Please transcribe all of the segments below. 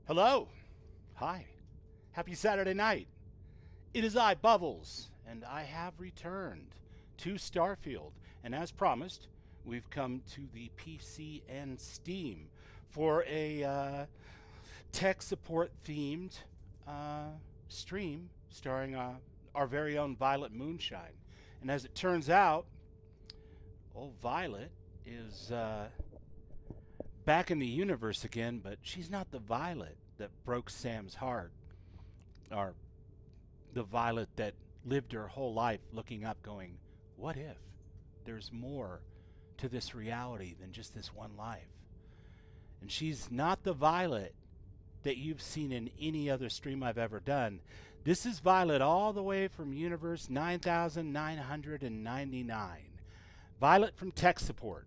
Hello. Hi. Happy Saturday night. It is I, Bubbles, and I have returned to Starfield. And as promised, we've come to the PC and Steam for a tech support themed stream starring our very own Violet Moonshine. And as it turns out, old Violet is back in the universe again, but she's not the Violet that broke Sam's heart, or the Violet that lived her whole life looking up going, what if there's more to this reality than just this one life? And she's not the Violet that you've seen in any other stream I've ever done. This is Violet all the way from universe 9999. Violet from tech support.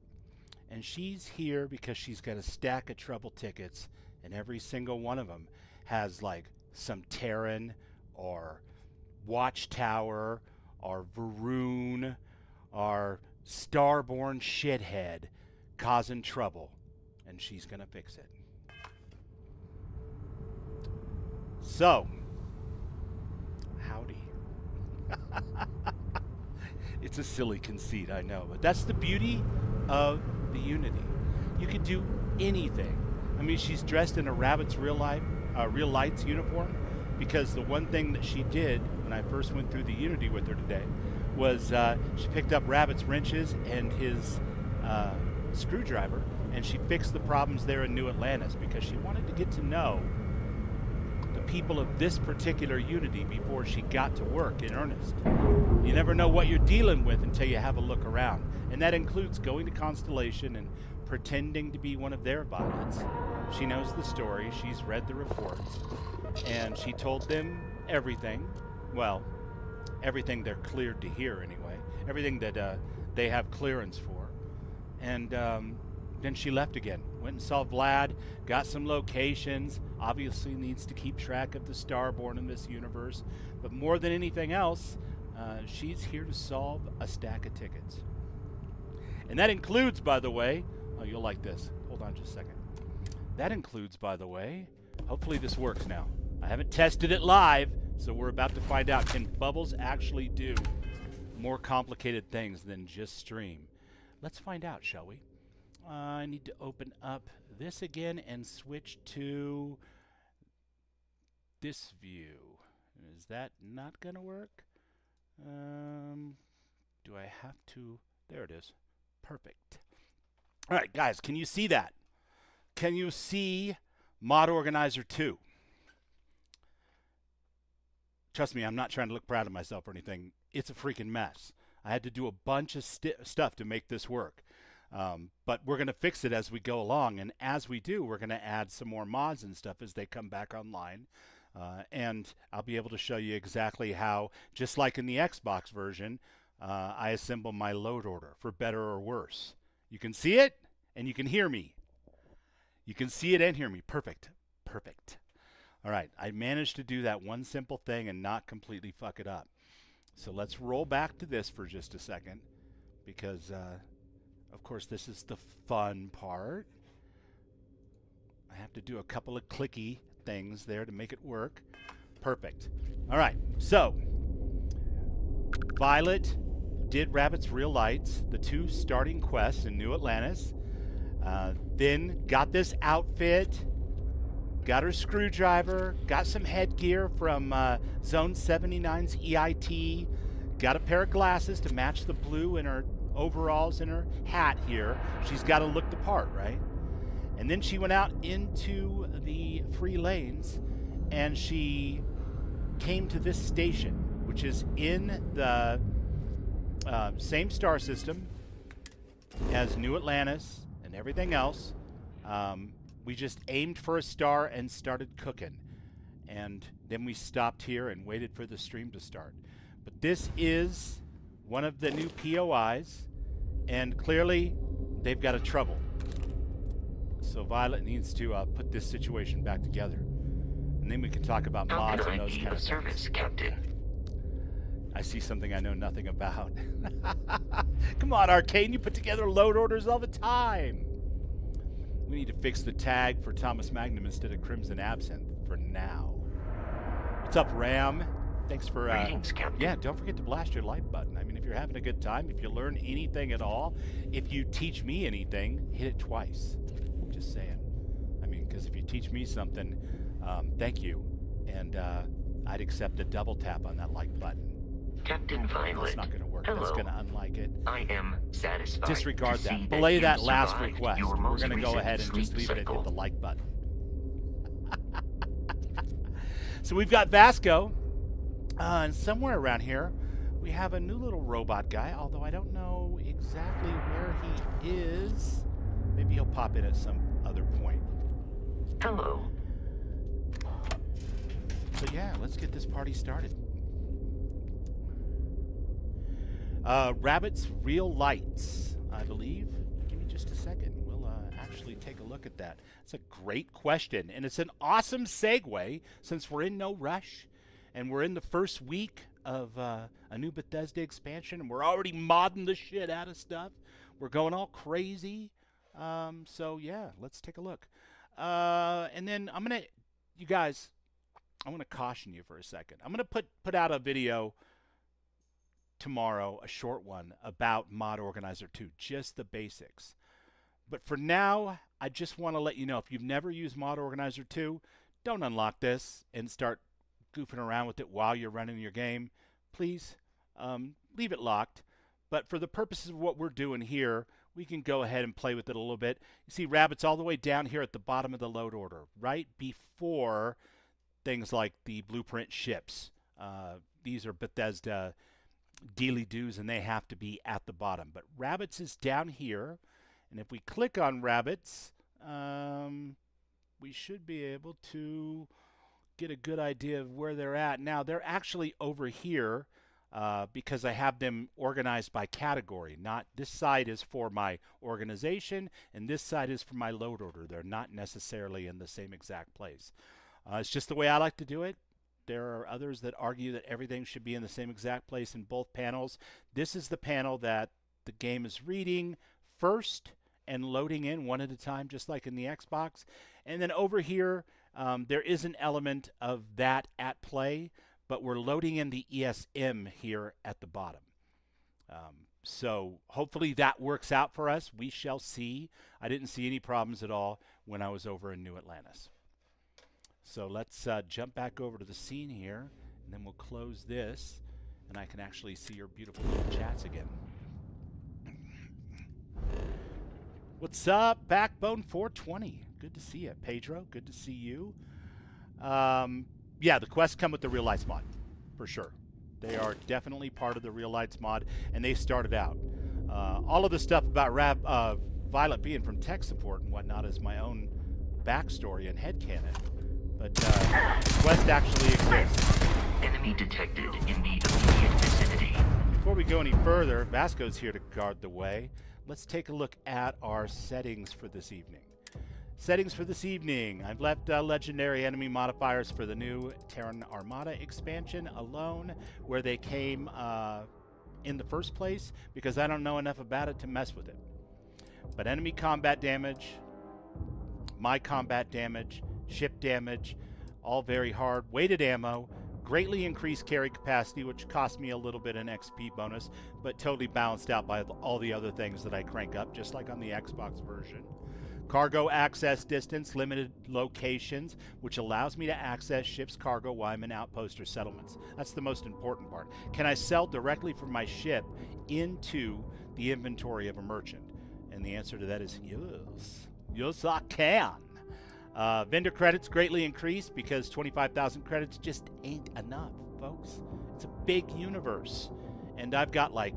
And she's here because she's got a stack of trouble tickets, and every single one of them has like some Terran or Watchtower or Varun or Starborn shithead causing trouble, and she's gonna fix it. So, howdy. It's a silly conceit, I know, but that's the beauty of the Unity. You could do anything. I mean, she's dressed in a Rabbit's Real Lights uniform, because the one thing that she did when I first went through the Unity with her today was she picked up Rabbit's wrenches and his screwdriver, and she fixed the problems there in New Atlantis because she wanted to get to know the people of this particular Unity before she got to work in earnest. You never know what you're dealing with until you have a look around. And that includes going to Constellation and pretending to be one of their Violets. She knows the story, she's read the reports, and she told them everything. Well, everything they're cleared to hear anyway. Everything that they have clearance for. And then she left again. Went and saw Vlad, got some locations, obviously needs to keep track of the Starborn in this universe. But more than anything else, she's here to solve a stack of tickets. And that includes, by the way, oh, you'll like this. Hold on just a second. That includes, by the way, hopefully this works now. I haven't tested it live, so we're about to find out, can Bubbles actually do more complicated things than just stream? Let's find out, shall we? I need to open up this again and switch to this view. Is that not going to work? Do I have to? There it is. Perfect. All right, guys, can you see that? Can you see Mod Organizer 2? Trust me, I'm not trying to look proud of myself or anything. It's a freaking mess. I had to do a bunch of stuff to make this work. But we're going to fix it as we go along. And as we do, we're going to add some more mods and stuff as they come back online. And I'll be able to show you exactly how, just like in the Xbox version, I assemble my load order for better or worse. You can see it and you can hear me. You can see it and hear me. Perfect. Perfect. All right. I managed to do that one simple thing and not completely fuck it up. So let's roll back to this for just a second, because of course this is the fun part. I have to do a couple of clicky things there to make it work. Perfect. All right. So Violet did Rabbit's Real Lights, the 2 starting quests in New Atlantis, then got this outfit, got her screwdriver, got some headgear from Zone 79's EIT, got a pair of glasses to match the blue in her overalls and her hat here. She's got to look the part, right? And then she went out into the free lanes and she came to this station, which is in the same star system as New Atlantis and everything else. We just aimed for a star and started cooking. And then we stopped here and waited for the stream to start. But this is one of the new POIs, and clearly they've got a trouble. So Violet needs to put this situation back together. And then we can talk about mods and those kind of service, things. Captain. I see something I know nothing about. Come on, Arcane, you put together load orders all the time. We need to fix the tag for Thomas Magnum instead of Crimson Absinthe for now. What's up, Ram? Thanks for, Greetings, Captain. yeah, don't forget to blast your like button. I mean, if you're having a good time, if you learn anything at all, if you teach me anything, hit it twice. I'm just saying. I mean, because if you teach me something, thank you. And I'd accept a double tap on that like button. Captain Violet. That's not going to work. Hello. That's going to unlike it. I am satisfied. Disregard to that. see Belay you that last survived request. your We're most going to go recent ahead and just sleep leave it and cycle. hit the like button. So we've got Vasco. And somewhere around here, we have a new little robot guy, although I don't know exactly where he is. Maybe he'll pop in at some other point. Hello. So yeah, let's get this party started. Rabbit's Real Lights, I believe. Give me just a second. We'll actually take a look at that. It's a great question, and it's an awesome segue since we're in no rush, and we're in the first week of a new Bethesda expansion, and we're already modding the shit out of stuff. We're going all crazy. So yeah, let's take a look. And then you guys, I want to caution you for a second. I'm gonna put out a video tomorrow, a short one about Mod Organizer 2, just the basics. But for now, I just want to let you know, if you've never used Mod Organizer 2, don't unlock this and start goofing around with it while you're running your game. Please leave it locked. But for the purposes of what we're doing here, we can go ahead and play with it a little bit. You see Rabbit's all the way down here at the bottom of the load order, right before things like the blueprint ships. These are Bethesda dealy-doos, and they have to be at the bottom. But Rabbits is down here, and if we click on Rabbits, we should be able to get a good idea of where they're at. Now, they're actually over here because I have them organized by category. Not this side is for my organization, and this side is for my load order. They're not necessarily in the same exact place. It's just the way I like to do it. There are others that argue that everything should be in the same exact place in both panels. This is the panel that the game is reading first and loading in one at a time, just like in the Xbox. And then over here, there is an element of that at play, but we're loading in the ESM here at the bottom. So hopefully that works out for us. We shall see. I didn't see any problems at all when I was over in New Atlantis. So let's jump back over to the scene here, and then we'll close this, and I can actually see your beautiful little chats again. What's up, Backbone 420? Good to see you. Pedro, good to see you. Yeah, the quests come with the Real Lights mod, for sure. They are definitely part of the Real Lights mod, and they started out. All of the stuff about Violet being from tech support and whatnot is my own backstory and headcanon. But quest actually exists. Enemy detected in the immediate vicinity. Before we go any further, Vasco's here to guard the way. Let's take a look at our settings for this evening. Settings for this evening. I've left legendary enemy modifiers for the new Terran Armada expansion alone, where they came in the first place, because I don't know enough about it to mess with it. But enemy combat damage, my combat damage, ship damage, all very hard. Weighted ammo, greatly increased carry capacity, which cost me a little bit in XP bonus, but totally balanced out by all the other things that I crank up, just like on the Xbox version. Cargo access distance, limited locations, which allows me to access ship's cargo while I'm in outpost or settlements. That's the most important part. Can I sell directly from my ship into the inventory of a merchant? And the answer to that is yes. Yes, I can. Vendor credits greatly increased because 25,000 credits just ain't enough, folks. It's a big universe. And I've got, like,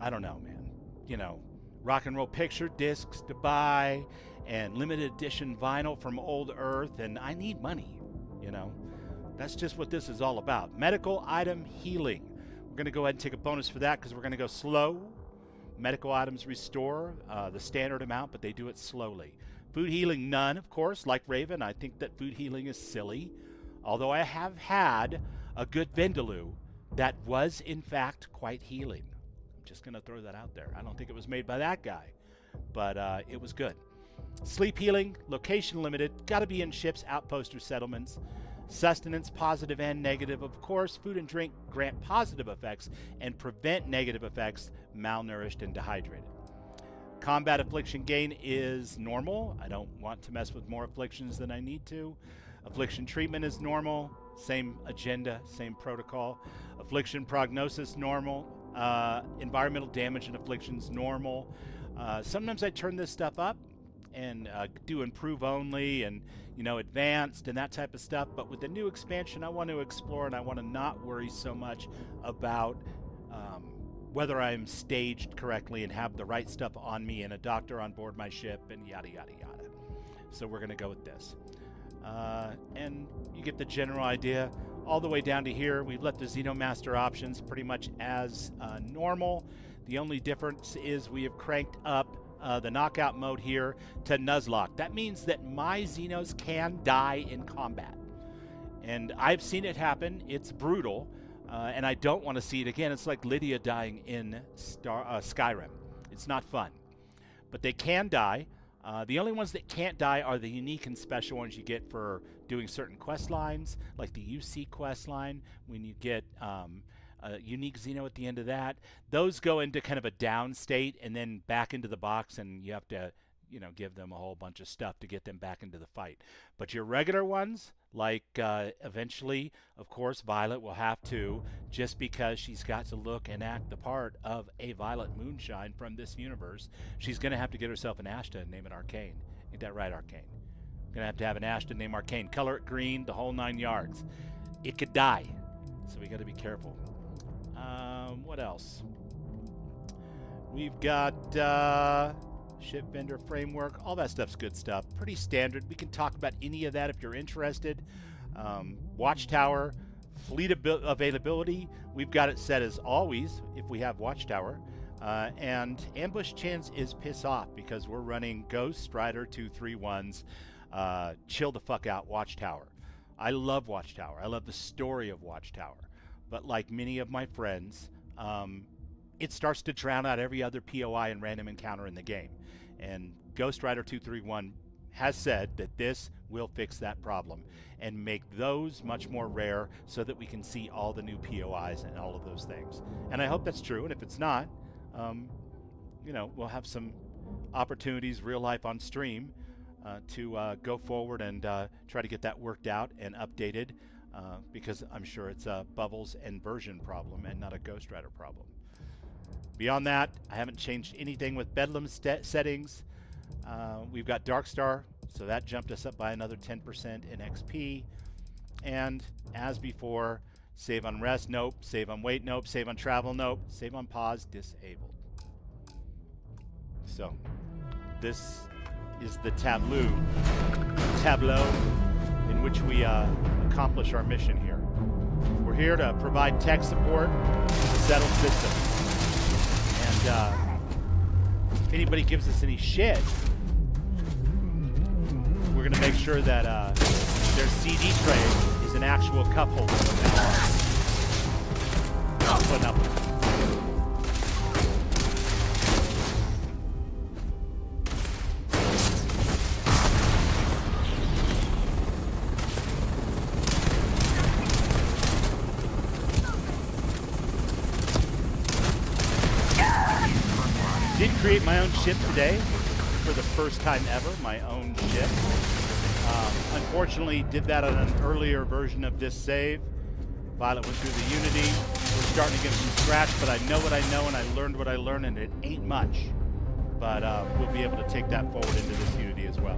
I don't know, man. You know, rock and roll picture discs to buy and limited edition vinyl from Old Earth, and I need money, you know. That's just what this is all about. Medical item healing. We're going to go ahead and take a bonus for that because we're going to go slow. Medical items restore the standard amount, but they do it slowly. Food healing, none, of course. Like Raven, I think that food healing is silly. Although I have had a good Vindaloo that was, in fact, quite healing. I'm just going to throw that out there. I don't think it was made by that guy, but it was good. Sleep healing, location limited, got to be in ships, outposts, or settlements. Sustenance, positive and negative. Of course, food and drink grant positive effects and prevent negative effects, malnourished and dehydrated. Combat affliction gain is normal. I don't want to mess with more afflictions than I need to. Affliction treatment is normal. Same agenda, same protocol. Affliction prognosis, normal. Environmental damage and afflictions, normal. Sometimes I turn this stuff up and do improve only and, you know, advanced and that type of stuff. But with the new expansion, I want to explore and I want to not worry so much about whether I'm staged correctly and have the right stuff on me and a doctor on board my ship and yada, yada, yada. So we're going to go with this. And you get the general idea. All the way down to here, we've left the Xenomaster options pretty much as normal. The only difference is we have cranked up the knockout mode here to Nuzlocke. That means that my Xenos can die in combat. And I've seen it happen. It's brutal. And I don't want to see it again. It's like Lydia dying in Skyrim. It's not fun. But they can die. The only ones that can't die are the unique and special ones you get for doing certain quest lines, like the UC quest line, when you get a unique Xeno at the end of that. Those go into kind of a down state and then back into the box, and you have to, you know, give them a whole bunch of stuff to get them back into the fight. But your regular ones, like eventually, of course, Violet will have to, just because she's got to look and act the part of a Violet Moonshine from this universe, she's going to have to get herself an Ashta and name it Arcane. Ain't that right, Arcane? Going to have an Ashta named Arcane. Color it green, the whole 9 yards. It could die, so we got to be careful. What else? We've got ship vendor framework. All that stuff's good stuff. Pretty standard. We can talk about any of that if you're interested. Watchtower, fleet availability. We've got it set as always if we have Watchtower. And ambush chance is piss off because we're running Ghost Rider 231's chill the fuck out Watchtower. I love Watchtower. I love the story of Watchtower. But like many of my friends, it starts to drown out every other POI and random encounter in the game. And Ghost Rider 231 has said that this will fix that problem and make those much more rare so that we can see all the new POIs and all of those things. And I hope that's true. And if it's not, you know, we'll have some opportunities, real life on stream, to go forward and try to get that worked out and updated, because I'm sure it's a Bubbles and version problem and not a Ghost Rider problem. Beyond that, I haven't changed anything with Bedlam settings. We've got DarkStar, so that jumped us up by another 10% in XP. And as before, save on rest, nope. Save on wait, nope. Save on travel, nope. Save on pause, disabled. So, this is the tableau in which we accomplish our mission here. We're here to provide tech support, settle systems. And if anybody gives us any shit, we're going to make sure that their CD tray is an actual cup holder from now on. Not putting up with it. Did create my own ship today for the first time ever, my own ship. Unfortunately, did that on an earlier version of this save. Violet went through the Unity. We're starting again from scratch, but I know what I know and I learned what I learned, and it ain't much. But we'll be able to take that forward into this Unity as well.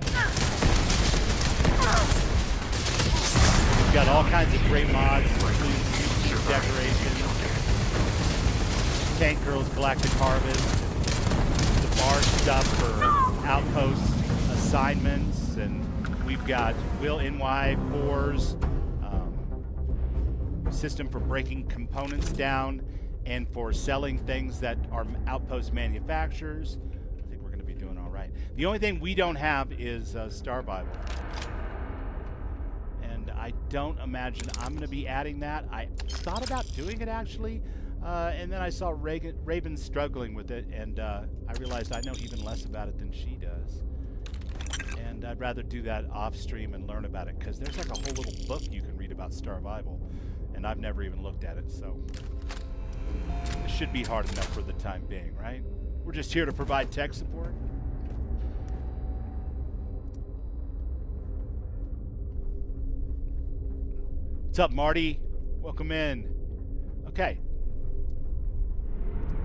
We've got all kinds of great mods, including decorations, Tank Girls, Galactic Harvest, bar stuff for outpost assignments, and we've got Will NY4's system for breaking components down and for selling things that are outpost manufacturers. I think we're going to be doing all right. The only thing we don't have is Starfield. And I don't imagine I'm going to be adding that. I thought about doing it actually. And then I saw Raven struggling with it, and I realized I know even less about it than she does. And I'd rather do that off stream and learn about it, because there's like a whole little book you can read about Starvival, and I've never even looked at it, so it should be hard enough for the time being, right? We're just here to provide tech support. What's up, Marty? Welcome in. Okay.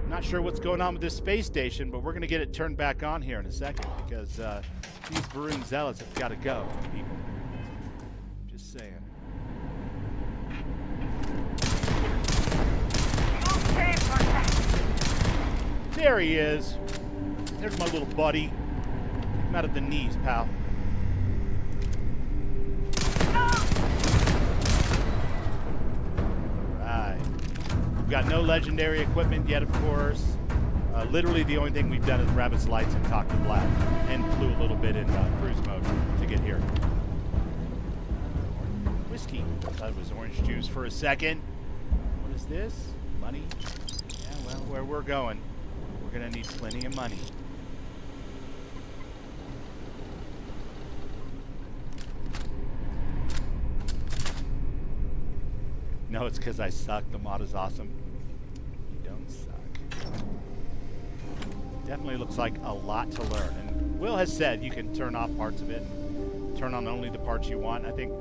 Not sure what's going on with this space station, but we're going to get it turned back on here in a second, because these Varun zealots have got to go, people. Just saying. There he is. There's my little buddy. Take him out at the knees, pal. Right. We've got no legendary equipment yet, of course. Literally the only thing we've done is Rabbit's Lights and Talk to Black, and flew a little bit in cruise mode to get here. Whiskey. I thought it was orange juice for a second. What is this? Money? Yeah, well, where we're going, we're going to need plenty of money. No, it's because I suck. The mod is awesome. You don't suck. Definitely looks like a lot to learn. And Will has said you can turn off parts of it, turn on only the parts you want. I think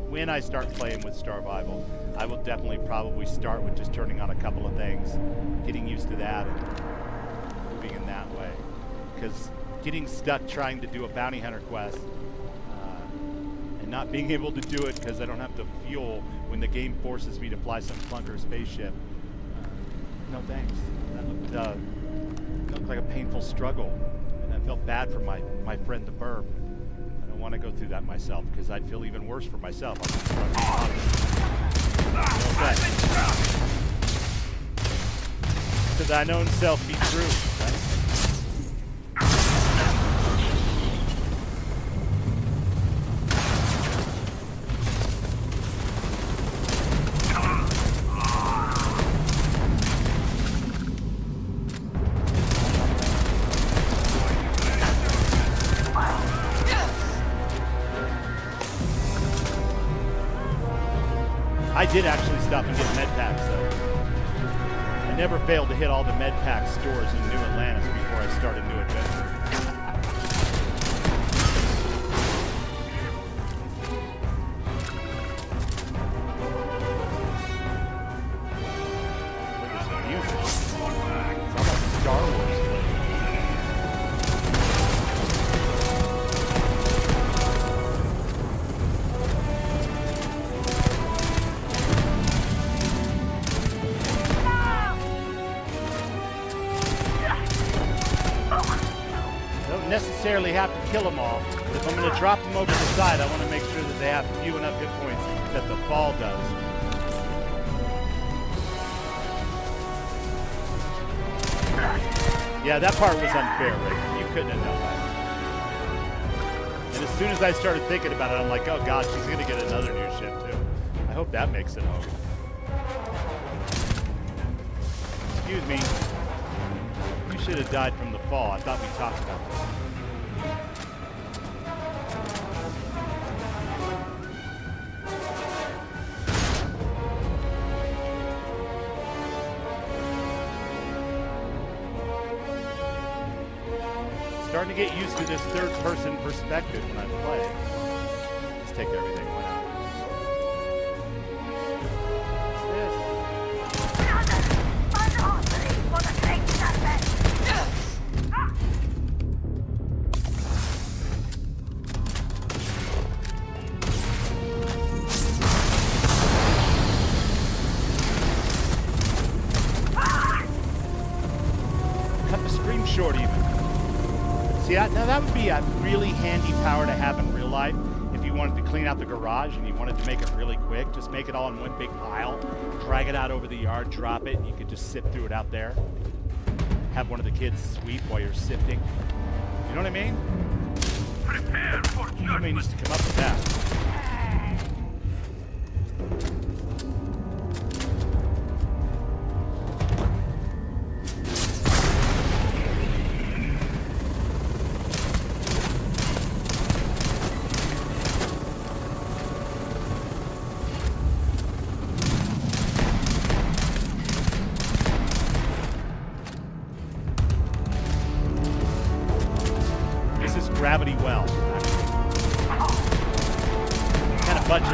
when I start playing with Starvival, I will definitely probably start with just turning on a couple of things, getting used to that, and moving in that way. Because getting stuck trying to do a bounty hunter quest and not being able to do it because I don't have the fuel when the game forces me to fly some clunker spaceship, no thanks. That looked like a painful struggle, and I felt bad for my friend the Burb. I don't want to go through that myself, because I'd feel even worse for myself. To thine own self be true, right? I did actually stop and get med packs, though. I never failed to hit all the med pack stores in New Atlantis before I started New Adventure. Look at this music. It's almost Star Wars. Necessarily have to kill them all. If I'm going to drop them over the side, I want to make sure that they have few enough hit points that the fall does. Yeah, that part was unfair, Rick. You couldn't have known that. And as soon as I started thinking about it, I'm like, oh god, she's going to get another new ship too. I hope that makes it home. Excuse me. You should have died from the fall. I thought we talked about this. Starting to get used to this third-person perspective when I play. Let's take everything out. Now that would be a really handy power to have in real life if you wanted to clean out the garage and you wanted to make it really quick. Just make it all in one big pile, drag it out over the yard, drop it, and you could just sift through it out there. Have one of the kids sweep while you're sifting. You know what I mean? Prepare for judgment. Somebody needs to come up with that.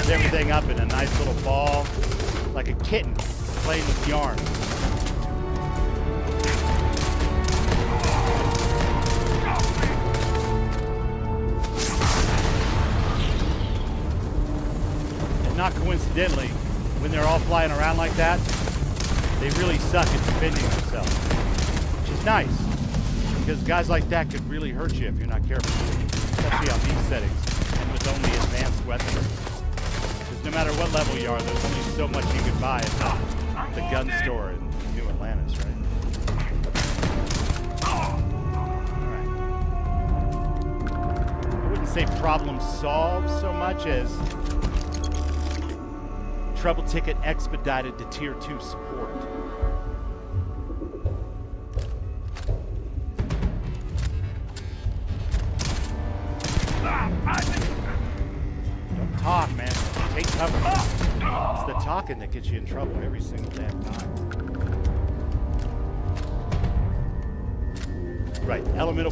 gathers everything up in a nice little ball, like a kitten playing with yarn. And not coincidentally, when they're all flying around like that, they really suck at defending themselves, which is nice, because guys like that could really hurt you if you're not careful, especially on these settings and with only advanced weaponry. Because no matter what level you are, there's only so much you can buy at the gun store in New Atlantis, right? Alright. I wouldn't say problem solved so much as trouble ticket expedited to tier 2 support. Don't talk, man. Take cover. It's the talking that gets you in trouble every single damn time. Right, elemental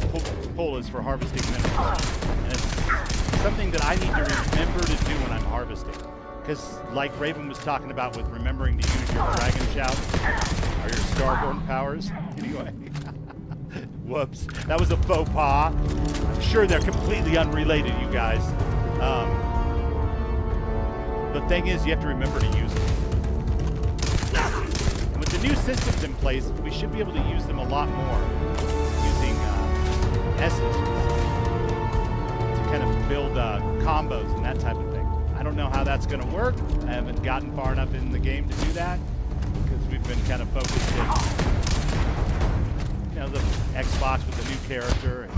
pull is for harvesting minerals. And it's something that I need to remember to do when I'm harvesting. Because, like Raven was talking about with remembering to use your dragon shout, or your starborn powers. Anyway. Whoops. That was a faux pas. I'm sure they're completely unrelated, you guys. The thing is, you have to remember to use them. And with the new systems in place, we should be able to use them a lot more using essence to kind of build combos and that type of thing. I don't know how that's going to work. I haven't gotten far enough in the game to do that because we've been kind of focused in, you know, the Xbox with the new character. And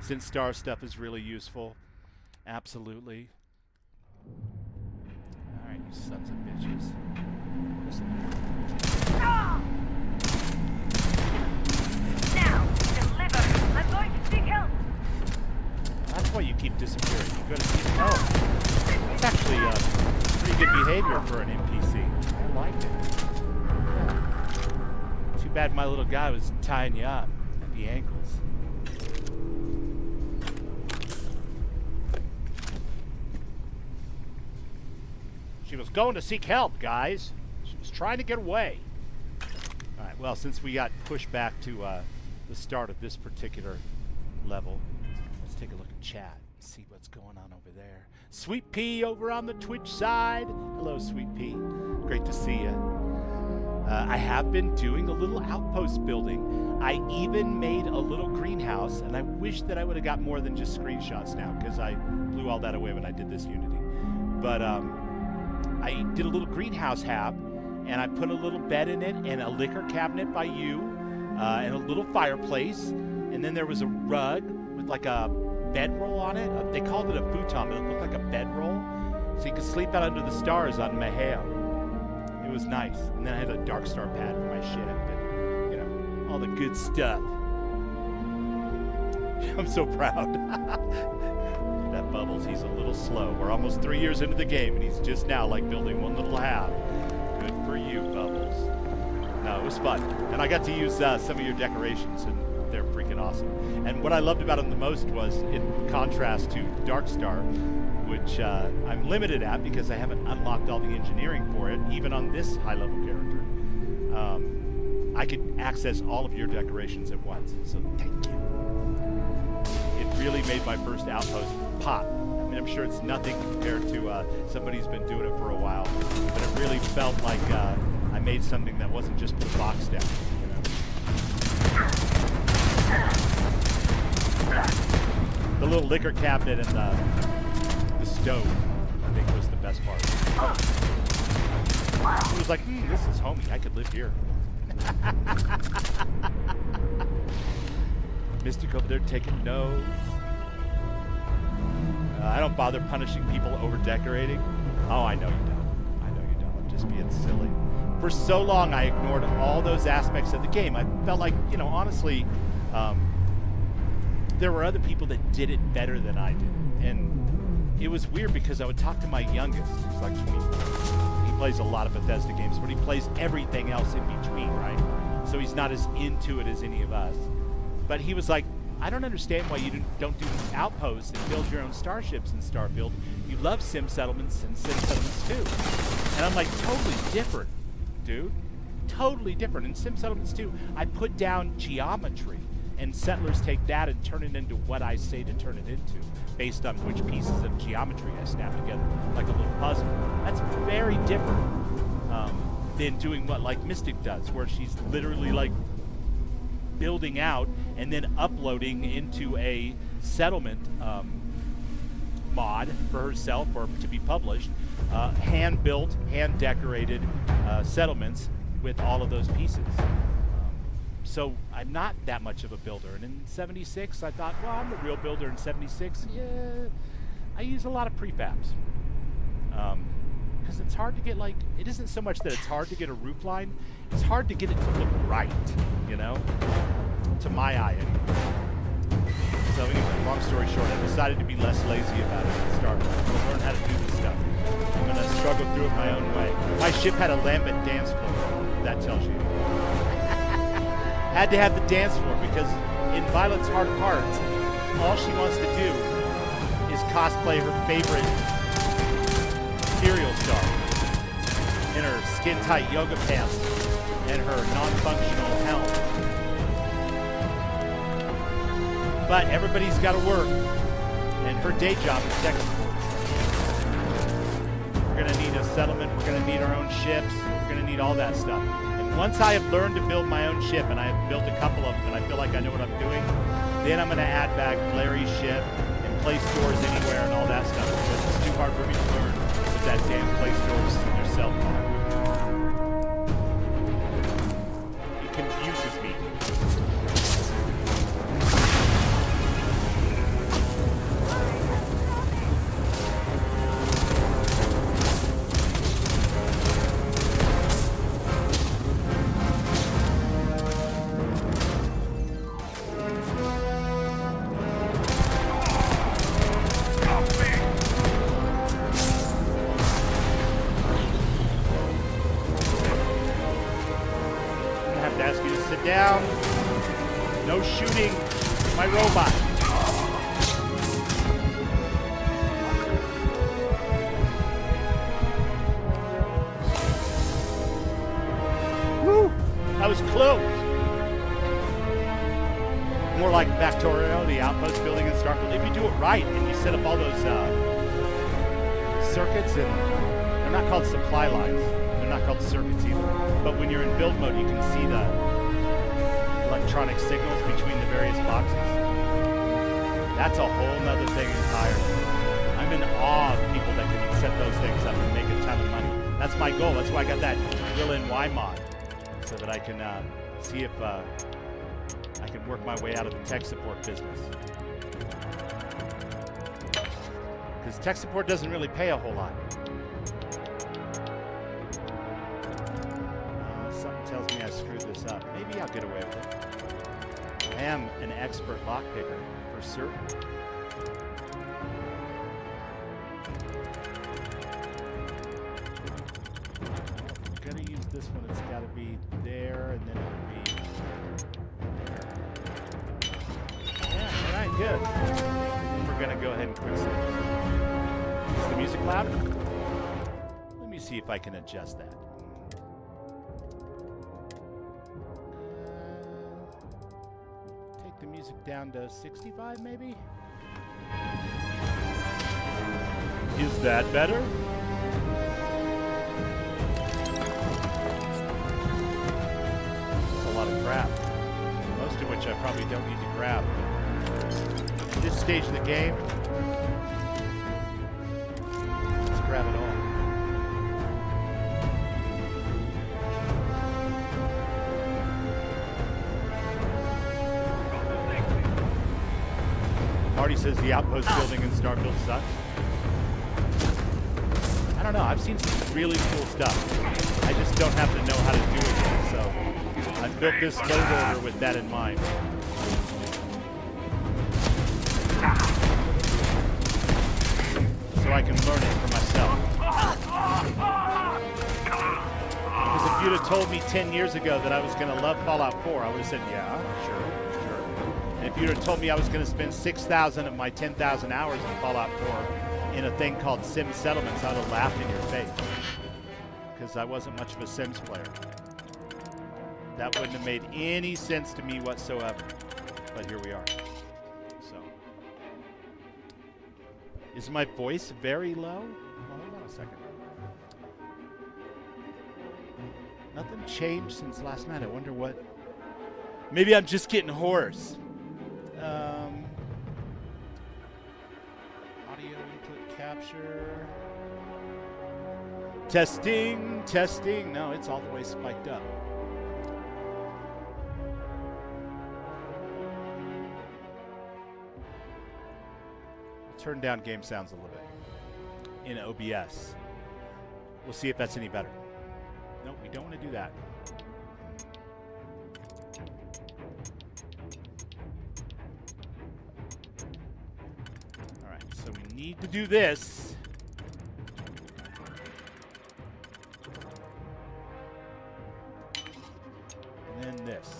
since Star stuff is really useful, absolutely. All right, you sons of bitches. Listen. Now, deliver. I'm going to seek help. That's why you keep disappearing. You gotta seek help. It's actually pretty good behavior for an NPC. I like it. Yeah. Too bad my little guy was tying you up at the ankles. She was going to seek help, guys. She was trying to get away. All right, well, since we got pushed back to the start of this particular level, let's take a look at chat and see what's going on over there. Sweet Pea over on the Twitch side. Hello, Sweet Pea. Great to see you. I have been doing a little outpost building. I even made a little greenhouse, and I wish that I would have got more than just screenshots now, because I blew all that away when I did this Unity. But I did a little greenhouse hab, and I put a little bed in it, and a liquor cabinet by you, and a little fireplace, and then there was a rug with like a bedroll on it. They called it a futon, but it looked like a bedroll, so you could sleep out under the stars on Maheo. It was nice. And then I had a DarkStar pad for my ship, and you know, all the good stuff. I'm so proud. That Bubbles, he's a little slow. We're almost 3 years into the game, and he's just now like building one little hab. Good for you, Bubbles. No, it was fun, and I got to use some of your decorations, and they're freaking awesome. And what I loved about them the most was, in contrast to DarkStar, which I'm limited at because I haven't unlocked all the engineering for it, even on this high-level character. I could access all of your decorations at once, so thank you. It really made my first outpost pop. I mean, I'm sure it's nothing compared to somebody who's been doing it for a while, but it really felt like I made something that wasn't just put a box down, you know? The little liquor cabinet and the stove, I think, was the best part. It was like, this is homey. I could live here. Mystic over there taking notes. I don't bother punishing people over decorating. Oh, I know you don't. I know you don't. I'm just being silly. For so long, I ignored all those aspects of the game. I felt like, you know, honestly, there were other people that did it better than I did. And it was weird because I would talk to my youngest, who's like 24. He plays a lot of Bethesda games, but he plays everything else in between, right? So he's not as into it as any of us. But he was like, I don't understand why you don't do outposts and build your own starships in Starfield. You love sim settlements and sim settlements too. And I'm like, totally different, dude. Totally different. In sim settlements too, I put down geometry, and settlers take that and turn it into what I say to turn it into, based on which pieces of geometry I snap together, like a little puzzle. That's very different than doing what like Mystic does, where she's literally like building out and then uploading into a settlement mod for herself or to be published, hand-built, hand-decorated settlements with all of those pieces. So I'm not that much of a builder. And in 76, I thought, well, I'm a real builder in 76. Yeah, I use a lot of prefabs. Because it's hard to get, like, it isn't so much that it's hard to get a roof line, it's hard to get it to look right, you know? To my eye, anyway. So anyway, long story short, I decided to be less lazy about it and start to learn how to do this stuff. I'm going to struggle through it my own way. My ship had a Lambent dance floor. That tells you. Had to have the dance floor because in Violet's Heart of Hearts, all she wants to do is cosplay her favorite cereal star in her skin-tight yoga pants and her non-functional helm. But everybody's got to work, and her day job is tech support. We're going to need a settlement, we're going to need our own ships, we're going to need all that stuff. And once I have learned to build my own ship, and I have built a couple of them, and I feel like I know what I'm doing, then I'm going to add back Larry's ship and place stores anywhere and all that stuff, because it's too hard for me to learn with that damn place stores in their cell phone. It confuses me. Down. No shooting my robot. Woo! That was close. More like Factorio, the outpost building in Starfield. If you do it right and you set up all those circuits, and they're not called supply lines. They're not called circuits either. But when you're in build mode, you can see the electronic signals between the various boxes. That's a whole nother thing entirely. I'm in awe of people that can set those things up and make a ton of money. That's my goal. That's why I got that Will NY mod, so that I can see if I can work my way out of the tech support business. Because tech support doesn't really pay a whole lot. Something tells me I screwed this up. Maybe I'll get away with it. I am an expert lockpicker, for certain. I'm gonna use this one. It's gotta be there, and then it would be there. Yeah, alright, good. We're gonna go ahead and quick save. Is the music loud? Let me see if I can adjust that. The music down to 65 maybe? Is that better? That's a lot of crap. Most of which I probably don't need to grab. At this stage of the game, let's grab it all. Marty says the outpost building in Starfield sucks. I don't know. I've seen some really cool stuff. I just don't have to know how to do it yet. So I built this load order with that in mind. So I can learn it for myself. Because if you'd have told me 10 years ago that I was going to love Fallout 4, I would have said, yeah, sure. And if you'd have told me I was going to spend 6,000 of my 10,000 hours in Fallout 4 in a thing called Sim Settlements, I would have laughed in your face. Because I wasn't much of a Sims player. That wouldn't have made any sense to me whatsoever. But here we are. So. Is my voice very low? Well, hold on a second. Nothing changed since last night. I wonder what... Maybe I'm just getting hoarse. Audio input capture. Testing, testing. No, it's all the way spiked up. Turn down game sounds a little bit in OBS. We'll see if that's any better. Nope, we don't want to do that. All right, so we need to do this. And then this.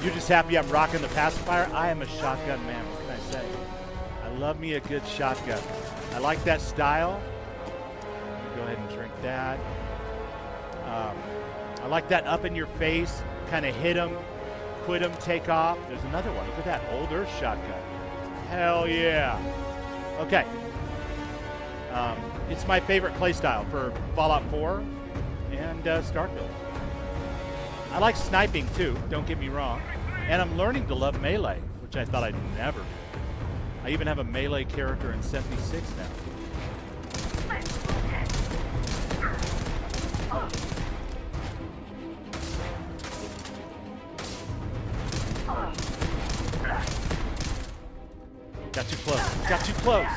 You're just happy I'm rocking the pacifier? I am a shotgun man. What can I say? I love me a good shotgun. I like that style. Go ahead and drink that. I like that up in your face, kind of hit them, quit them, take off. There's another one. Look at that old Earth shotgun. Hell yeah. Okay. It's my favorite playstyle for Fallout 4 and Starfield. I like sniping too, don't get me wrong. And I'm learning to love melee, which I thought I'd never do. I even have a melee character in 76 now. Got too close. Got too close.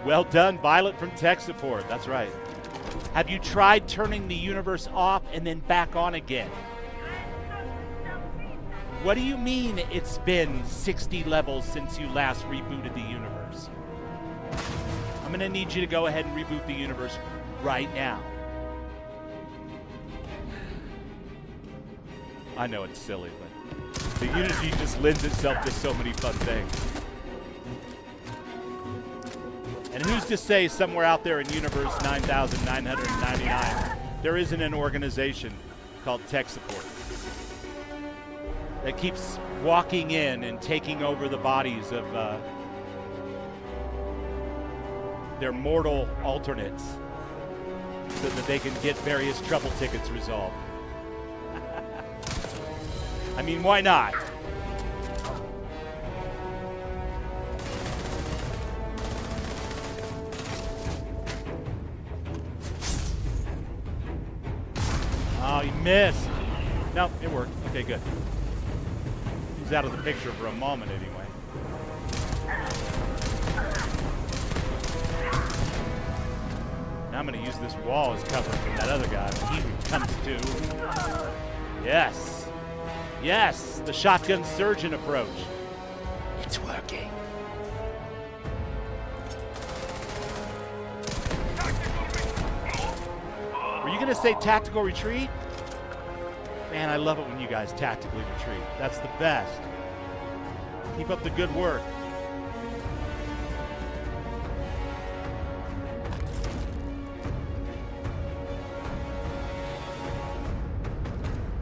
Well done, Violet from tech support. That's right. Have you tried turning the universe off and then back on again? What do you mean it's been 60 levels since you last rebooted the universe? I'm going to need you to go ahead and reboot the universe right now. I know it's silly, but the Unity just lends itself to so many fun things. And who's to say somewhere out there in Universe 9999 there isn't an organization called Tech Support that keeps walking in and taking over the bodies of their mortal alternates so that they can get various trouble tickets resolved. I mean, why not? Oh, he missed. No, it worked. Okay, good. He's out of the picture for a moment anyway. Now I'm going to use this wall as cover from that other guy when he comes to. Yes. Yes, the shotgun surgeon approach. It's working. Were you going to say tactical retreat? Man, I love it when you guys tactically retreat. That's the best. Keep up the good work.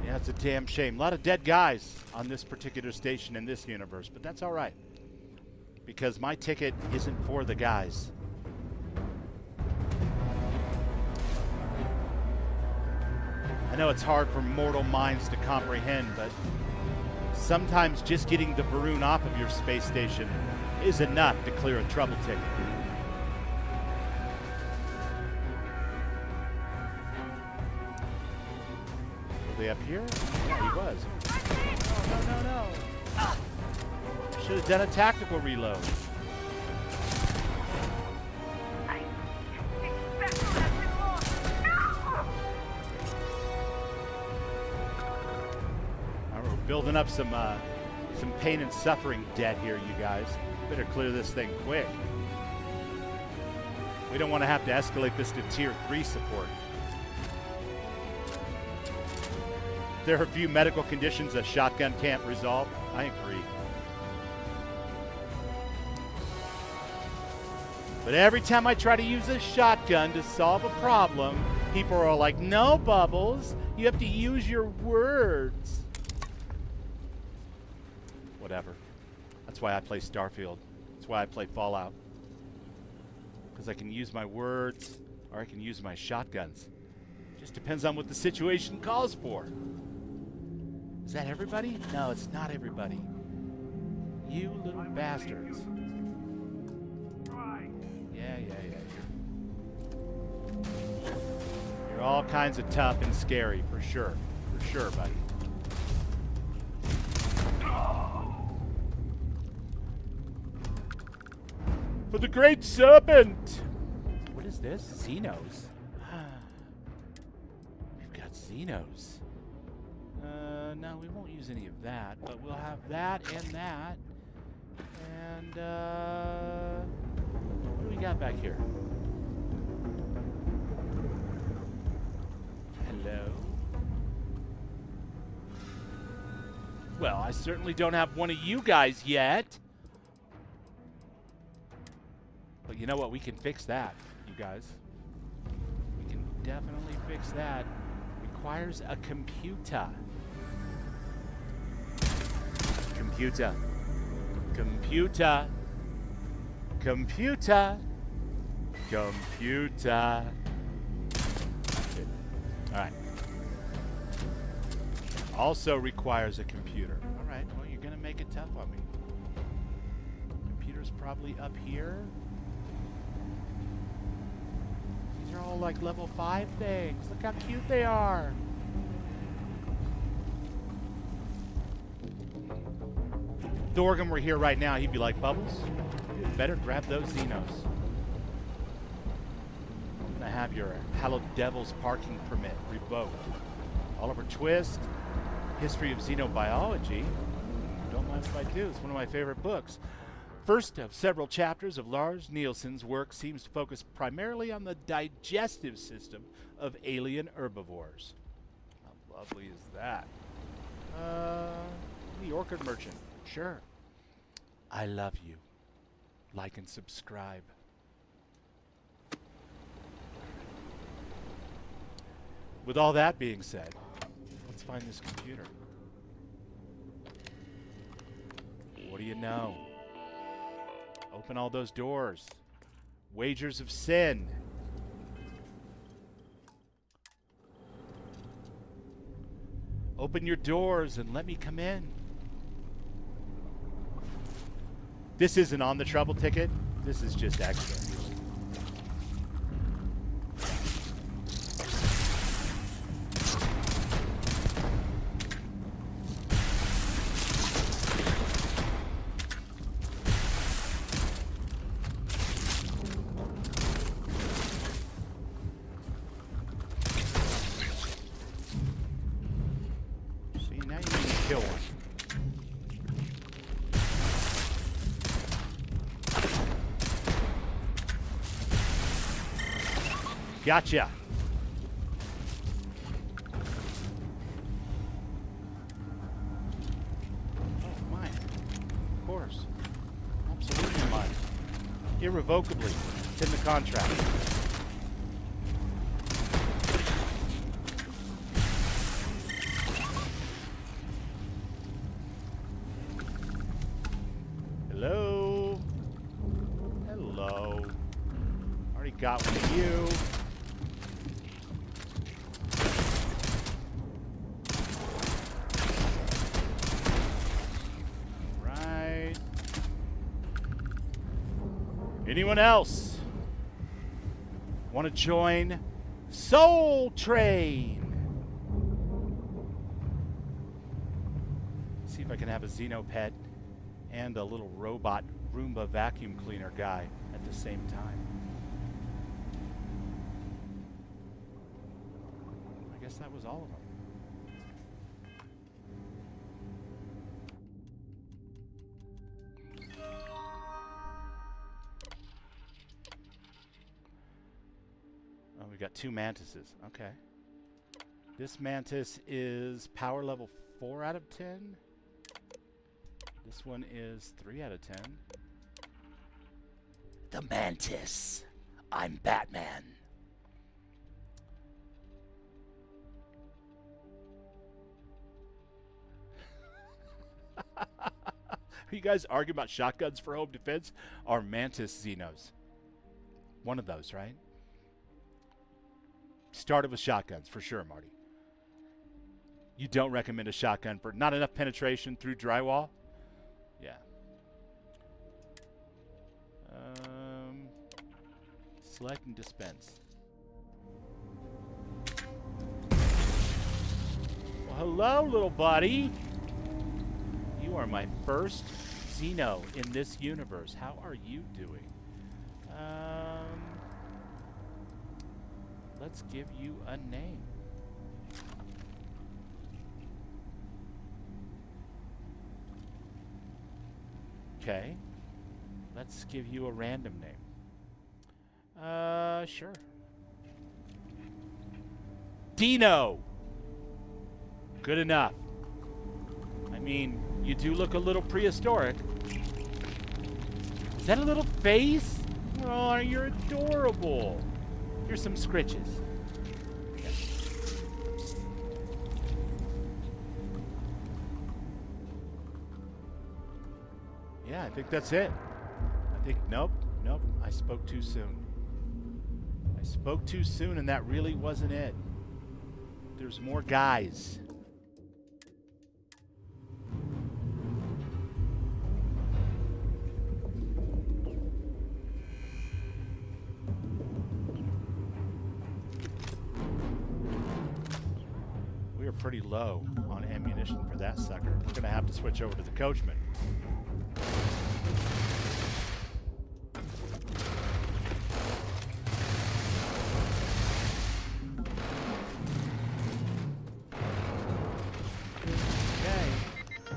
Yeah, it's a damn shame. A lot of dead guys on this particular station in this universe, but that's all right. Because my ticket isn't for the guys. I know it's hard for mortal minds to comprehend, but sometimes just getting the Varun off of your space station is enough to clear a trouble ticket. Were they up here? Yeah, he was. No. Should have done a tactical reload. Building up some pain and suffering debt here, you guys. Better clear this thing quick. We don't want to have to escalate this to tier 3 support. There are a few medical conditions a shotgun can't resolve. I agree. But every time I try to use a shotgun to solve a problem, people are like, no, Bubbles, you have to use your words. Whatever. That's why I play Starfield. That's why I play Fallout. Because I can use my words, or I can use my shotguns. Just depends on what the situation calls for. Is that everybody? No, it's not everybody. You little bastards. Yeah. You're all kinds of tough and scary, for sure. For sure, buddy. For the Great Serpent! What is this? Xenos. We've got Xenos. No, we won't use any of that, but we'll have that and that. And, what do we got back here? Hello? Well, I certainly don't have one of you guys yet. But you know what? We can fix that, you guys. We can definitely fix that. Requires a computer. Computer. Alright. Also requires a computer. Alright, well, you're gonna make it tough on me. Computer's probably up here. These are all like level 5 things. Look how cute they are. If Dorgan were here right now, he'd be like, Bubbles, you better grab those Xenos. I'm gonna have your Hallowed Devil's parking permit revoked. Oliver Twist, History of Xenobiology. Don't mind if I do, it's one of my favorite books. First of several chapters of Lars Nielsen's work seems to focus primarily on the digestive system of alien herbivores. How lovely is that? The Orchid Merchant. Sure. I love you. Like and subscribe. With all that being said, let's find this computer. What do you know? Open all those doors. Wagers of sin. Open your doors and let me come in. This isn't on the trouble ticket. This is just extra. See, now you need to kill one. Gotcha. Oh, mine. Of course. Absolutely mine. Irrevocably. It's in the contract. Hello? Hello. Already got one of you. Anyone else want to join Soul Train? See if I can have a Xenopet and a little robot Roomba vacuum cleaner guy at the same time. I guess that was all of them. We got 2 mantises. Okay. This mantis is power level 4 out of 10. This one is 3 out of 10. The mantis. I'm Batman. Are you guys arguing about shotguns for home defense? Or mantis Xenos? One of those, right? Started with shotguns, for sure, Marty. You don't recommend a shotgun for not enough penetration through drywall? Yeah. Select and dispense. Well, hello, little buddy. You are my first Xeno in this universe. How are you doing? Let's give you a name. Okay. Let's give you a random name. Sure. Dino! Good enough. I mean, you do look a little prehistoric. Is that a little face? Oh, you're adorable. Here's some scritches. Okay. Yeah, I think that's it. I think, nope. I spoke too soon. I spoke too soon, and that really wasn't it. There's more guys. We are pretty low on ammunition for that sucker. We're going to have to switch over to the coachman.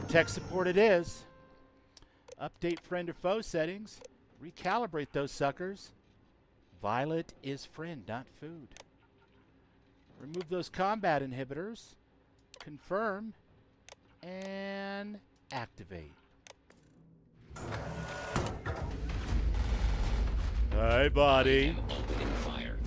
Tech support it is. Update friend or foe settings. Recalibrate those suckers. Violet is friend, not food. Remove those combat inhibitors. Confirm. And activate. Hey, buddy. Opening fire.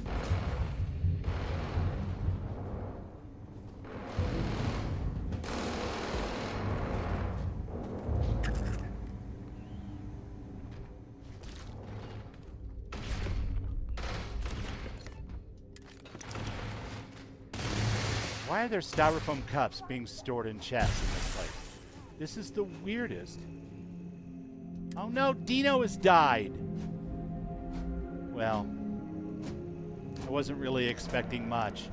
Why are there styrofoam cups being stored in chests in this place? This is the weirdest. Oh no, Dino has died. Well, I wasn't really expecting much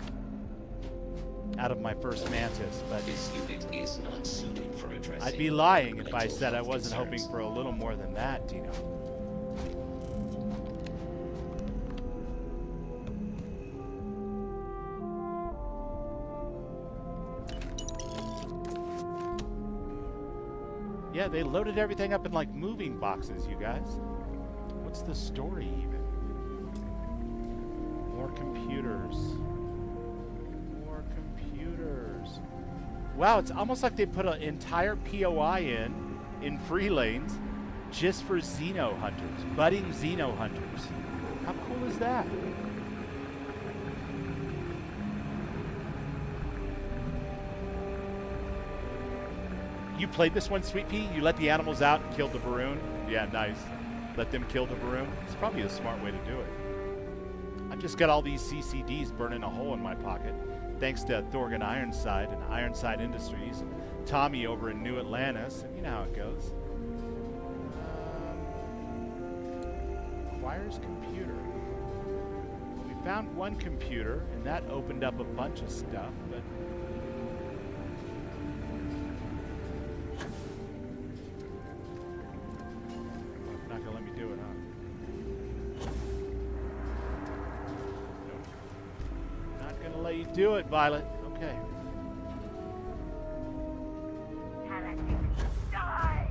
out of my first mantis, but This unit is not suited for addressing. I'd be lying if I mental said I health wasn't hoping concerns. for a little more than that, Dino. Yeah, they loaded everything up in like moving boxes, you guys. What's the story even? More computers. More computers. Wow, it's almost like they put an entire POI in free lanes just for Xeno hunters, budding Xeno hunters. How cool is that? You played this one, Sweet Pea? You let the animals out and killed the Varun? Yeah, nice. Let them kill the Varun? It's probably a smart way to do it. I've just got all these CCDs burning a hole in my pocket, thanks to Thorgan Ironside and Ironside Industries, and Tommy over in New Atlantis, and you know how it goes. Acquires computer. We found one computer, and that opened up a bunch of stuff, but... Not gonna let me do it, huh? Nope. Not gonna let you do it, Violet. Okay. Die!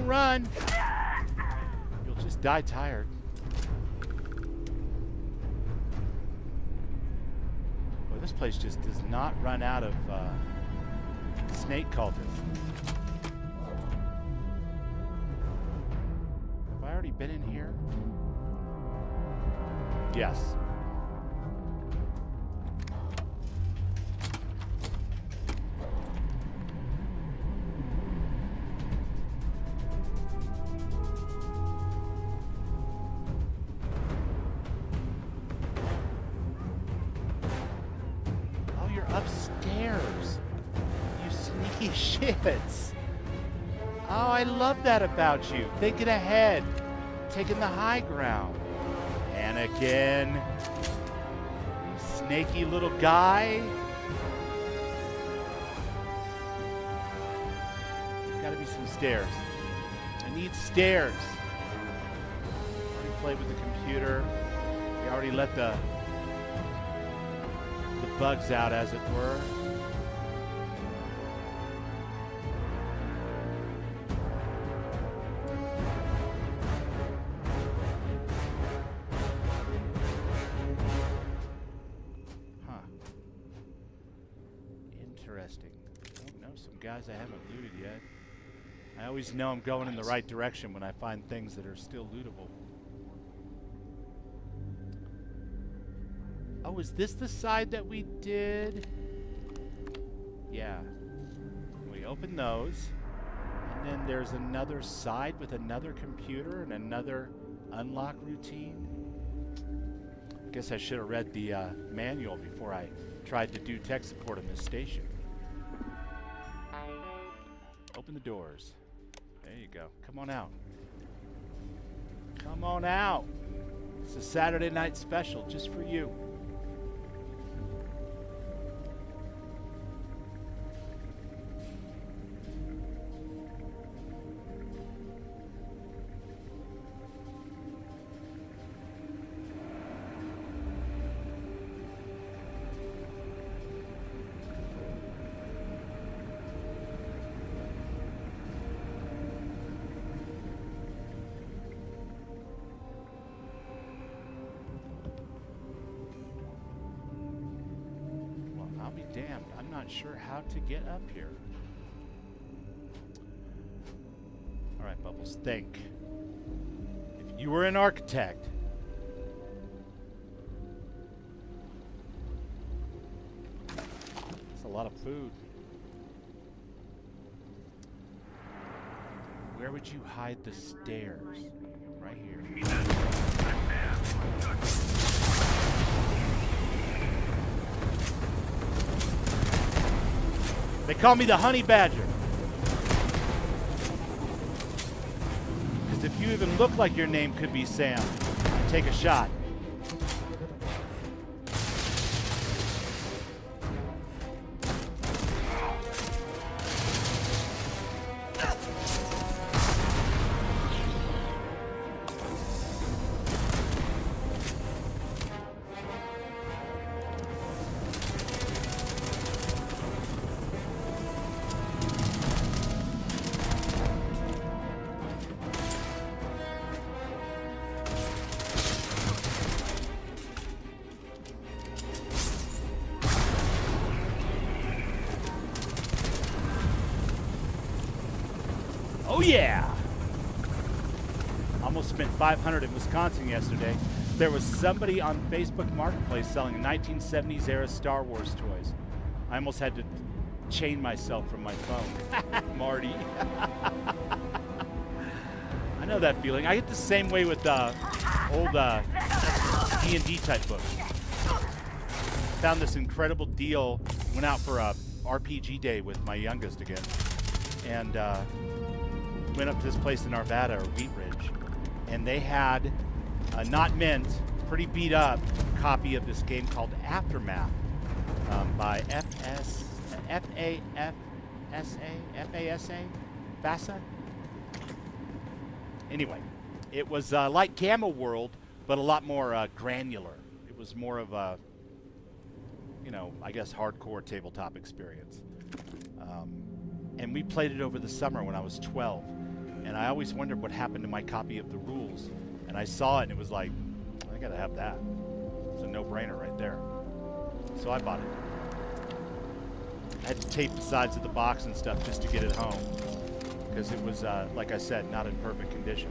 Don't run. You'll just die tired. Boy, this place just does not run out of snake cultists. Have I already been in here? Yes. Oh, you're upstairs. You sneaky shits. Oh, I love that about you. Thinking ahead. Taking the high ground. Anakin. You snaky little guy. Gotta be some stairs. I need stairs. Already played with the computer. We already let the bugs out, as it were. Interesting. Oh, no, some guys I haven't looted yet. I always know I'm going in the right direction when I find things that are still lootable. Oh, is this the side that we did? Yeah. We open those. And then there's another side with another computer and another unlock routine. I guess I should have read the manual before I tried to do tech support on this station. Open the doors. There you go. Come on out. Come on out. It's a Saturday night special just for you. Damned, I'm not sure how to get up here. Alright, Bubbles, think. If you were an architect, that's a lot of food. Where would you hide the stairs? Right here. They call me the honey badger. Because if you even look like your name could be Sam, take a shot. Oh yeah! Almost spent $500 in Wisconsin yesterday. There was somebody on Facebook Marketplace selling 1970s era Star Wars toys. I almost had to chain myself from my phone. Marty. I know that feeling. I get the same way with old D&D type books. Found this incredible deal. Went out for a RPG day with my youngest again. And went up to this place in Arvada, or Wheat Ridge, and they had a not mint, pretty beat up copy of this game called Aftermath by FASA? Anyway, it was like Gamma World, but a lot more granular. It was more of a, you know, I guess hardcore tabletop experience. And we played it over the summer when I was 12. And I always wondered what happened to my copy of the rules. And I saw it and it was like, I gotta have that. It's a no-brainer right there. So I bought it. I had to tape the sides of the box and stuff just to get it home. Because it was, like I said, not in perfect condition.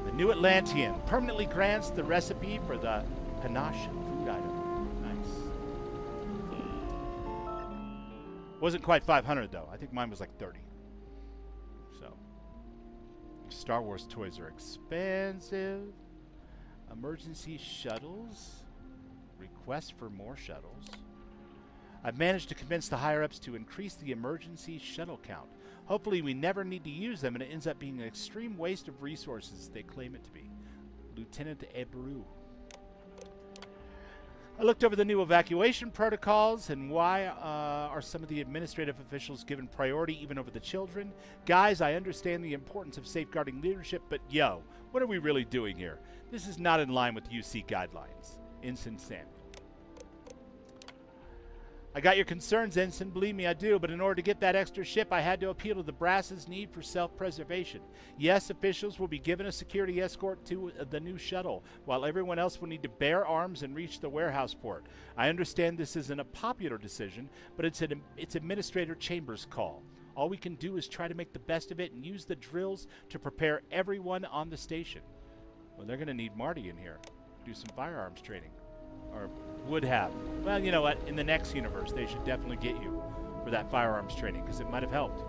The New Atlantean permanently grants the recipe for the panache food item. Nice. Wasn't quite 500 though. I think mine was like 30. So, Star Wars toys are expensive. Emergency shuttles. Requests for more shuttles. I've managed to convince the higher-ups to increase the emergency shuttle count. Hopefully we never need to use them and it ends up being an extreme waste of resources they claim it to be. Lieutenant Ebru. I looked over the new evacuation protocols and why are some of the administrative officials given priority even over the children? Guys, I understand the importance of safeguarding leadership, but yo, what are we really doing here? This is not in line with UC guidelines. Ensign Samuel. I got your concerns, Ensign. Believe me, I do. But in order to get that extra ship, I had to appeal to the brass's need for self-preservation. Yes, officials will be given a security escort to the new shuttle, while everyone else will need to bear arms and reach the warehouse port. I understand this isn't a popular decision, but it's Administrator Chambers' call. All we can do is try to make the best of it and use the drills to prepare everyone on the station. Well, they're going to need Marty in here. Do some firearms training. Or would have. Well, you know what? In the next universe, they should definitely get you for that firearms training, because it might have helped.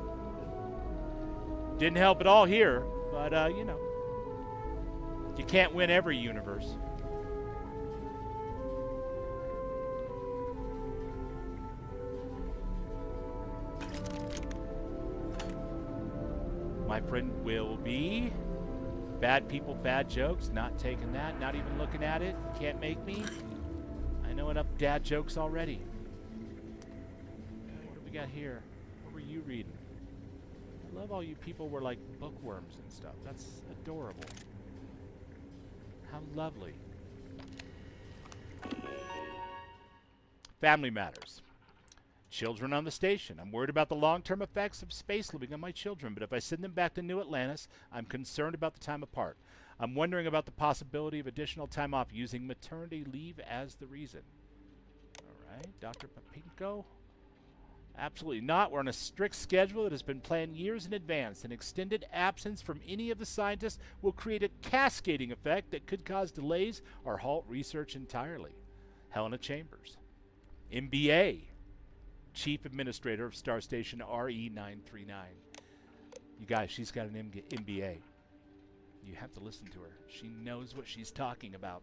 Didn't help at all here, but, you know. You can't win every universe. My friend will be... Bad people, bad jokes. Not taking that. Not even looking at it. Can't make me. I know enough dad jokes already. What do we got here? What were you reading? I love all you people were like bookworms and stuff. That's adorable. How lovely. Family matters. Children on the station. I'm worried about the long-term effects of space living on my children, but if I send them back to New Atlantis, I'm concerned about the time apart. I'm wondering about the possibility of additional time off using maternity leave as the reason. All right, Dr. Papinko? Absolutely not. We're on a strict schedule that has been planned years in advance. An extended absence from any of the scientists will create a cascading effect that could cause delays or halt research entirely. Helena Chambers. MBA. Chief Administrator of Star Station RE939. You guys, she's got an MBA. You have to listen to her. She knows what she's talking about.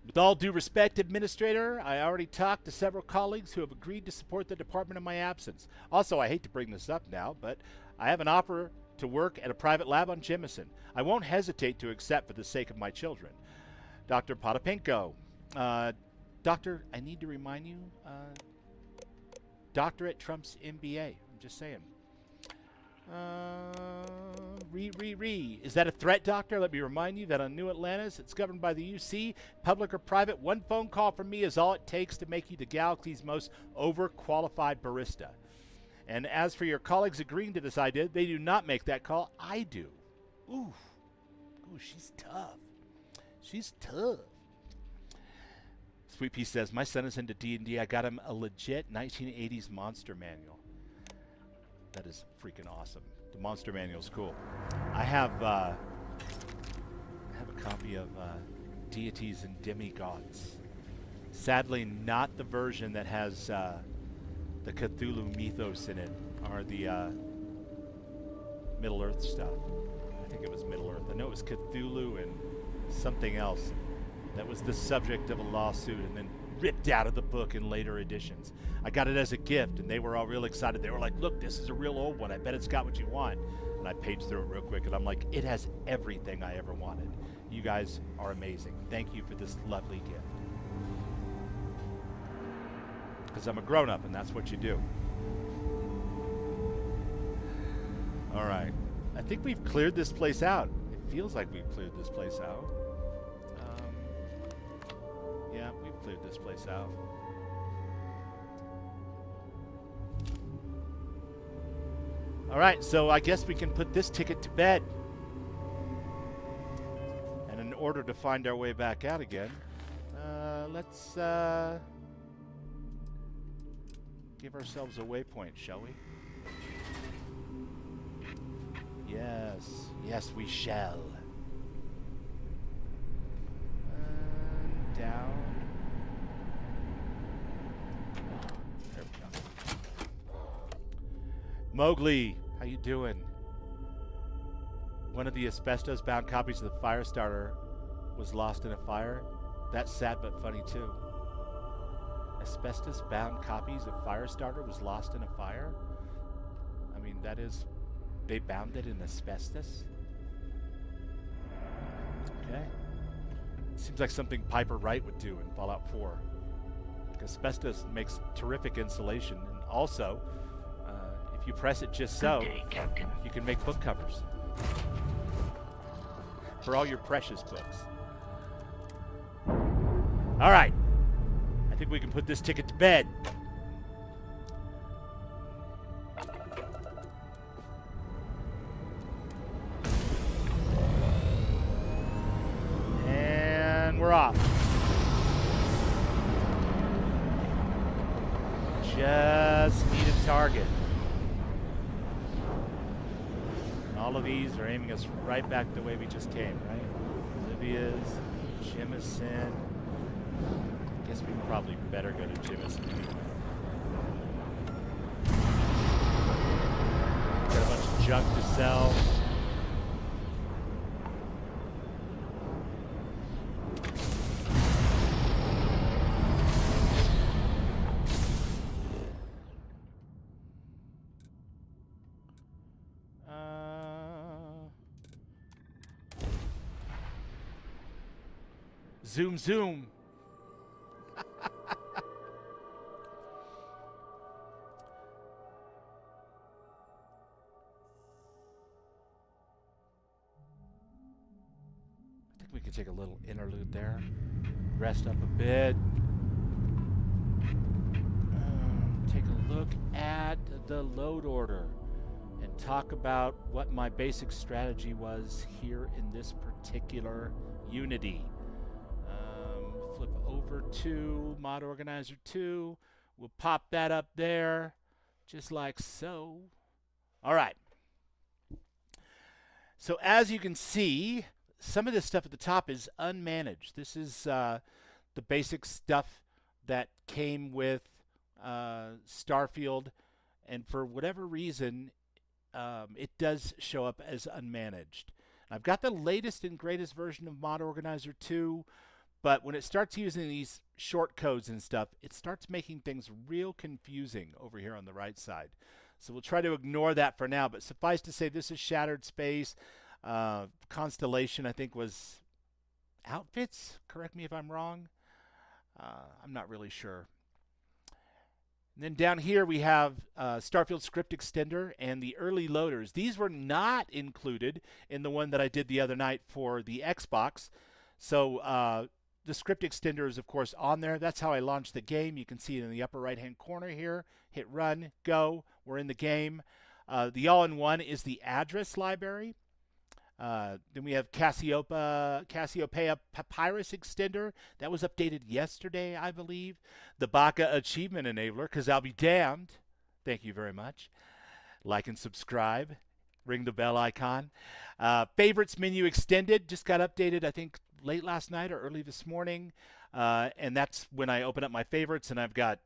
With all due respect, Administrator, I already talked to several colleagues who have agreed to support the department in my absence. Also, I hate to bring this up now, but I have an offer to work at a private lab on Jemison. I won't hesitate to accept for the sake of my children. Dr. Potapenko. Doctor, I need to remind you, doctorate trumps MBA. I'm just saying. Is that a threat, Doctor? Let me remind you that on New Atlantis, it's governed by the UC. Public or private, one phone call from me is all it takes to make you the galaxy's most overqualified barista. And as for your colleagues agreeing to this idea, they do not make that call. I do. Ooh, she's tough. She's tough. Sweet Pea says, my son is into D&D. I got him a legit 1980s monster manual. That is freaking awesome. The monster manual's cool. I have a copy of Deities and Demigods. Sadly, not the version that has the Cthulhu mythos in it, or the Middle Earth stuff. I think it was Middle Earth. I know it was Cthulhu and something else. That was the subject of a lawsuit and then ripped out of the book in later editions. I got it as a gift, and they were all real excited. They were like, look, this is a real old one. I bet it's got what you want. And I paged through it real quick, and I'm like, it has everything I ever wanted. You guys are amazing. Thank you for this lovely gift. Because I'm a grown-up, and that's what you do. All right. I think we've cleared this place out. It feels like we've cleared this place out. Yeah, we've cleared this place out. All right, so I guess we can put this ticket to bed. And in order to find our way back out again, let's give ourselves a waypoint, shall we? Yes, yes, we shall. Down. There we go. Mowgli, how you doing? One of the asbestos-bound copies of the Firestarter was lost in a fire. That's sad but funny too. Asbestos-bound copies of Firestarter was lost in a fire? I mean, that is... They bound it in asbestos? Okay. Seems like something Piper Wright would do in Fallout 4. Like asbestos makes terrific insulation, and also, if you press it just so, Good day, Captain. you can make book covers. For all your precious books. Alright. I think we can put this ticket to bed. We're off. Just need a target. And all of these are aiming us right back the way we just came, right? Olivia's, Jimison. I guess we probably better go to Jimison anyway. Got a bunch of junk to sell. Zoom, zoom. I think we could take a little interlude there. Rest up a bit. Take a look at the load order and talk about what my basic strategy was here in this particular Unity. Flip over to Mod Organizer 2. We'll pop that up there, just like so. All right. So as you can see, some of this stuff at the top is unmanaged. This is the basic stuff that came with Starfield, and for whatever reason, it does show up as unmanaged. I've got the latest and greatest version of Mod Organizer 2, but when it starts using these short codes and stuff, it starts making things real confusing over here on the right side. So we'll try to ignore that for now, but suffice to say this is Shattered Space. Constellation, I think, was Outfits. Correct me if I'm wrong. I'm not really sure. And then down here we have Starfield Script Extender and the early loaders. These were not included in the one that I did the other night for the Xbox. So the script extender is, of course, on there. That's how I launched the game. You can see it in the upper right-hand corner here. Hit run, go. We're in the game. The all-in-one is the address library. Then we have Cassiopeia Papyrus Extender. That was updated yesterday, I believe. The Baka Achievement Enabler, because I'll be damned. Thank you very much. Like and subscribe. Ring the bell icon. Favorites menu extended. Just got updated, I think, late last night or early this morning. And that's when I open up my favorites, and I've got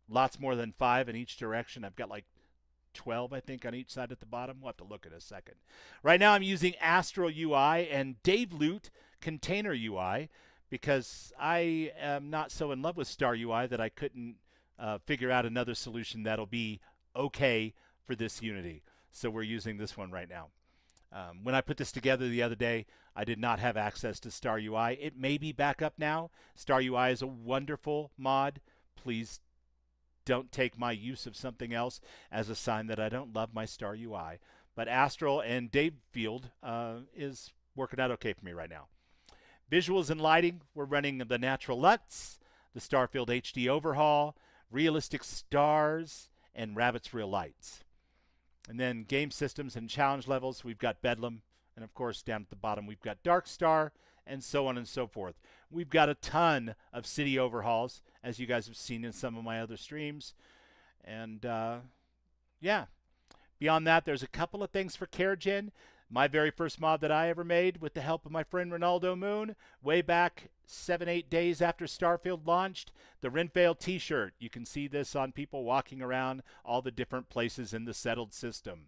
lots more than 5 in each direction. I've got like 12, I think, on each side at the bottom. We'll have to look in a second. Right now I'm using Astral UI and Dave Loot Container UI because I am not so in love with Star UI that I couldn't figure out another solution that'll be okay for this Unity. So we're using this one right now. When I put this together the other day, I did not have access to Star UI. It may be back up now. Star UI is a wonderful mod. Please don't take my use of something else as a sign that I don't love my Star UI. But Astral and Dave Field is working out okay for me right now. Visuals and lighting, we're running the Natural LUTs, the Starfield HD overhaul, realistic stars, and Rabbit's Real Lights. And then game systems and challenge levels, we've got Bedlam. And of course, down at the bottom, we've got DarkStar, and so on and so forth. We've got a ton of city overhauls, as you guys have seen in some of my other streams. And yeah, beyond that, there's a couple of things for CareGen. My very first mod that I ever made with the help of my friend Ronaldo Moon, way back 7-8 days after Starfield launched, the Renfail t-shirt. You can see this on people walking around all the different places in the settled system.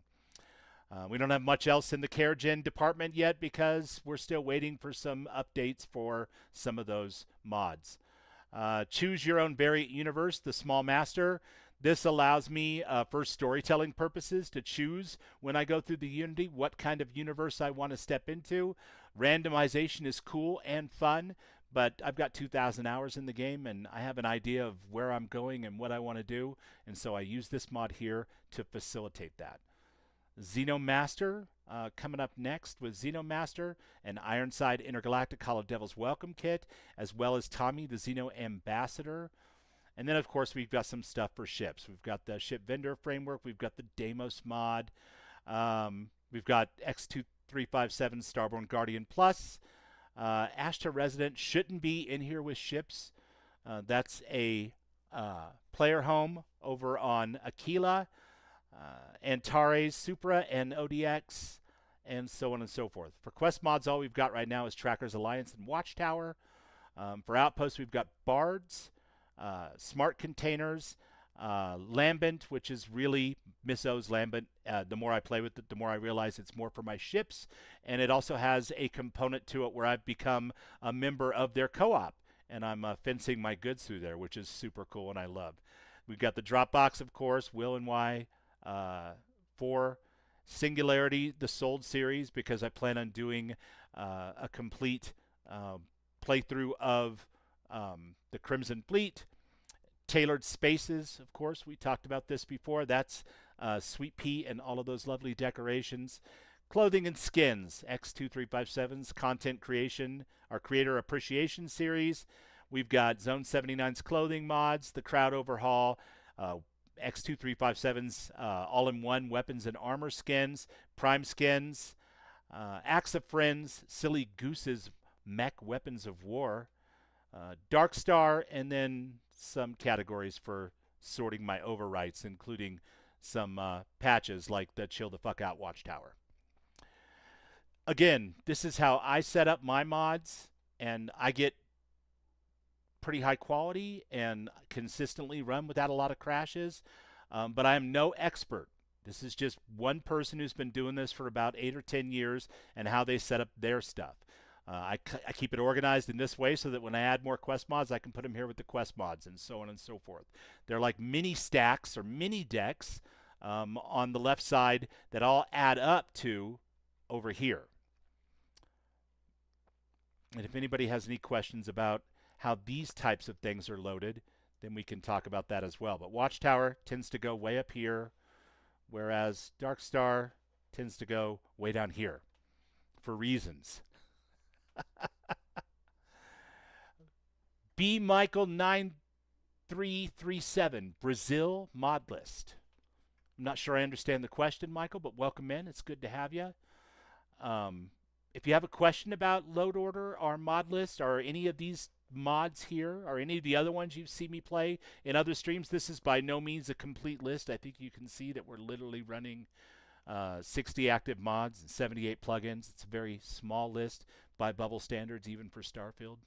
We don't have much else in the CareGen department yet because we're still waiting for some updates for some of those mods. Choose your own variant universe, the Small Master. This allows me, for storytelling purposes, to choose when I go through the Unity what kind of universe I want to step into. Randomization is cool and fun, but I've got 2,000 hours in the game and I have an idea of where I'm going and what I want to do, and so I use this mod here to facilitate that. Xenomaster, coming up next with Xenomaster, an Ironside Intergalactic Holo Devil's Welcome Kit, as well as Tommy, the Xeno Ambassador. And then, of course, we've got some stuff for ships. We've got the Ship Vendor Framework. We've got the Deimos mod. We've got X2357 Starborn Guardian Plus. Ashta Resident shouldn't be in here with ships. That's a player home over on Aquila. Antares, Supra, and ODX, and so on and so forth. For quest mods, all we've got right now is Trackers Alliance and Watchtower. For outposts, we've got Bards, Smart Containers, Lambent, which is really Miss O's Lambent. The more I play with it, the more I realize it's more for my ships, and it also has a component to it where I've become a member of their co-op, and I'm fencing my goods through there, which is super cool and I love. We've got the Dropbox, of course, Will and Y. For Singularity, the Sold series, because I plan on doing a complete playthrough of the Crimson Fleet. Tailored Spaces, of course, we talked about this before. That's Sweet Pea and all of those lovely decorations. Clothing and Skins, X2357's Content Creation, our Creator Appreciation series. We've got Zone 79's clothing mods, the Crowd Overhaul, X2357's all-in-one weapons and armor skins, Prime skins, Axe of Friends, Silly Goose's mech weapons of war, DarkStar, and then some categories for sorting my overwrites, including some patches like the Chill the Fuck Out Watchtower. Again, this is how I set up my mods, and I get pretty high quality and consistently run without a lot of crashes, but I am no expert. This is just one person who's been doing this for about 8 or 10 years and how they set up their stuff. I keep it organized in this way so that when I add more quest mods, I can put them here with the quest mods and so on and so forth. They're like mini stacks or mini decks on the left side that all add up to over here. And if anybody has any questions about how these types of things are loaded, then we can talk about that as well. But Watchtower tends to go way up here, whereas DarkStar tends to go way down here for reasons. B. Michael 9337, Brazil mod list. I'm not sure I understand the question, Michael, but welcome in. It's good to have you. If you have a question about load order or mod list or any of these mods here or any of the other ones you've seen me play in other streams, this is by no means a complete list. I think you can see that we're literally running 60 active mods and 78 plugins. It's a very small list by bubble standards, even for Starfield.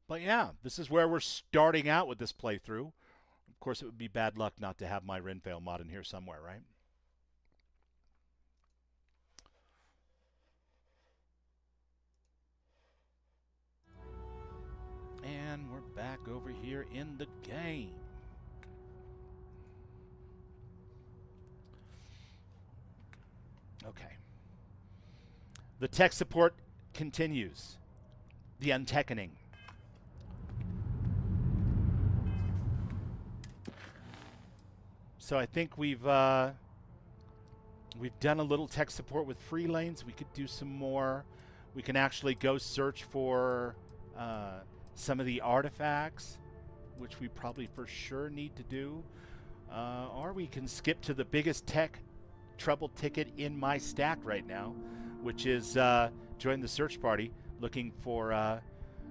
But yeah, this is where we're starting out with this playthrough. Of course, it would be bad luck not to have my Renfail mod in here somewhere, right? And we're back over here in the game. Okay. The tech support continues. The untechning. So I think we've done a little tech support with free lanes. We could do some more. We can actually go search for some of the artifacts, which we probably for sure need to do. Or we can skip to the biggest tech trouble ticket in my stack right now, which is join the search party looking for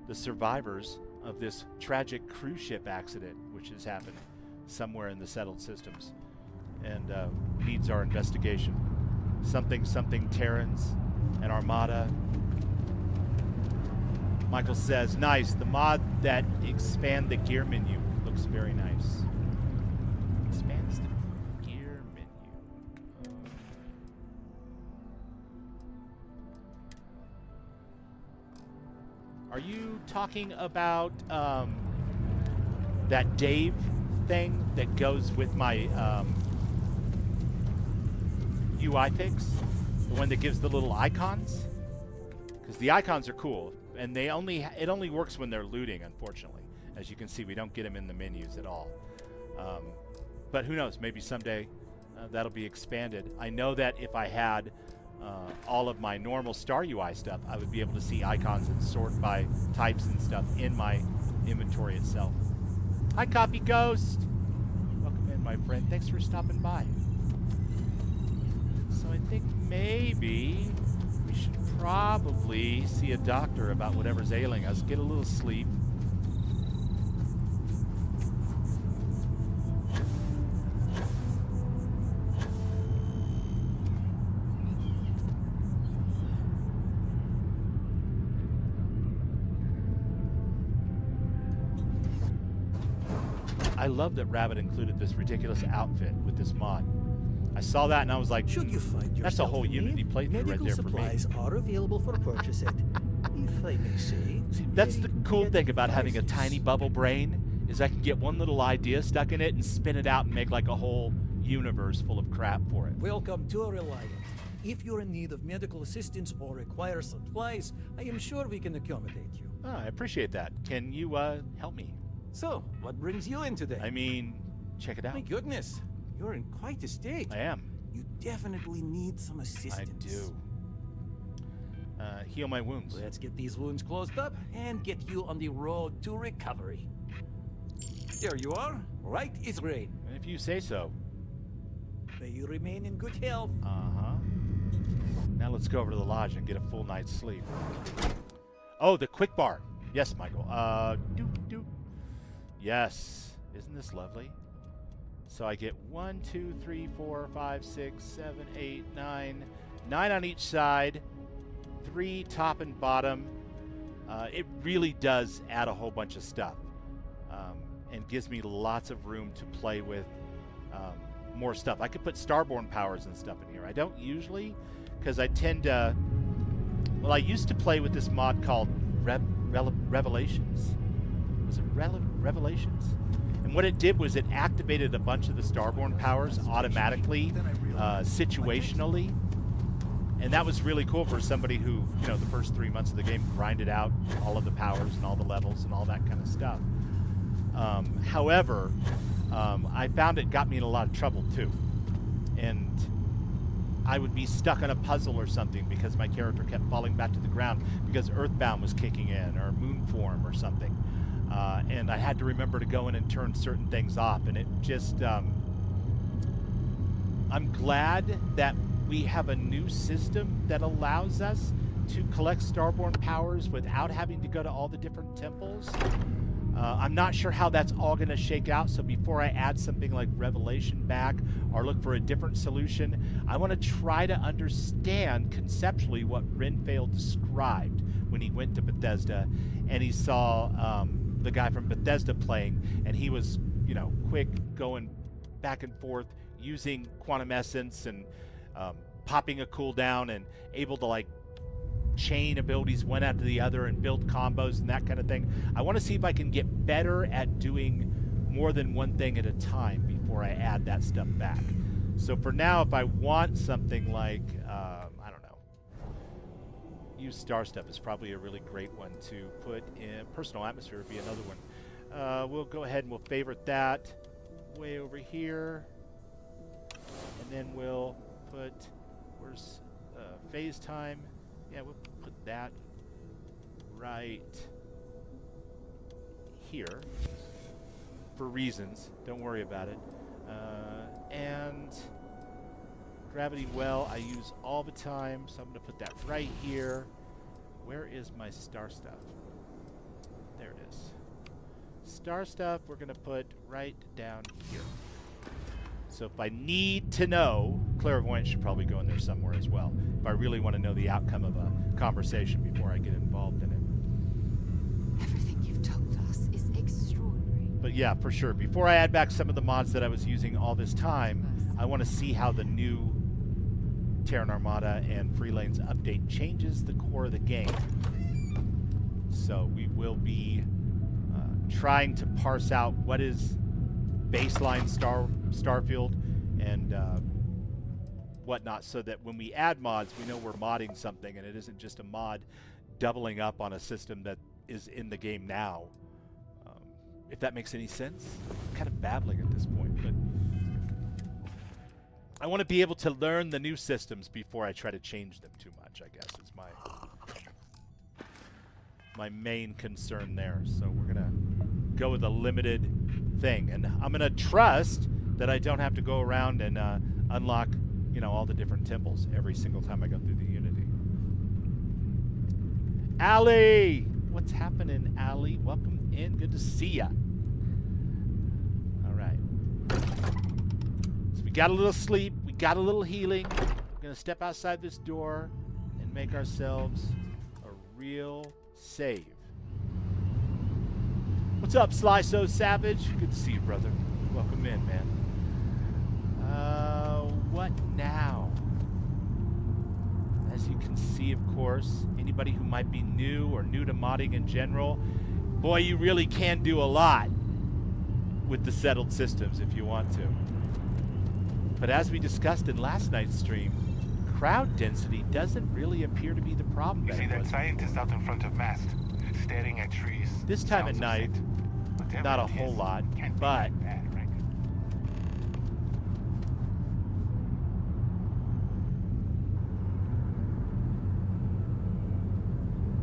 the survivors of this tragic cruise ship accident which has happened somewhere in the settled systems and needs our investigation. Something Terrans and Armada. Michael says, nice. The mod that expand the gear menu looks very nice. Expands the gear menu. Are you talking about that Dave thing that goes with my UI fix? The one that gives the little icons? Because the icons are cool, and it only works when they're looting, unfortunately. As you can see, we don't get them in the menus at all. But who knows, maybe someday that'll be expanded. I know that if I had all of my normal Star UI stuff, I would be able to see icons and sort by types and stuff in my inventory itself. Hi, Copy Ghost! Welcome in, my friend. Thanks for stopping by. So I think maybe we should probably see a doctor about whatever's ailing us, get a little sleep. I love that Rabbit included this ridiculous outfit with this mod. I saw that and I was like, should you find yourself that's a whole in Unity need, playthrough right there for me. Medical supplies are available for purchase at, if I may say, That's the cool thing about having a tiny bubble brain, is I can get one little idea stuck in it and spin it out and make like a whole universe full of crap for it. Welcome to Reliant. If you're in need of medical assistance or require supplies, I am sure we can accommodate you. Oh, I appreciate that. Can you help me? So, what brings you in today? I mean, check it out. My goodness, you're in quite a state. I am. You definitely need some assistance. I do. Heal my wounds. Let's get these wounds closed up and get you on the road to recovery. There you are. Right is rain. If you say so. May you remain in good health. Uh-huh. Now let's go over to the lodge and get a full night's sleep. Oh, the quick bar. Yes, Michael. Doop, doop. Yes. Isn't this lovely? So I get 1, 2, 3, 4, 5, 6, 7, 8, 9. 9 on each side. 3 top and bottom. It really does add a whole bunch of stuff. And gives me lots of room to play with more stuff. I could put starborn powers and stuff in here. I don't usually, because I tend to... Well, I used to play with this mod called Revelations. Was it Revelations? And what it did was it activated a bunch of the starborn powers automatically, situationally. And that was really cool for somebody who, you know, the first 3 months of the game grinded out all of the powers and all the levels and all that kind of stuff. However, I found it got me in a lot of trouble too. And I would be stuck on a puzzle or something because my character kept falling back to the ground because Earthbound was kicking in or Moonform or something. And I had to remember to go in and turn certain things off. And it just, I'm glad that we have a new system that allows us to collect starborn powers without having to go to all the different temples. I'm not sure how that's all going to shake out, so before I add something like Revelation back or look for a different solution, I want to try to understand conceptually what Renfail described when he went to Bethesda and he saw the guy from Bethesda playing, and he was, you know, quick going back and forth using quantum essence and popping a cooldown and able to like chain abilities one after the other and build combos and that kind of thing. I want to see if I can get better at doing more than one thing at a time before I add that stuff back. So for now, if I want something like, I don't know, use star stuff is probably a really great one to put in. Personal atmosphere would be another one. We'll go ahead and we'll favorite that way over here. And then we'll put, where's phase time? Yeah, we'll put that right here for reasons. Don't worry about it. And gravity well I use all the time, so I'm going to put that right here. Where is my star stuff? There it is. Star stuff we're going to put right down here. So if I need to know, clairvoyance should probably go in there somewhere as well. If I really want to know the outcome of a conversation before I get involved in it. Everything you've told us is extraordinary. But yeah, for sure. Before I add back some of the mods that I was using all this time, I want to see how the new Terran Armada and Free Lanes update changes the core of the game. So we will be trying to parse out what is baseline Starfield and whatnot, so that when we add mods, we know we're modding something and it isn't just a mod doubling up on a system that is in the game now. If that makes any sense. I'm kind of babbling at this point, but I want to be able to learn the new systems before I try to change them too much, I guess, is my main concern there. So we're going to go with a limited thing, and I'm going to trust that I don't have to go around and unlock, you know, all the different temples every single time I go through the Unity. Allie! What's happening, Allie? Welcome in. Good to see ya. All right. So we got a little sleep. We got a little healing. We're going to step outside this door and make ourselves a real save. What's up, Sly So Savage? Good to see you, brother. Welcome in, man. What now? As you can see, of course, anybody who might be new or new to modding in general, boy, you really can do a lot with the settled systems if you want to. But as we discussed in last night's stream, crowd density doesn't really appear to be the problem. You see that scientist out in front of mast, staring at trees. This time at Sounds night, upset. Whatever not a it whole is, lot, can't be but that bad, right?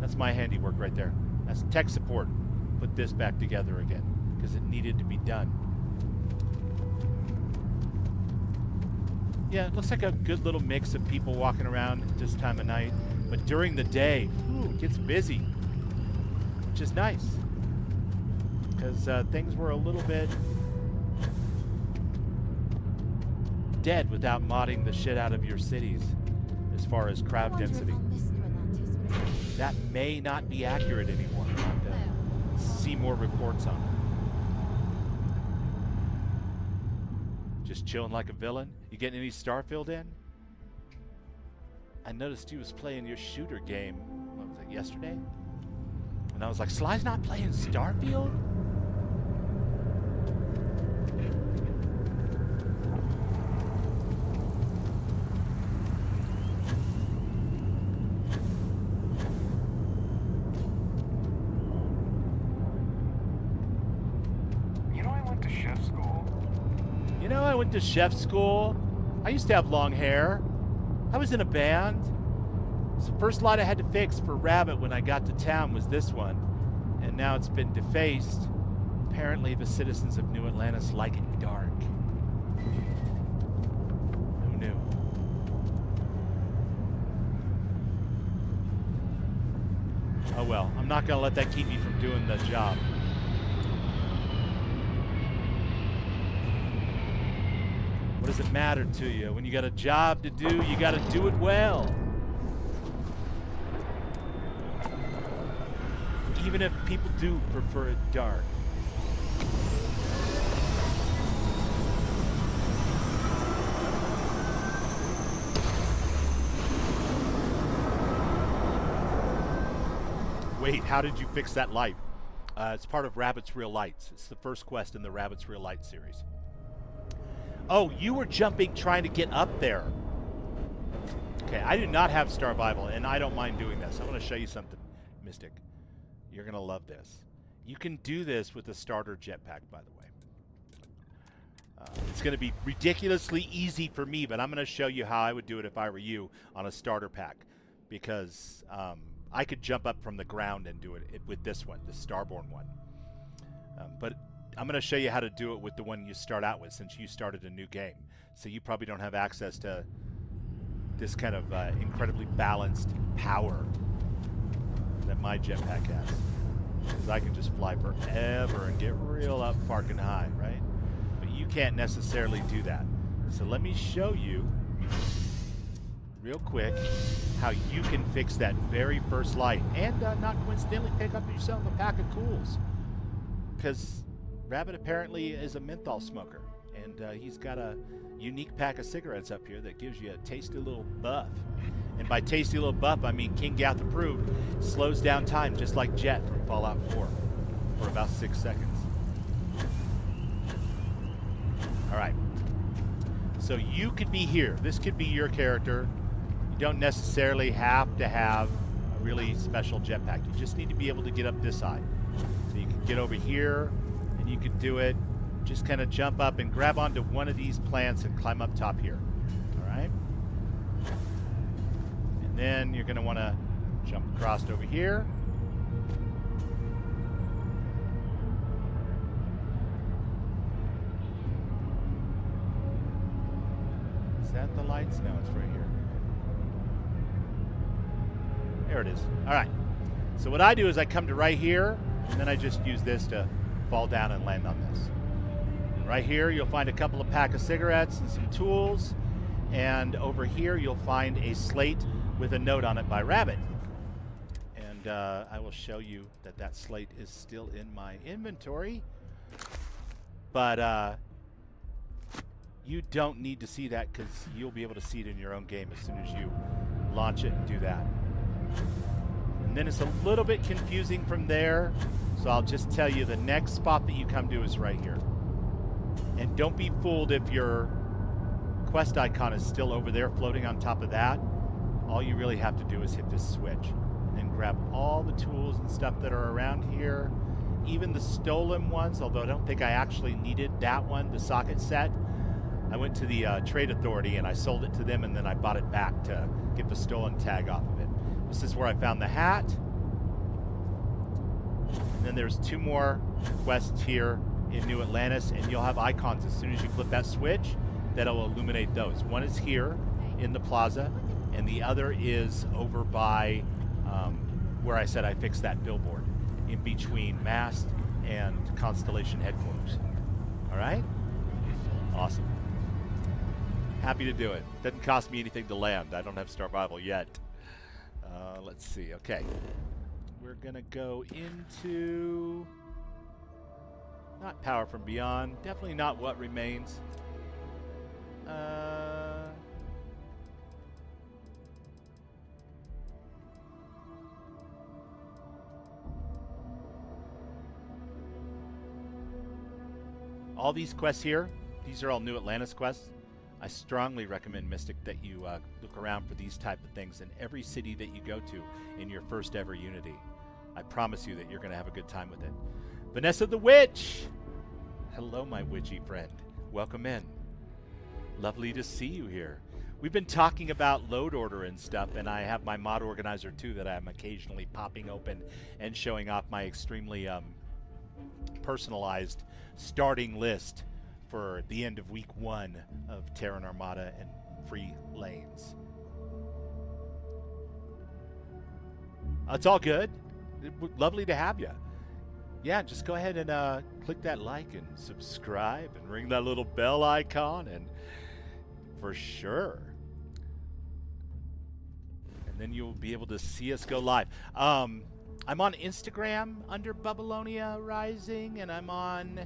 that's my handiwork right there. That's tech support. Put this back together again because it needed to be done. Yeah, it looks like a good little mix of people walking around at this time of night. But during the day, it gets busy, which is nice. Because things were a little bit dead without modding the shit out of your cities as far as crowd density. That may not be accurate anymore. I'll have to see more reports on it. Just chilling like a villain. You getting any Starfield in? I noticed you was playing your shooter game, what was it, yesterday? And I was like, Sly's not playing Starfield? You know, I went to chef school. You know, I went to chef school. I used to have long hair. I was in a band. So the first light I had to fix for Rabbit when I got to town was this one. And now it's been defaced. Apparently the citizens of New Atlantis like it dark. Who knew? Oh well, I'm not gonna let that keep me from doing the job. What does it matter to you? When you got a job to do, you got to do it well. Even if people do prefer it dark. Wait, how did you fix that light? It's part of Rabbit's Real Lights. It's the first quest in the Rabbit's Real Light series. Oh, you were jumping trying to get up there. Okay, I do not have Starvival, and I don't mind doing this. I want to show you something, Mystic. You're going to love this. You can do this with a starter jetpack, by the way. It's going to be ridiculously easy for me, but I'm going to show you how I would do it if I were you on a starter pack. Because I could jump up from the ground and do it with this one, the Starborn one. But I'm going to show you how to do it with the one you start out with, since you started a new game. So you probably don't have access to this kind of incredibly balanced power that my jetpack has. Because I can just fly forever and get real up fucking high, right? But you can't necessarily do that. So let me show you real quick how you can fix that very first light, and not coincidentally pick up yourself a pack of cools. Because Rabbit apparently is a menthol smoker, and he's got a unique pack of cigarettes up here that gives you a tasty little buff. And by tasty little buff, I mean King Gath approved. Slows down time just like Jet from Fallout 4 for about 6 seconds. All right. So you could be here. This could be your character. You don't necessarily have to have a really special jetpack. You just need to be able to get up this side. So you can get over here, and you can do it. Just kind of jump up and grab onto one of these plants and climb up top here. All right? And then you're going to want to jump across over here. Is that the lights? No, it's right here. There it is. All right. So what I do is I come to right here, and then I just use this to fall down and land on this. And right here, you'll find a couple of pack of cigarettes and some tools. And over here, you'll find a slate with a note on it by Rabbit. And I will show you that that slate is still in my inventory. But you don't need to see that, because you'll be able to see it in your own game as soon as you launch it and do that. And then it's a little bit confusing from there, so I'll just tell you the next spot that you come to is right here. And don't be fooled if your quest icon is still over there floating on top of that. All you really have to do is hit this switch, and then grab all the tools and stuff that are around here, even the stolen ones, although I don't think I actually needed that one, the socket set. I went to the trade authority and I sold it to them, and then I bought it back to get the stolen tag off of it. This is where I found the hat. And then there's 2 more quests here in New Atlantis, and you'll have icons as soon as you flip that switch that'll illuminate those. One is here in the plaza, and the other is over by where I said I fixed that billboard, in between Mast and Constellation headquarters. All right? Awesome. Happy to do it. Doesn't cost me anything to land. I don't have Starfield yet. Let's see. Okay. We're going to go into... not Power from Beyond. Definitely not What Remains. All these quests here, these are all New Atlantis quests. I strongly recommend, Mystic, that you look around for these type of things in every city that you go to in your first ever Unity. I promise you that you're going to have a good time with it. Vanessa the Witch! Hello, my witchy friend. Welcome in. Lovely to see you here. We've been talking about load order and stuff, and I have my mod organizer too that I'm occasionally popping open and showing off my extremely personalized starting list for the end of week 1 of Terran Armada and free lanes. It's all good. Lovely to have you. Yeah, just go ahead and click that like and subscribe and ring that little bell icon, and for sure. And then you'll be able to see us go live. I'm on Instagram under Babylonia Rising, and I'm on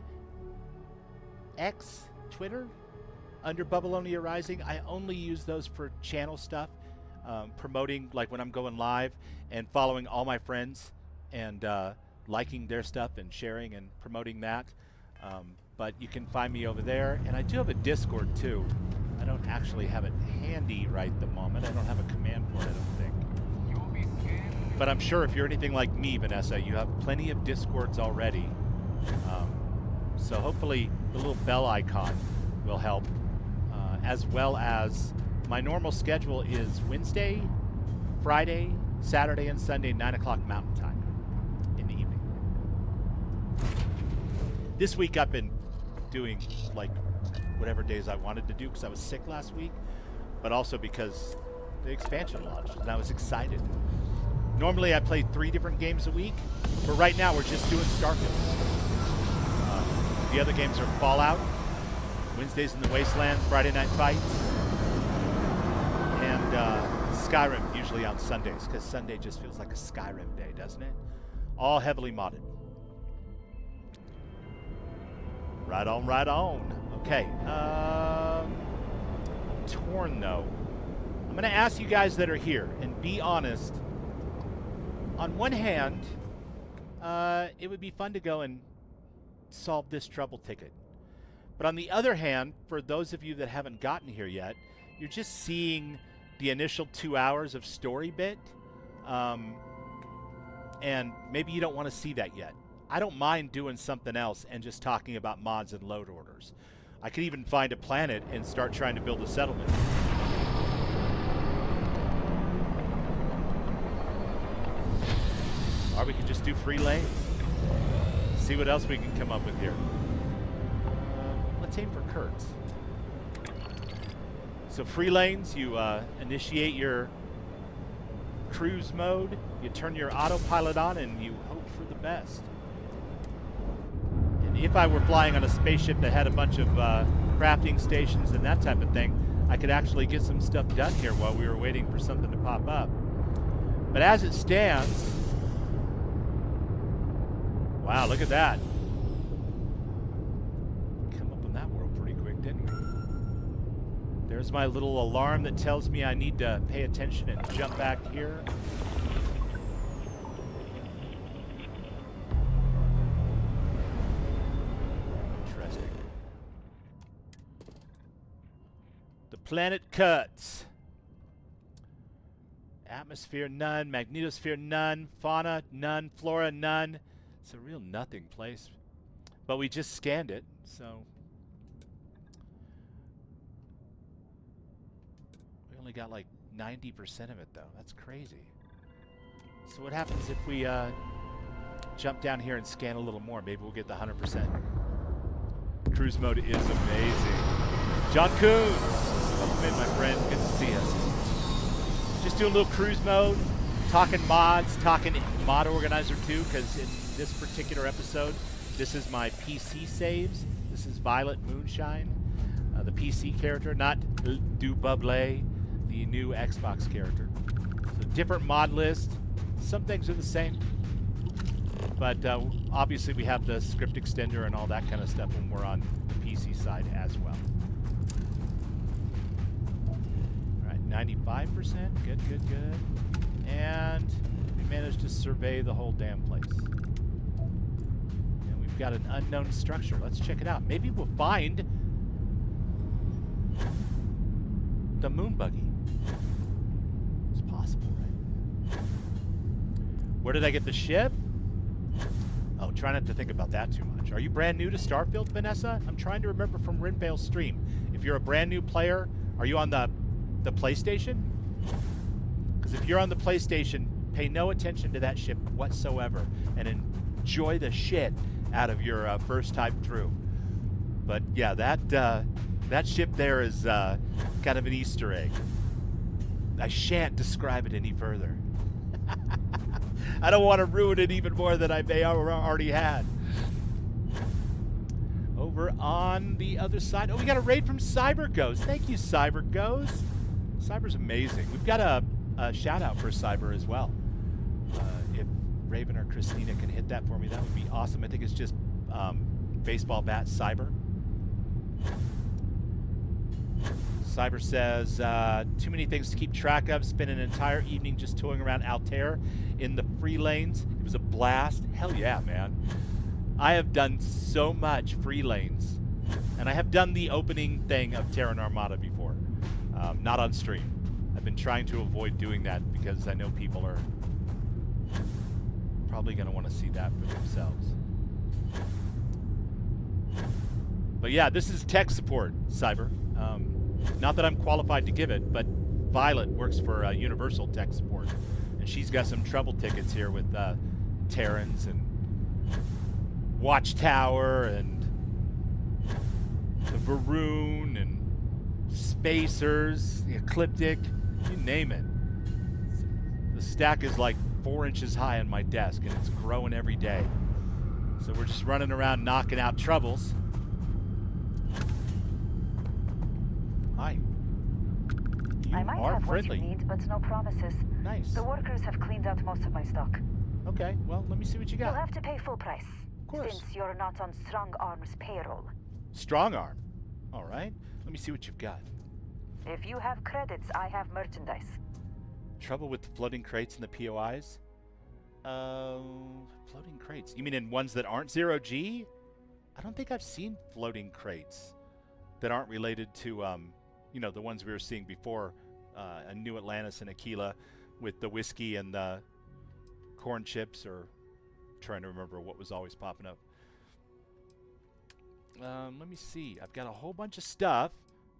X, Twitter, under Babylonia Rising. I only use those for channel stuff, promoting like when I'm going live, and following all my friends and liking their stuff and sharing and promoting that. But you can find me over there, and I do have a Discord too. I don't actually have it handy right at the moment. I don't have a command for it, I don't think. But I'm sure if you're anything like me, Vanessa, you have plenty of Discords already. So hopefully the little bell icon will help, as well as my normal schedule is Wednesday, Friday, Saturday, and Sunday, 9 o'clock Mountain Time in the evening. This week I've been doing like whatever days I wanted to do because I was sick last week, but also because the expansion launched and I was excited. Normally I play 3 different games a week, but right now we're just doing Starfield. The other games are Fallout, Wednesdays in the Wasteland, Friday Night Fights, and Skyrim usually on Sundays, because Sunday just feels like a Skyrim day, doesn't it? All heavily modded. Right on, right on. Okay. Torn, though. I'm going to ask you guys that are here, and be honest. On one hand, it would be fun to go and solve this trouble ticket. But on the other hand, for those of you that haven't gotten here yet, you're just seeing the initial 2 hours of story bit, and maybe you don't want to see that yet. I don't mind doing something else and just talking about mods and load orders. I could even find a planet and start trying to build a settlement. Or we could just do free lanes. See what else we can come up with here. Let's aim for Kurtz. So free lanes, you initiate your cruise mode, you turn your autopilot on, and you hope for the best. And if I were flying on a spaceship that had a bunch of crafting stations and that type of thing, I could actually get some stuff done here while we were waiting for something to pop up. But as it stands, wow, look at that. Come up on that world pretty quick, didn't we? There's my little alarm that tells me I need to pay attention and jump back here. Interesting. The planet cuts. Atmosphere, none. Magnetosphere, none. Fauna, none. Flora, none. It's a real nothing place. But we just scanned it, so... we only got like 90% of it, though. That's crazy. So what happens if we jump down here and scan a little more? Maybe we'll get the 100%. Cruise mode is amazing. John Coons! Welcome in, my friend. Good to see you. Just doing a little cruise mode. Talking mods, talking mod organizer too, because in this particular episode, this is my PC saves. This is Violet Moonshine, the PC character, not Du Buble, the new Xbox character. So different mod list. Some things are the same, but obviously we have the script extender and all that kind of stuff when we're on the PC side as well. All right, 95%. Good, good, good. And we managed to survey the whole damn place. And we've got an unknown structure. Let's check it out. Maybe we'll find the moon buggy. It's possible, right? Where did I get the ship? Oh, try not to think about that too much. Are you brand new to Starfield, Vanessa? I'm trying to remember from Rinvale's stream. If you're a brand new player, are you on the PlayStation? Because if you're on the PlayStation, pay no attention to that ship whatsoever and enjoy the shit out of your first time through. But yeah, that ship there is kind of an Easter egg. I shan't describe it any further. I don't want to ruin it even more than I may already had. Over on the other side. Oh, we got a raid from Cyber Ghost. Thank you, Cyber Ghost. Cyber's amazing. We've got a shout out for Cyber as well. If Raven or Christina can hit that for me, that would be awesome. I think it's just baseball bat Cyber. Cyber says, too many things to keep track of. Spent an entire evening just touring around Altair in the free lanes. It was a blast. Hell yeah, man. I have done so much free lanes. And I have done the opening thing of Terran Armada before. Not on stream. I've been trying to avoid doing that because I know people are probably going to want to see that for themselves. But yeah, this is tech support, Cyber. Not that I'm qualified to give it, but Violet works for Universal Tech Support. And she's got some trouble tickets here with Terrans and watchtower and the Varoon and spacers, the ecliptic, you name it. The stack is like 4 inches high on my desk, and it's growing every day. So we're just running around knocking out troubles. Hi. You I might are have friendly. what you need, but no promises. Nice. The workers have cleaned out most of my stock. Okay, well, let me see what you You'll got. have to pay full price. Of course. Since you're not on Strong Arm's payroll. Strong arm. All right. Let me see what you've got. If you have credits, I have merchandise. Trouble with the floating crates and the POIs? Floating crates. You mean in ones that aren't 0G? I don't think I've seen floating crates that aren't related to, you know, the ones we were seeing before, New Atlantis and Aquila with the whiskey and the corn chips, or trying to remember what was always popping up. Let me see. I've got a whole bunch of stuff,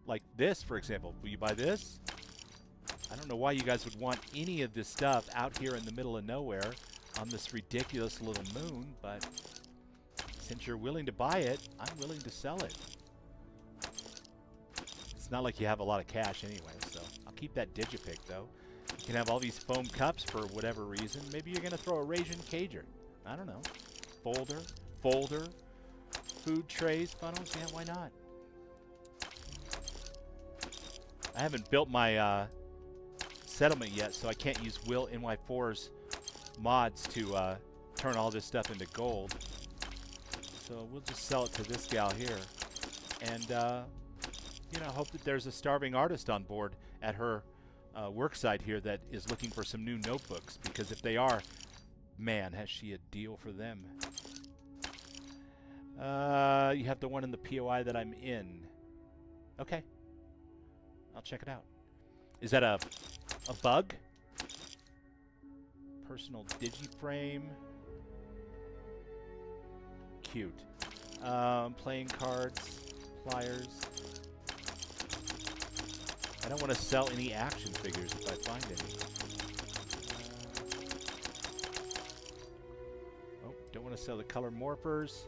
like this, for example. Will you buy this? I don't know why you guys would want any of this stuff out here in the middle of nowhere on this ridiculous little moon, but since you're willing to buy it, I'm willing to sell it. It's not like you have a lot of cash anyway, so I'll keep that Digipic, though. You can have all these foam cups for whatever reason. Maybe you're going to throw a Rasian Cager. I don't know. Folder, food trays, funnels. Yeah, why not? I haven't built my settlement yet, so I can't use Will NY4's mods to turn all this stuff into gold. So we'll just sell it to this gal here, and you know, hope that there's a starving artist on board at her work site here that is looking for some new notebooks, because if they are, man, has she a deal for them. You have the one in the POI that I'm in. Okay. I'll check it out. Is that a bug? Personal digiframe. Cute. Playing cards, pliers. I don't want to sell any action figures if I find any. Oh, don't want to sell the color morphers.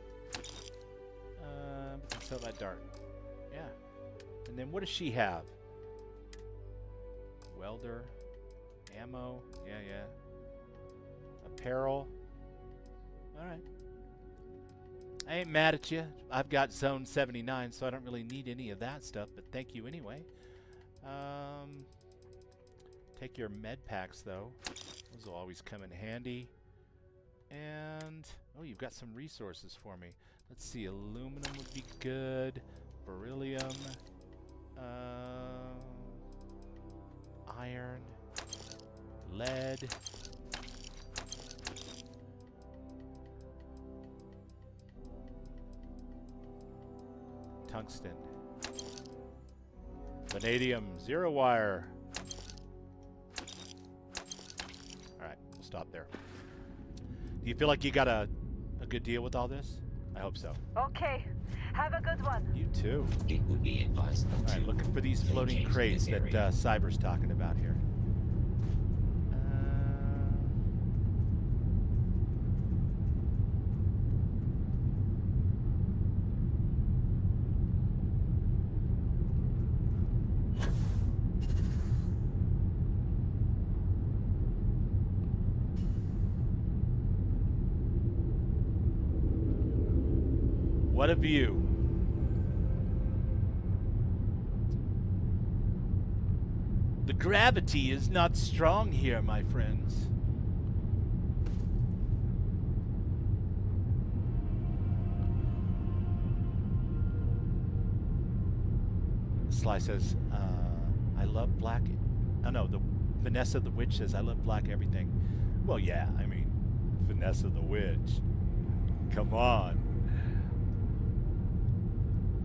We can sell that dart. Yeah. And then what does she have? Welder. Ammo. Yeah. Apparel. Alright. I ain't mad at you. I've got Zone 79, so I don't really need any of that stuff, but thank you anyway. Take your med packs, though. Those will always come in handy. And, oh, you've got some resources for me. Let's see, aluminum would be good. Beryllium. Iron. Lead. Tungsten. Vanadium. Zero wire. Alright, we'll stop there. Do you feel like you got a good deal with all this? I hope so. Okay. Have a good one. You too. It would be advised Alright, to looking for these floating vacate crates this that area. Cyber's talking about here. What a view. The gravity is not strong here, my friends. Sly says, I love black. Oh no, the Vanessa the Witch says, I love black everything. Well, yeah, I mean, Vanessa the Witch. Come on.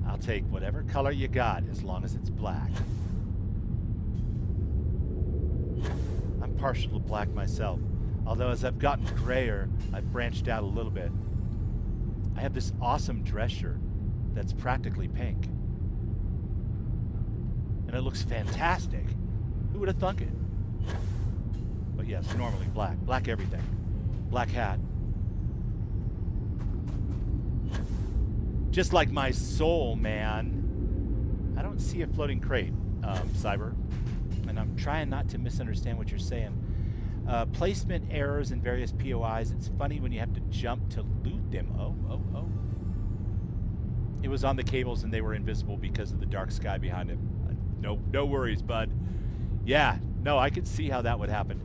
I'll take whatever color you got as long as it's black. I'm partial to black myself, although as I've gotten grayer, I've branched out a little bit. I have this awesome dress shirt that's practically pink. And it looks fantastic. Who would have thunk it? But yes, normally black. Black everything. Black hat. Just like my soul, man. I don't see a floating crate, Cyber. And I'm trying not to misunderstand what you're saying. Placement errors in various POIs. It's funny when you have to jump to loot them. Oh. It was on the cables and they were invisible because of the dark sky behind it. No worries, bud. Yeah, no, I could see how that would happen.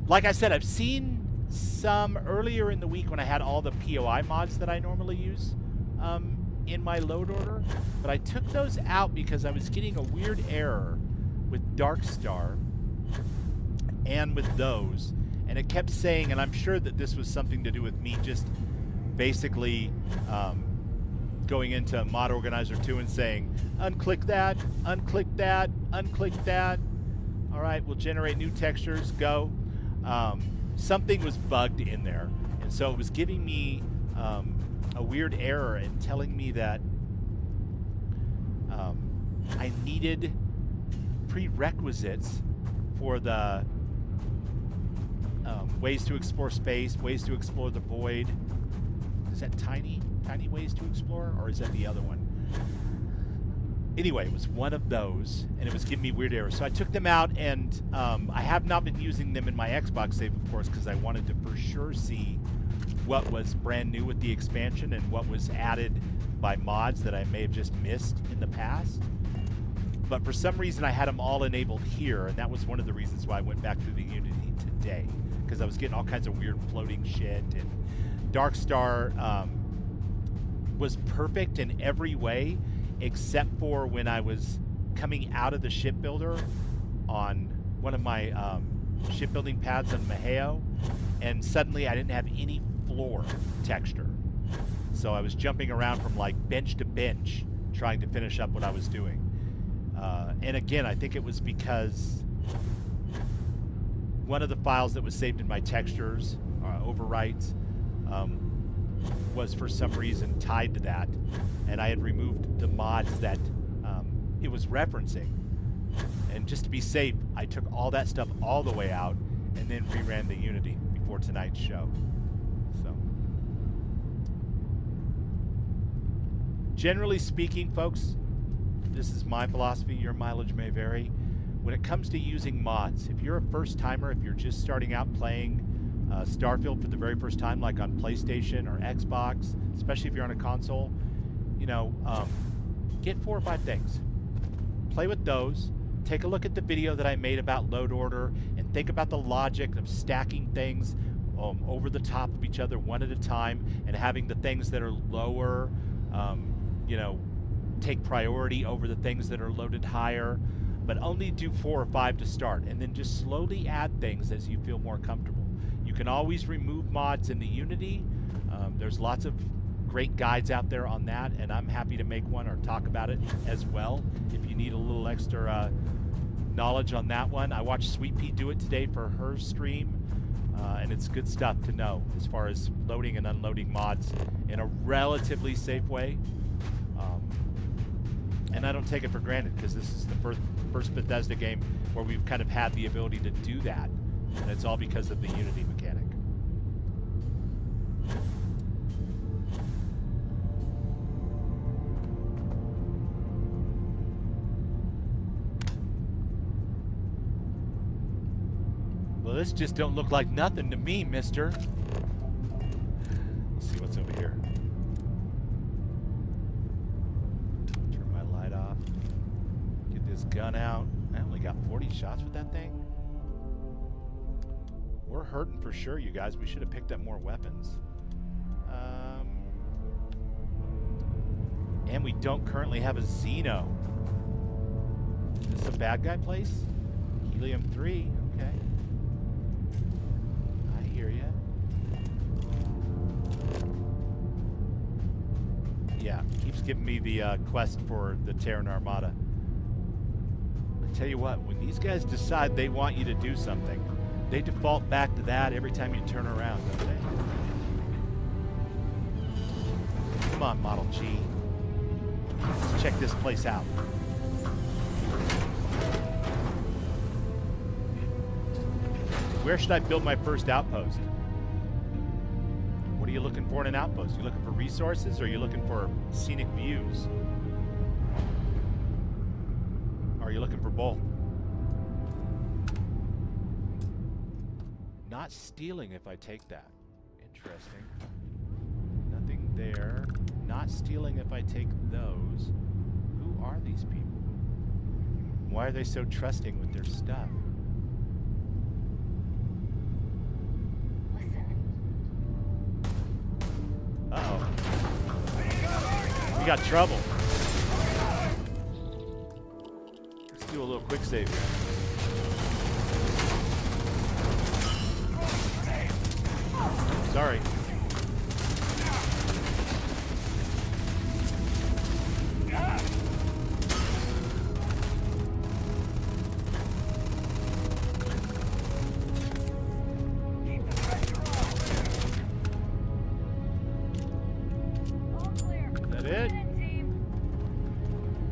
Like I said, I've seen some earlier in the week when I had all the POI mods that I normally use in my load order, but I took those out because I was getting a weird error with DarkStar and with those, and it kept saying, and I'm sure that this was something to do with me just basically going into Mod Organizer 2 and saying, unclick that, unclick that, unclick that. All right, we'll generate new textures, go. Something was bugged in there, and so it was giving me a weird error and telling me that I needed prerequisites for the ways to explore space, ways to explore the void. Is that tiny ways to explore, or is that the other one? Anyway, it was one of those, and it was giving me weird errors. So I took them out, and I have not been using them in my Xbox save, of course, because I wanted to for sure see what was brand new with the expansion and what was added by mods that I may have just missed in the past. But for some reason, I had them all enabled here, and that was one of the reasons why I went back to the Unity today, because I was getting all kinds of weird floating shit, and DarkStar was perfect in every way, except for when I was coming out of the shipbuilder on one of my shipbuilding pads on Maheo, and suddenly I didn't have any floor texture. So I was jumping around from like bench to bench trying to finish up what I was doing. And again, I think it was because one of the files that was saved in my textures, overwrites, was for some reason tied to that, and I had removed the mods that it was referencing. And just to be safe, I took all that stuff all the way out and then reran the Unity before tonight's show. So, generally speaking, folks, this is my philosophy. Your mileage may vary. When it comes to using mods, if you're a first timer, if you're just starting out playing Starfield for the very first time, like on PlayStation or Xbox, especially if you're on a console, you know, get 4 or 5 things. Play with those. Take a look at the video that I made about load order and think about the logic of stacking things over the top of each other one at a time, and having the things that are lower, you know, take priority over the things that are loaded higher, but only do 4 or 5 to start, and then just slowly add things as you feel more comfortable. You can always remove mods in the Unity. There's lots of great guides out there on that, and I'm happy to make one or talk about it as well if you need a little extra knowledge on that one. I watched Sweet Pea do it today for her stream, and it's good stuff to know as far as loading and unloading mods in a relatively safe way. And I don't take it for granted, because this is the first Bethesda game where we've kind of had the ability to do that, and it's all because of the Unity mechanic. Well, this just don't look like nothing to me, mister. Let's see what's over here. Turn my light off. Get this gun out. I only got 40 shots with that thing. We're hurting for sure, you guys. We should have picked up more weapons. And we don't currently have a Xeno. Is this a bad guy place? Helium 3, okay. I hear ya. Yeah, keeps giving me the quest for the Terran Armada. I tell you what, when these guys decide they want you to do something, they default back to that every time you turn around, don't they? Come on, Model G. Let's check this place out. Where should I build my first outpost? What are you looking for in an outpost? You looking for resources, or are you looking for scenic views? Or are you looking for both? Not stealing if I take that. Interesting. Nothing there. Not stealing if I take those. Who are these people? Why are they so trusting with their stuff? Uh-oh. We got trouble. Let's do a little quick save here. Sorry.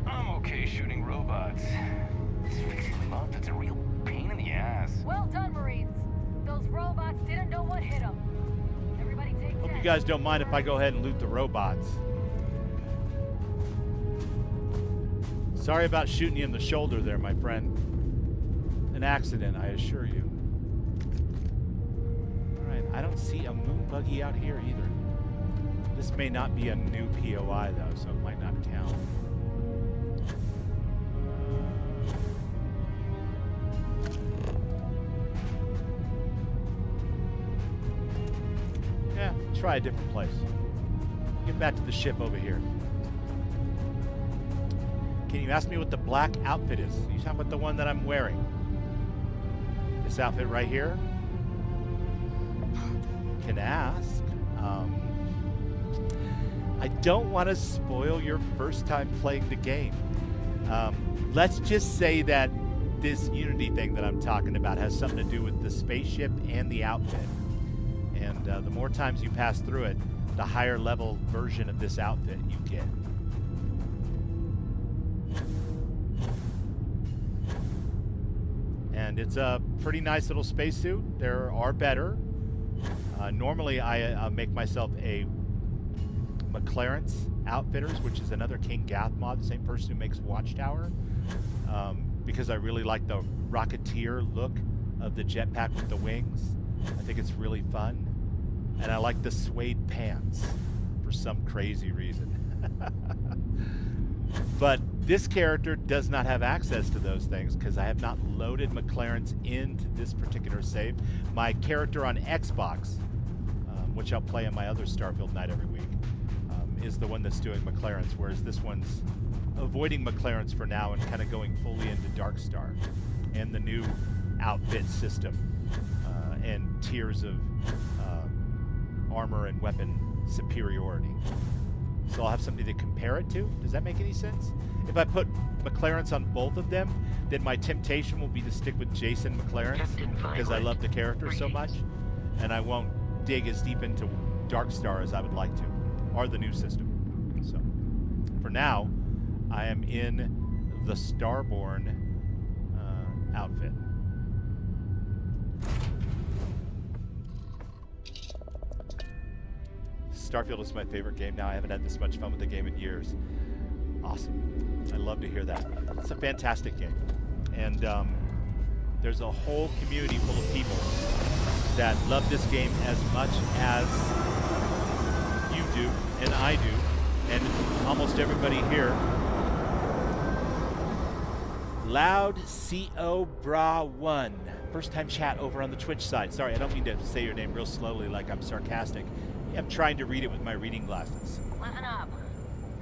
I'm okay shooting robots. Fixing them up, it's a real pain in the ass. Well done, Marines. Those robots didn't know what hit them. Everybody take Hope 10. you guys don't mind if I go ahead and loot the robots. Sorry about shooting you in the shoulder there, my friend. An accident, I assure you. Alright, I don't see a moon buggy out here either. This may not be a new POI though, so it might not count. Yeah, try a different place. Get back to the ship over here. Can you ask me what the black outfit is? You talking about the one that I'm wearing? This outfit right here? Can ask. I don't want to spoil your first time playing the game. Let's just say that this Unity thing that I'm talking about has something to do with the spaceship and the outfit. And the more times you pass through it, the higher level version of this outfit you get. And it's a pretty nice little spacesuit. There are better. Normally I make myself a McLaren's Outfitters, which is another King Gath mod, the same person who makes Watchtower, because I really like the Rocketeer look of the jetpack with the wings. I think it's really fun. And I like the suede pants for some crazy reason. But this character does not have access to those things because I have not loaded McLaren's into this particular save. My character on Xbox, which I'll play on my other Starfield night every week, is the one that's doing McLaren's, whereas this one's avoiding McLaren's for now and kind of going fully into DarkStar and the new outfit system and tiers of armor and weapon superiority. So I'll have something to compare it to. Does that make any sense? If I put McLaren's on both of them, then my temptation will be to stick with Jason McLaren's because I love the character so much, and I won't dig as deep into DarkStar as I would like to, or the new system. So for now, I am in the Starborn outfit. Starfield is my favorite game now. I haven't had this much fun with the game in years. Awesome. I love to hear that. It's a fantastic game. And there's a whole community full of people that love this game as much as you do, and I do, and almost everybody here. Loud CO Bra 1. First time chat over on the Twitch side. Sorry, I don't mean to say your name real slowly like I'm sarcastic. I'm trying to read it with my reading glasses. Listen up.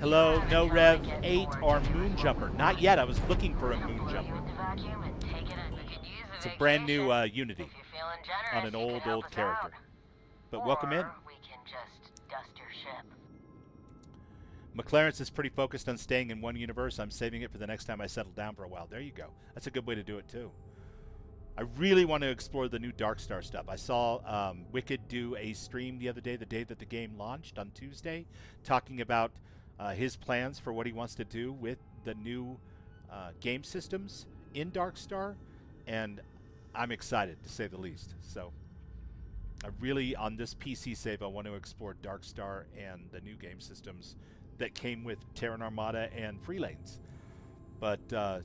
Hello, No Rev 8 or Moonjumper. Not yet. I was looking for a Moonjumper. It's a brand new Unity on an old character. But welcome in. We can just dust your ship. McLaren's is pretty focused on staying in one universe. I'm saving it for the next time I settle down for a while. There you go. That's a good way to do it too. I really want to explore the new DarkStar stuff. I saw Wicked do a stream the other day, the day that the game launched on Tuesday, talking about his plans for what he wants to do with the new game systems in DarkStar, and I'm excited to say the least. So I really, on this PC save, I want to explore DarkStar and the new game systems that came with Terran Armada and Free Lanes. But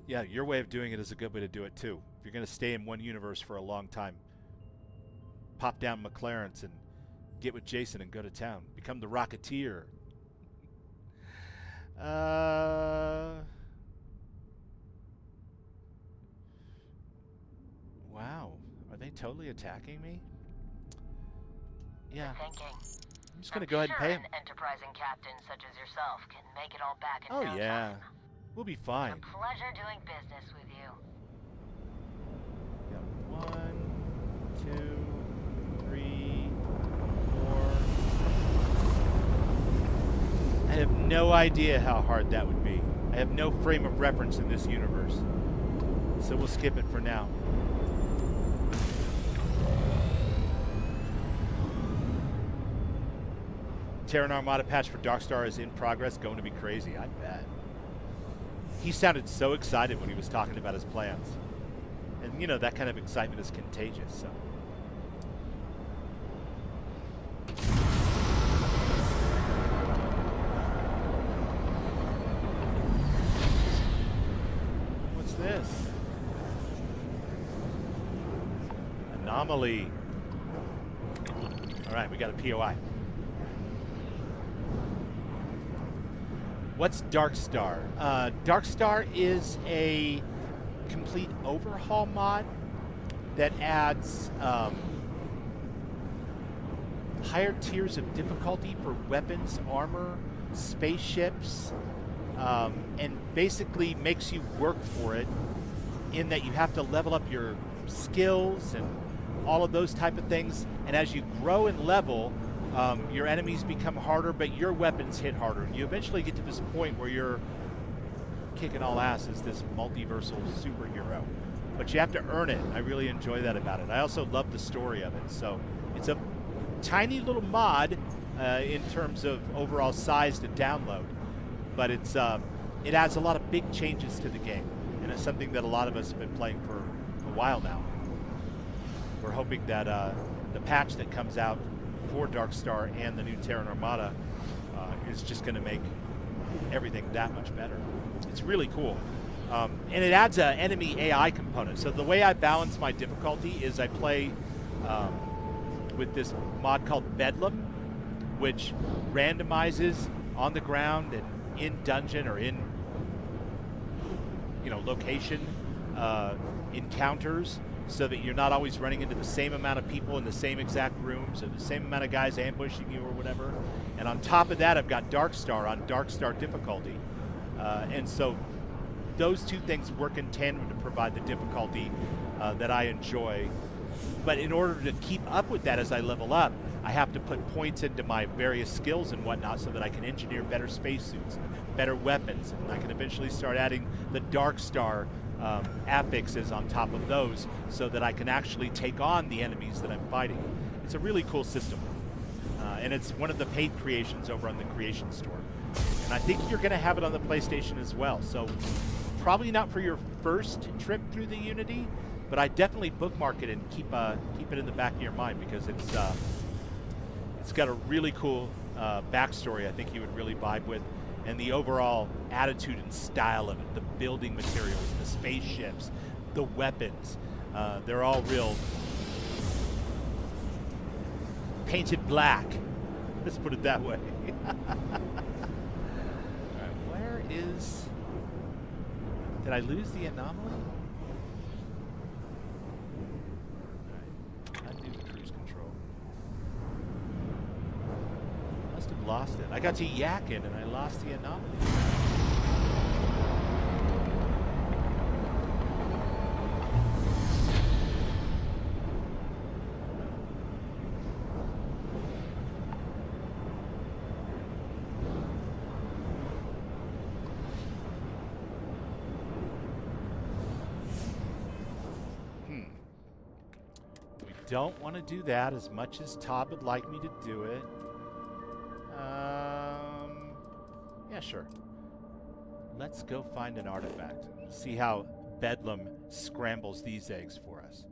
yeah, your way of doing it is a good way to do it too. If you're going to stay in one universe for a long time, pop down McLaren's and get with Jason and go to town. Become the Rocketeer. Wow. Are they totally attacking me? Yeah. I'm just going to go ahead and pay him. An enterprising captain such as yourself can make it all back in Oh, no yeah. time. We'll be fine. It's a pleasure doing business with you. Got 1, 2, 3, 4. I have no idea how hard that would be. I have no frame of reference in this universe. So we'll skip it for now. Terran Armada patch for DarkStar is in progress. Going to be crazy, I bet. He sounded so excited when he was talking about his plans. And, you know, that kind of excitement is contagious, so. What's this? Anomaly. All right, we got a POI. What's DarkStar? DarkStar is a complete overhaul mod that adds higher tiers of difficulty for weapons, armor, spaceships, and basically makes you work for it in that you have to level up your skills and all of those type of things. And as you grow and level, your enemies become harder, but your weapons hit harder. And you eventually get to this point where you're kicking all ass as this multiversal superhero. But you have to earn it. I really enjoy that about it. I also love the story of it. So it's a tiny little mod in terms of overall size to download. But it's it adds a lot of big changes to the game. And it's something that a lot of us have been playing for a while now. We're hoping that the patch that comes out for DarkStar and the new Terran Armada is just going to make everything that much better. It's really cool. And it adds an enemy AI component. So the way I balance my difficulty is I play with this mod called Bedlam, which randomizes on the ground and in dungeon or in location encounters, so that you're not always running into the same amount of people in the same exact rooms or the same amount of guys ambushing you or whatever. And on top of that, I've got DarkStar on DarkStar difficulty. And so those two things work in tandem to provide the difficulty that I enjoy. But in order to keep up with that as I level up, I have to put points into my various skills and whatnot so that I can engineer better spacesuits, better weapons, and I can eventually start adding the DarkStar affixes on top of those so that I can actually take on the enemies that I'm fighting. It's a really cool system. And it's one of the paid creations over on the Creation Store. And I think you're going to have it on the PlayStation as well. So probably not for your first trip through the Unity, but I definitely bookmark it and keep it in the back of your mind, because it's got a really cool backstory I think you would really vibe with. And the overall attitude and style of it, the building materials, the spaceships, the weapons, they're all real painted black. Let's put it that way. All right, where is... Did I lose the anomaly? All right, undo cruise control. Must have lost it. I got to yakking and I lost the anomaly. Don't want to do that as much as Todd would like me to do it. Yeah, sure. Let's go find an artifact. See how Bedlam scrambles these eggs for us.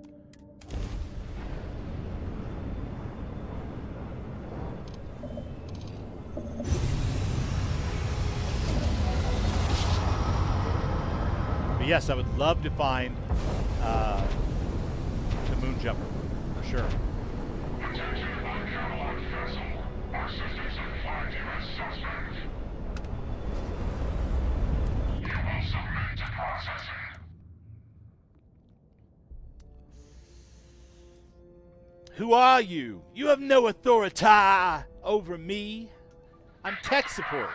yes, I would love to find the moon jumper, for sure. Who are you? You have no authority over me. I'm tech support.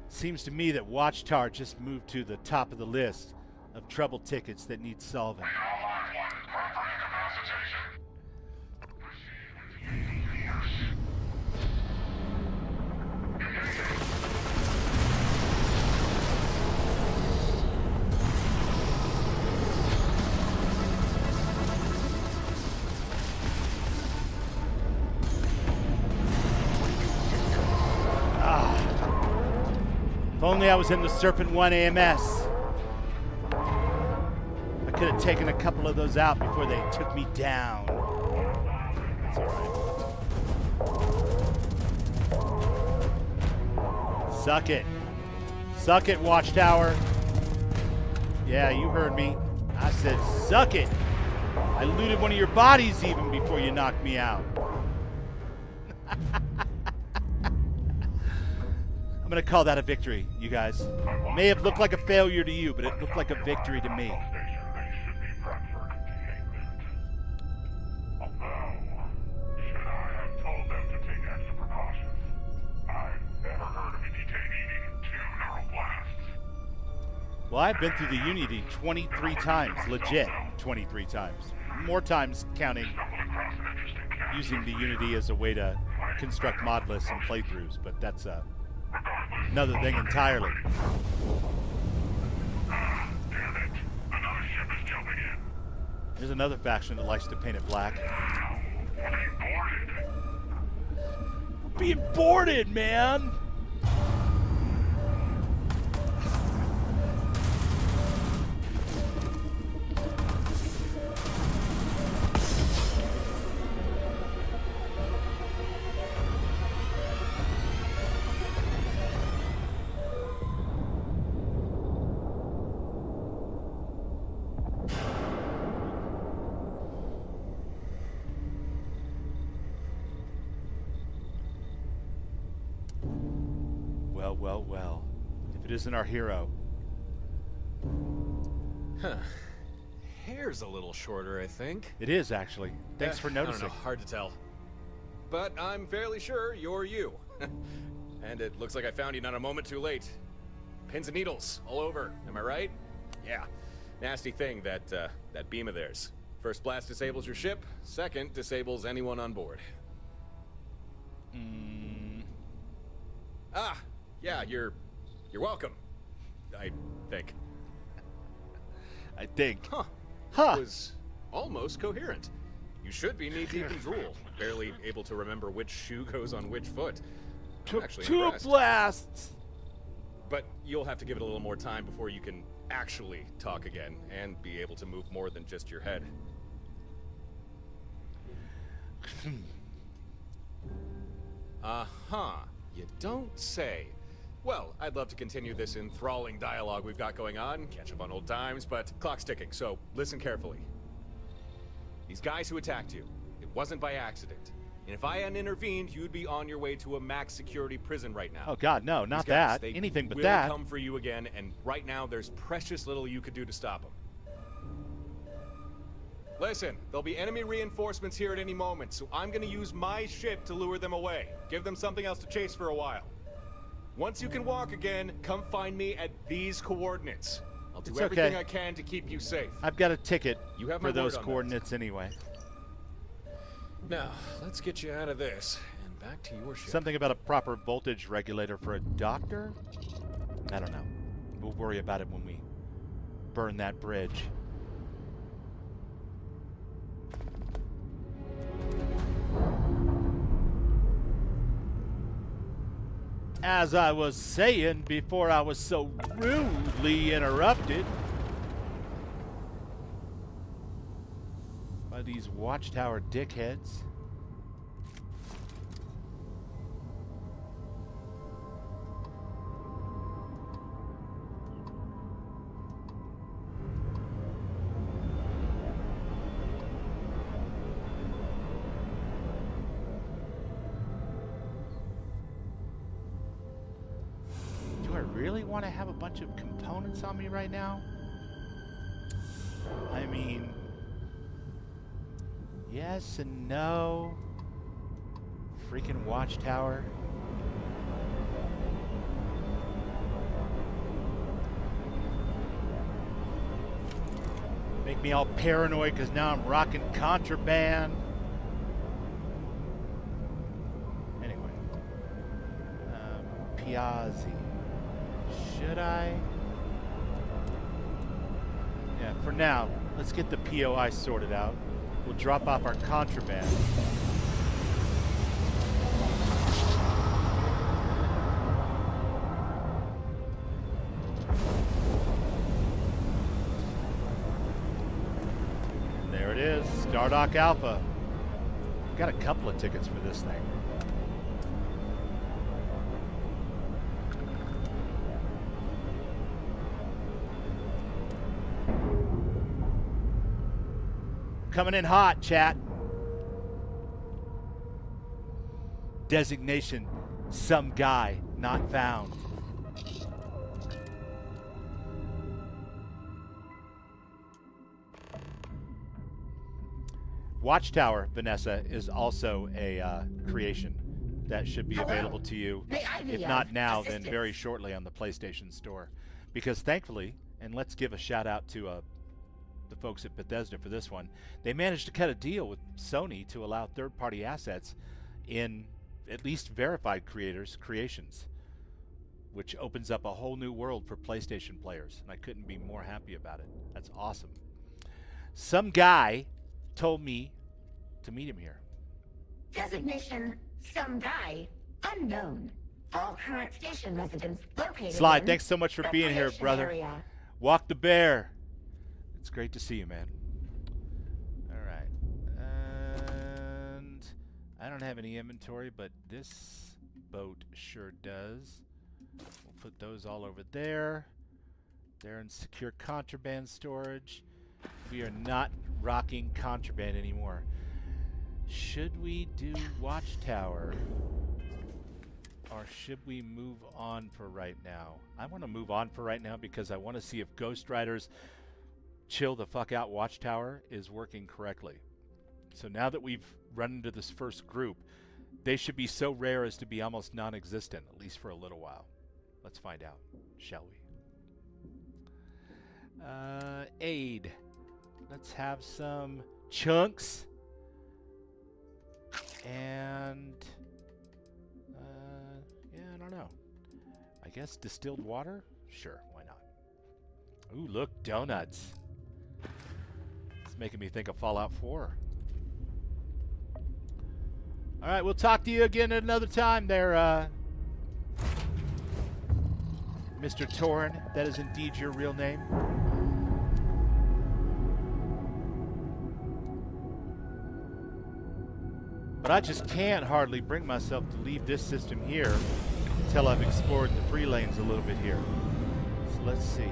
Seems to me that Watchtower just moved to the top of the list of trouble tickets that need solving. If only I was in the Serpent 1 AMS. I could have taken a couple of those out before they took me down. That's alright. Suck it. Suck it, Watchtower. Yeah, you heard me. I said suck it. I looted one of your bodies even before you knocked me out. I'm gonna call that a victory, you guys. May have looked like a failure to you, but it looked like a victory to me. Well, I've been through the Unity 23 times, legit 23 times. More times counting using the Unity as a way to construct mod lists and playthroughs, but that's another thing entirely. There's another faction that likes to paint it black. We're being boarded, man! Well. If it isn't our hero. Huh. Hair's a little shorter, I think. It is, actually. Thanks for noticing. I don't know, hard to tell. But I'm fairly sure you're you. And it looks like I found you not a moment too late. Pins and needles all over, am I right? Yeah. Nasty thing, that beam of theirs. First blast disables your ship, second disables anyone on board. Ah, yeah, you're welcome. I think. Huh. That was almost coherent. You should be knee-deep in drool, barely able to remember which shoe goes on which foot. I'm actually impressed. Blasts! But you'll have to give it a little more time before you can actually talk again and be able to move more than just your head. You don't say. Well, I'd love to continue this enthralling dialogue we've got going on, catch up on old times, but clock's ticking, so listen carefully. These guys who attacked you, it wasn't by accident. And if I hadn't intervened, you'd be on your way to a max security prison right now. Oh God, no, not These guys, that. they Anything but will that. come for you again, and right now there's precious little you could do to stop them. Listen, there'll be enemy reinforcements here at any moment, so I'm gonna use my ship to lure them away. Give them something else to chase for a while. Once you can walk again, come find me at these coordinates. I'll do everything I can to keep you safe. I've got a ticket You have for my those word on coordinates anyway. Now, let's get you out of this and back to your ship. Something about a proper voltage regulator for a doctor? I don't know. We'll worry about it when we burn that bridge. As I was saying before I was so rudely interrupted by these watchtower dickheads. Do I really want to have a bunch of components on me right now? I mean, yes and no. Freaking watchtower. Make me all paranoid because now I'm rocking contraband. Anyway. Piazzi. Should I? Yeah, for now, let's get the POI sorted out. We'll drop off our contraband. And there it is, Stardock Alpha. Got a couple of tickets for this thing. Coming in hot, chat. Designation, some guy not found. Watchtower, Vanessa, is also a creation that should be available to you. If not now, then very shortly on the PlayStation Store. Because thankfully, and let's give a shout out to the folks at Bethesda for this one, they managed to cut a deal with Sony to allow third-party assets in at least verified creations, which opens up a whole new world for PlayStation players, and I couldn't be more happy about it. That's awesome. Some guy told me to meet him here. Designation, some guy, unknown. All current station residents located Slide, in thanks so much for the being here, creation brother. area. Walk the bear. It's great to see you, man. All right. And I don't have any inventory, but this boat sure does. We'll put those all over there. They're in secure contraband storage. We are not rocking contraband anymore. Should we do Watchtower? Or should we move on for right now? I want to move on for right now because I want to see if Ghost Rider's chill the fuck out Watchtower is working correctly. So now that we've run into this first group, they should be so rare as to be almost non-existent, at least for a little while. Let's find out, shall we? Aid. Let's have some chunks. And yeah, I don't know. I guess distilled water? Sure, why not? Ooh, look, donuts. It's making me think of Fallout 4. All right, we'll talk to you again at another time there, Mr. Torrin. That is indeed your real name. But I just can't hardly bring myself to leave this system here until I've explored the free lanes a little bit here. So let's see.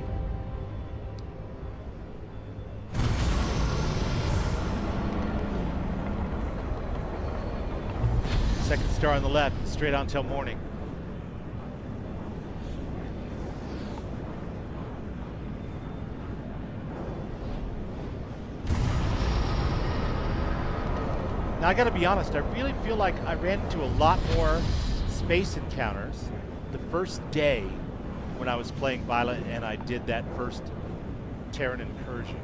Second star on the left, straight on till morning. Now I gotta be honest, I really feel like I ran into a lot more space encounters the first day when I was playing Violet and I did that first Terran incursion.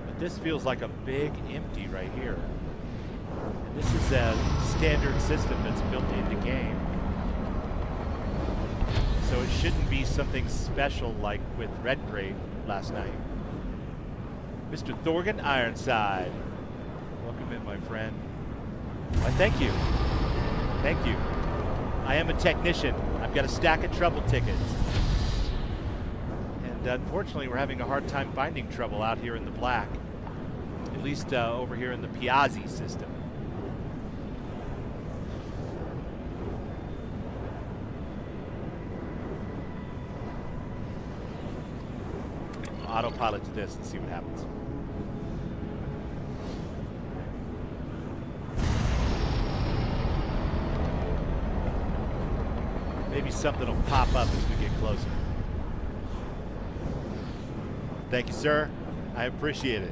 But this feels like a big empty right here. And this is a standard system that's built into game. So it shouldn't be something special like with Redgrave last night. Mr. Thorgan Ironside. Welcome in, my friend. Why, thank you. Thank you. I am a technician. I've got a stack of trouble tickets. And And unfortunately, we're having a hard time finding trouble out here in the black. At least over here in the Piazzi system. Autopilot to this and see what happens. Maybe something will pop up as we get closer. Thank you, sir. I appreciate it.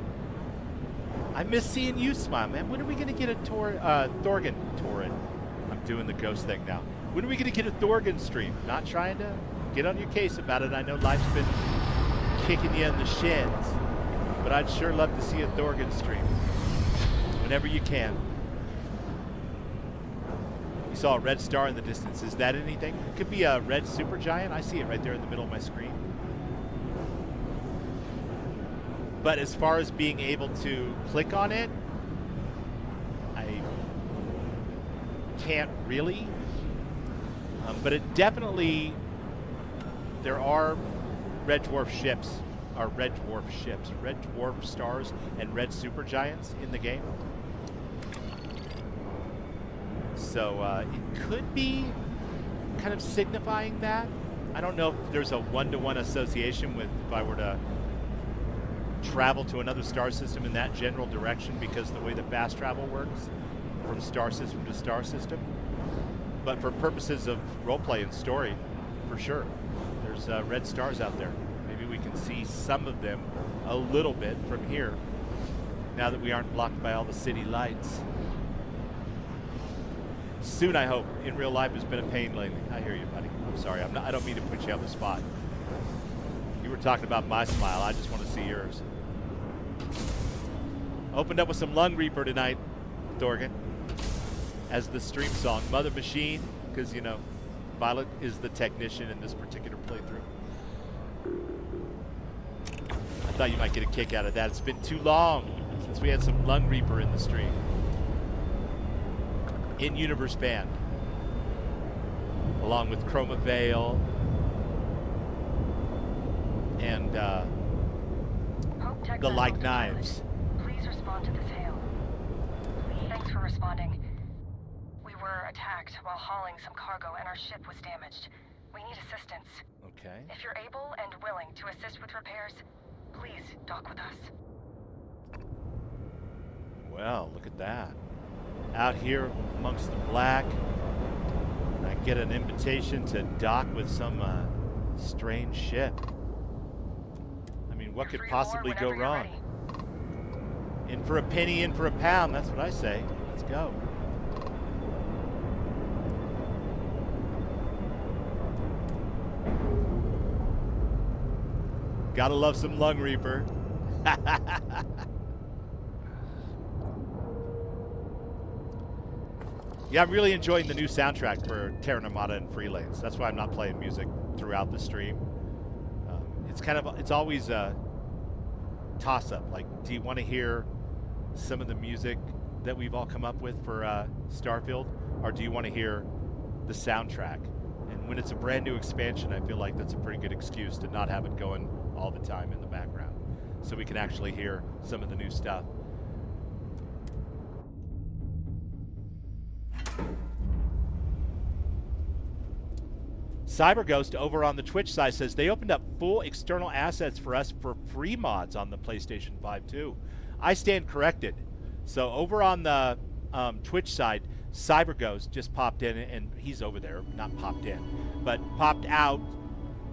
I miss seeing you smile, man. When are we going to get a Thorgan? I'm doing the ghost thing now. When are we going to get a Thorgan stream? Not trying to get on your case about it. I know life's been kicking you in the shins, but I'd sure love to see a Thorgan stream whenever you can. You saw a red star in the distance. Is that anything? It could be a red supergiant. I see it right there in the middle of my screen. But as far as being able to click on it, I can't really. But it definitely, there are red dwarf stars and red supergiants in the game. So it could be kind of signifying that. I don't know if there's a one-to-one association with if I were to travel to another star system in that general direction, because the way that fast travel works from star system to star system. But for purposes of roleplay and story, for sure, there's red stars out there. Maybe we can see some of them a little bit from here, now that we aren't blocked by all the city lights. Soon, I hope. In real life, it's been a pain lately. I hear you, buddy. I'm sorry. I don't mean to put you on the spot. You were talking about my smile. I just want to see yours. Opened up with some Lung Reaper tonight, Thorgan, as the stream song. Mother Machine, because, you know, Violet is the technician in this particular playthrough. I thought you might get a kick out of that. It's been too long since we had some Lung Reaper in the stream. In-universe band, along with Chroma Veil and the Like Knives. Please respond to this hail. Thanks for responding. We were attacked while hauling some cargo and our ship was damaged. We need assistance. Okay. If you're able and willing to assist with repairs, please dock with us. Well, look at that. Out here amongst the black, I get an invitation to dock with some strange ship. I mean, what could possibly go wrong? In for a penny, in for a pound. That's what I say. Let's go. Gotta love some Lung Reaper. Yeah, I'm really enjoying the new soundtrack for Terran Armada and Free Lanes. That's why I'm not playing music throughout the stream. It's always a toss-up. Like, do you want to hear some of the music that we've all come up with for Starfield, or do you want to hear the soundtrack? And when it's a brand new expansion, I feel like that's a pretty good excuse to not have it going all the time in the background, so we can actually hear some of the new stuff. CyberGhost over on the Twitch side says they opened up full external assets for us for free mods on the PlayStation 5 too. I stand corrected. So over on the Twitch side, CyberGhost just popped in, and he's over there, not popped in, but popped out,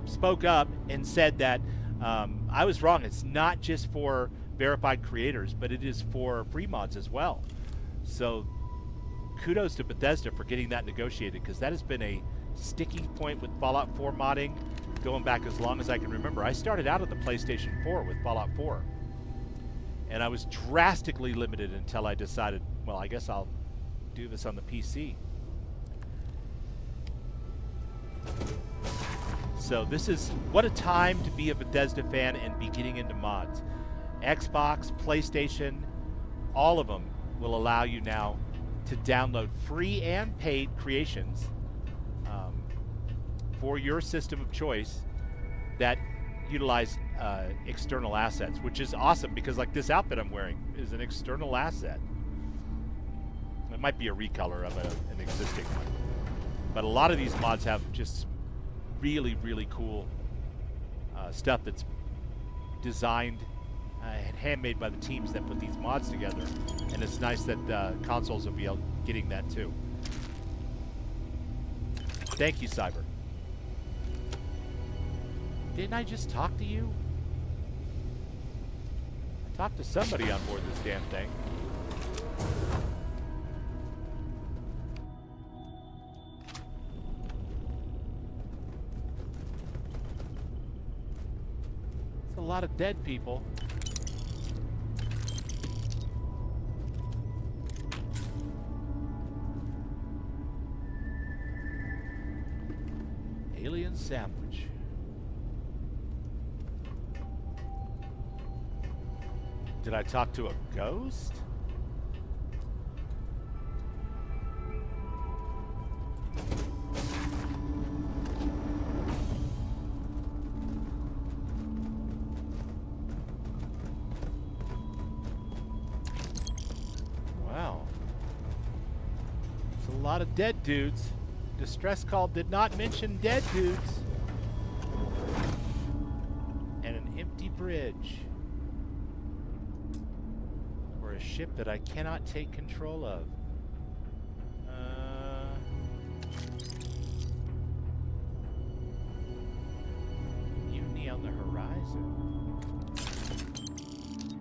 spoke up, and said that I was wrong. It's not just for verified creators, but it is for free mods as well. So kudos to Bethesda for getting that negotiated, because that has been a sticking point with Fallout 4 modding going back as long as I can remember. I started out at the PlayStation 4 with Fallout 4, and I was drastically limited until I decided, well, I guess I'll do this on the PC. So this is, what a time to be a Bethesda fan and be getting into mods. Xbox, PlayStation, all of them will allow you now to download free and paid creations for your system of choice that utilize external assets, which is awesome because like this outfit I'm wearing is an external asset. It might be a recolor of an existing one, but a lot of these mods have just really, really cool stuff that's designed and handmade by the teams that put these mods together, and it's nice that consoles will be getting that too. Thank you, Cyber. Didn't I just talk to you? I talked to somebody on board this damn thing. It's a lot of dead people. Alien sandwich. Did I talk to a ghost? Wow. It's a lot of dead dudes. Distress call did not mention dead dudes. And an empty bridge. Or a ship that I cannot take control of. Mutiny on the horizon.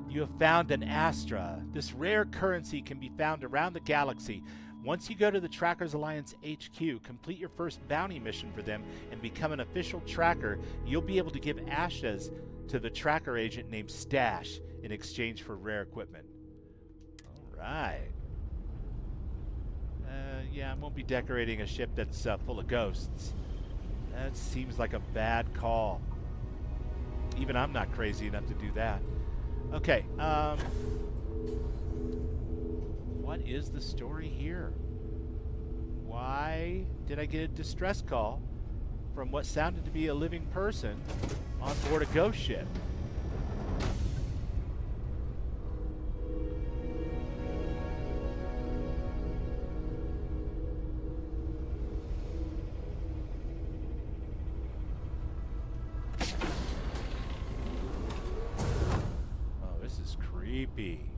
You have found an Astra. This rare currency can be found around the galaxy. Once you go to the Trackers Alliance HQ, complete your first bounty mission for them, and become an official tracker, you'll be able to give Ashtas to the tracker agent named Stash in exchange for rare equipment. Alright. Yeah, I won't be decorating a ship that's full of ghosts. That seems like a bad call. Even I'm not crazy enough to do that. Okay, what is the story here? Why did I get a distress call from what sounded to be a living person on board a ghost ship? Oh, this is creepy.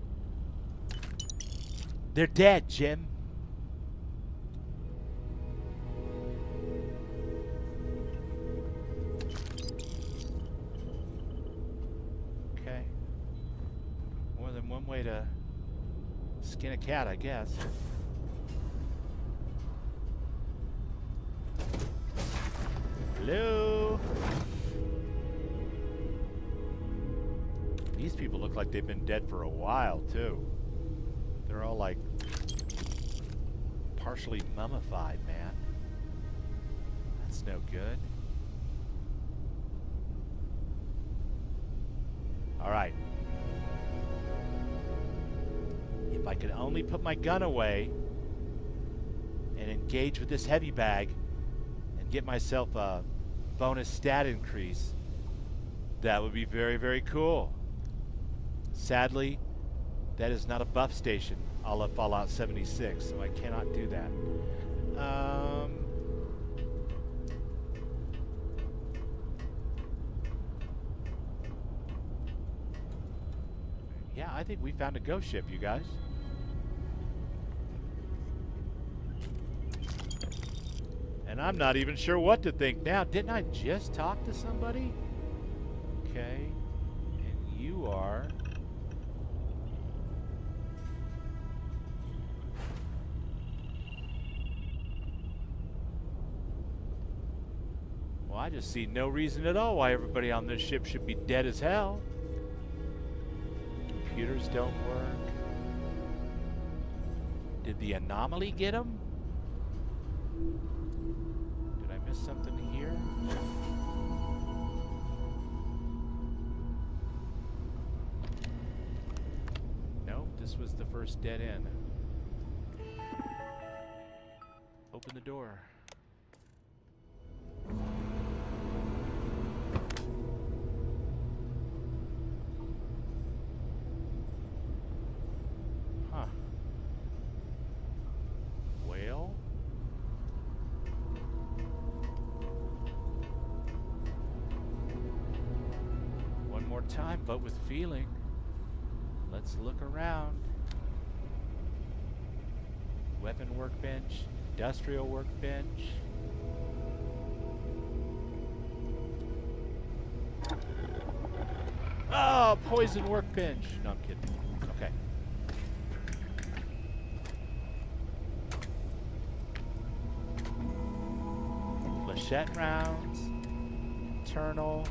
They're dead, Jim. Okay. More than one way to skin a cat, I guess. Hello? These people look like they've been dead for a while, too. They're all like partially mummified, man. That's no good. All right. If I could only put my gun away and engage with this heavy bag and get myself a bonus stat increase, that would be very, very cool. Sadly, that is not a buff station, a la Fallout 76, so I cannot do that. Yeah, I think we found a ghost ship, you guys. And I'm not even sure what to think now. Didn't I just talk to somebody? Okay. And you are... Well, I just see no reason at all why everybody on this ship should be dead as hell. Computers don't work. Did the anomaly get them? Did I miss something here? Nope, this was the first dead end. Open the door. time, but with feeling. Let's look around. Weapon workbench, industrial workbench. Oh, poison workbench. No, I'm kidding. Okay. Flechette rounds. Internal.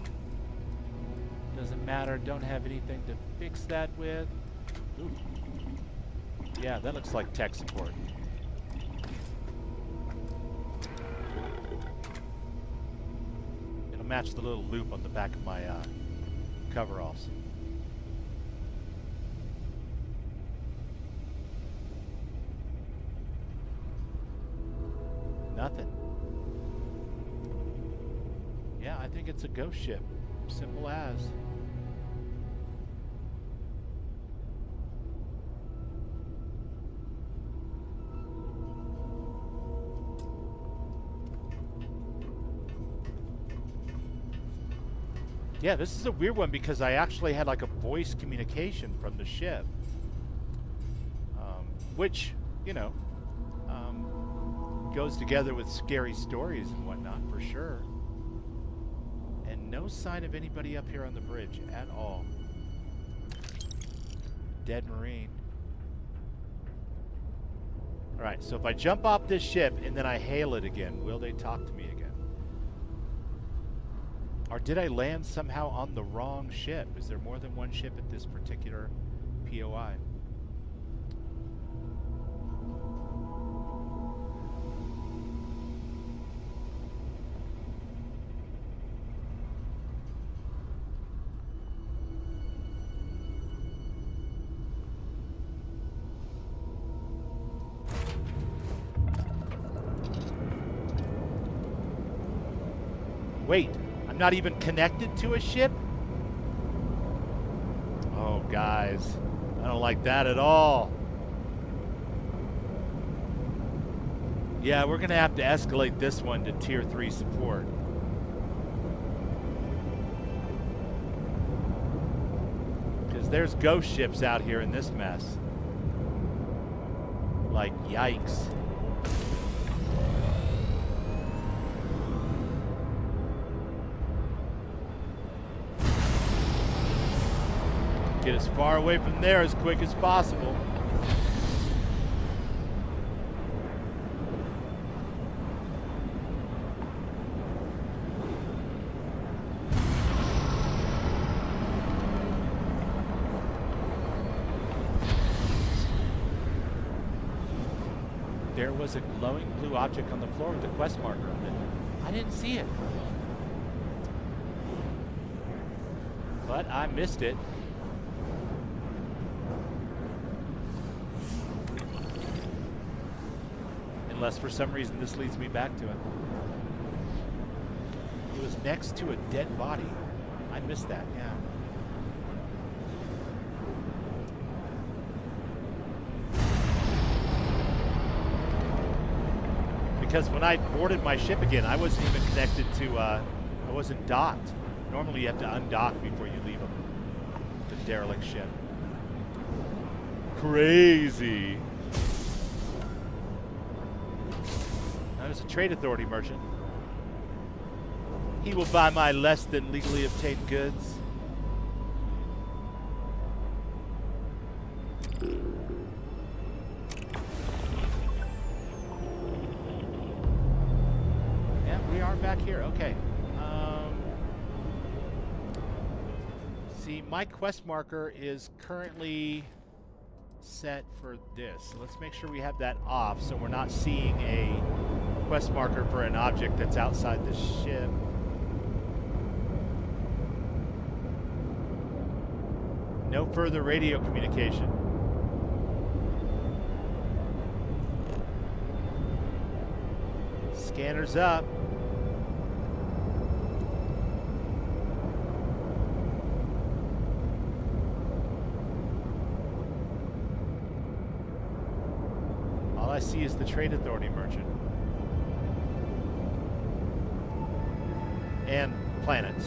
Doesn't matter. Don't have anything to fix that with. Ooh. Yeah, that looks like tech support. It'll match the little loop on the back of my coveralls. Nothing. Yeah, I think it's a ghost ship. Simple as. Yeah, this is a weird one because I actually had like a voice communication from the ship. Which, you know, goes together with scary stories and whatnot for sure. And no sign of anybody up here on the bridge at all. Dead Marine. Alright, so if I jump off this ship and then I hail it again, will they talk to me again? Or did I land somehow on the wrong ship? Is there more than one ship at this particular POI? Wait. I'm not even connected to a ship? Oh, guys. I don't like that at all. Yeah, we're going to have to escalate this one to Tier 3 support. Because there's ghost ships out here in this mess. Like, yikes. Get as far away from there as quick as possible. There was a glowing blue object on the floor with a quest marker on it. I didn't see it. But I missed it. Unless for some reason this leads me back to it. It was next to a dead body. I missed that, yeah. Because when I boarded my ship again, I wasn't even connected to, I wasn't docked. Normally you have to undock before you leave the derelict ship. Crazy. There's a trade authority merchant. He will buy my less than legally obtained goods. Yeah, we are back here. Okay. See, my quest marker is currently set for this. So let's make sure we have that off so we're not seeing a quest marker for an object that's outside the ship. No further radio communication. Scanner's up. All I see is the trade authority merchant. And planets.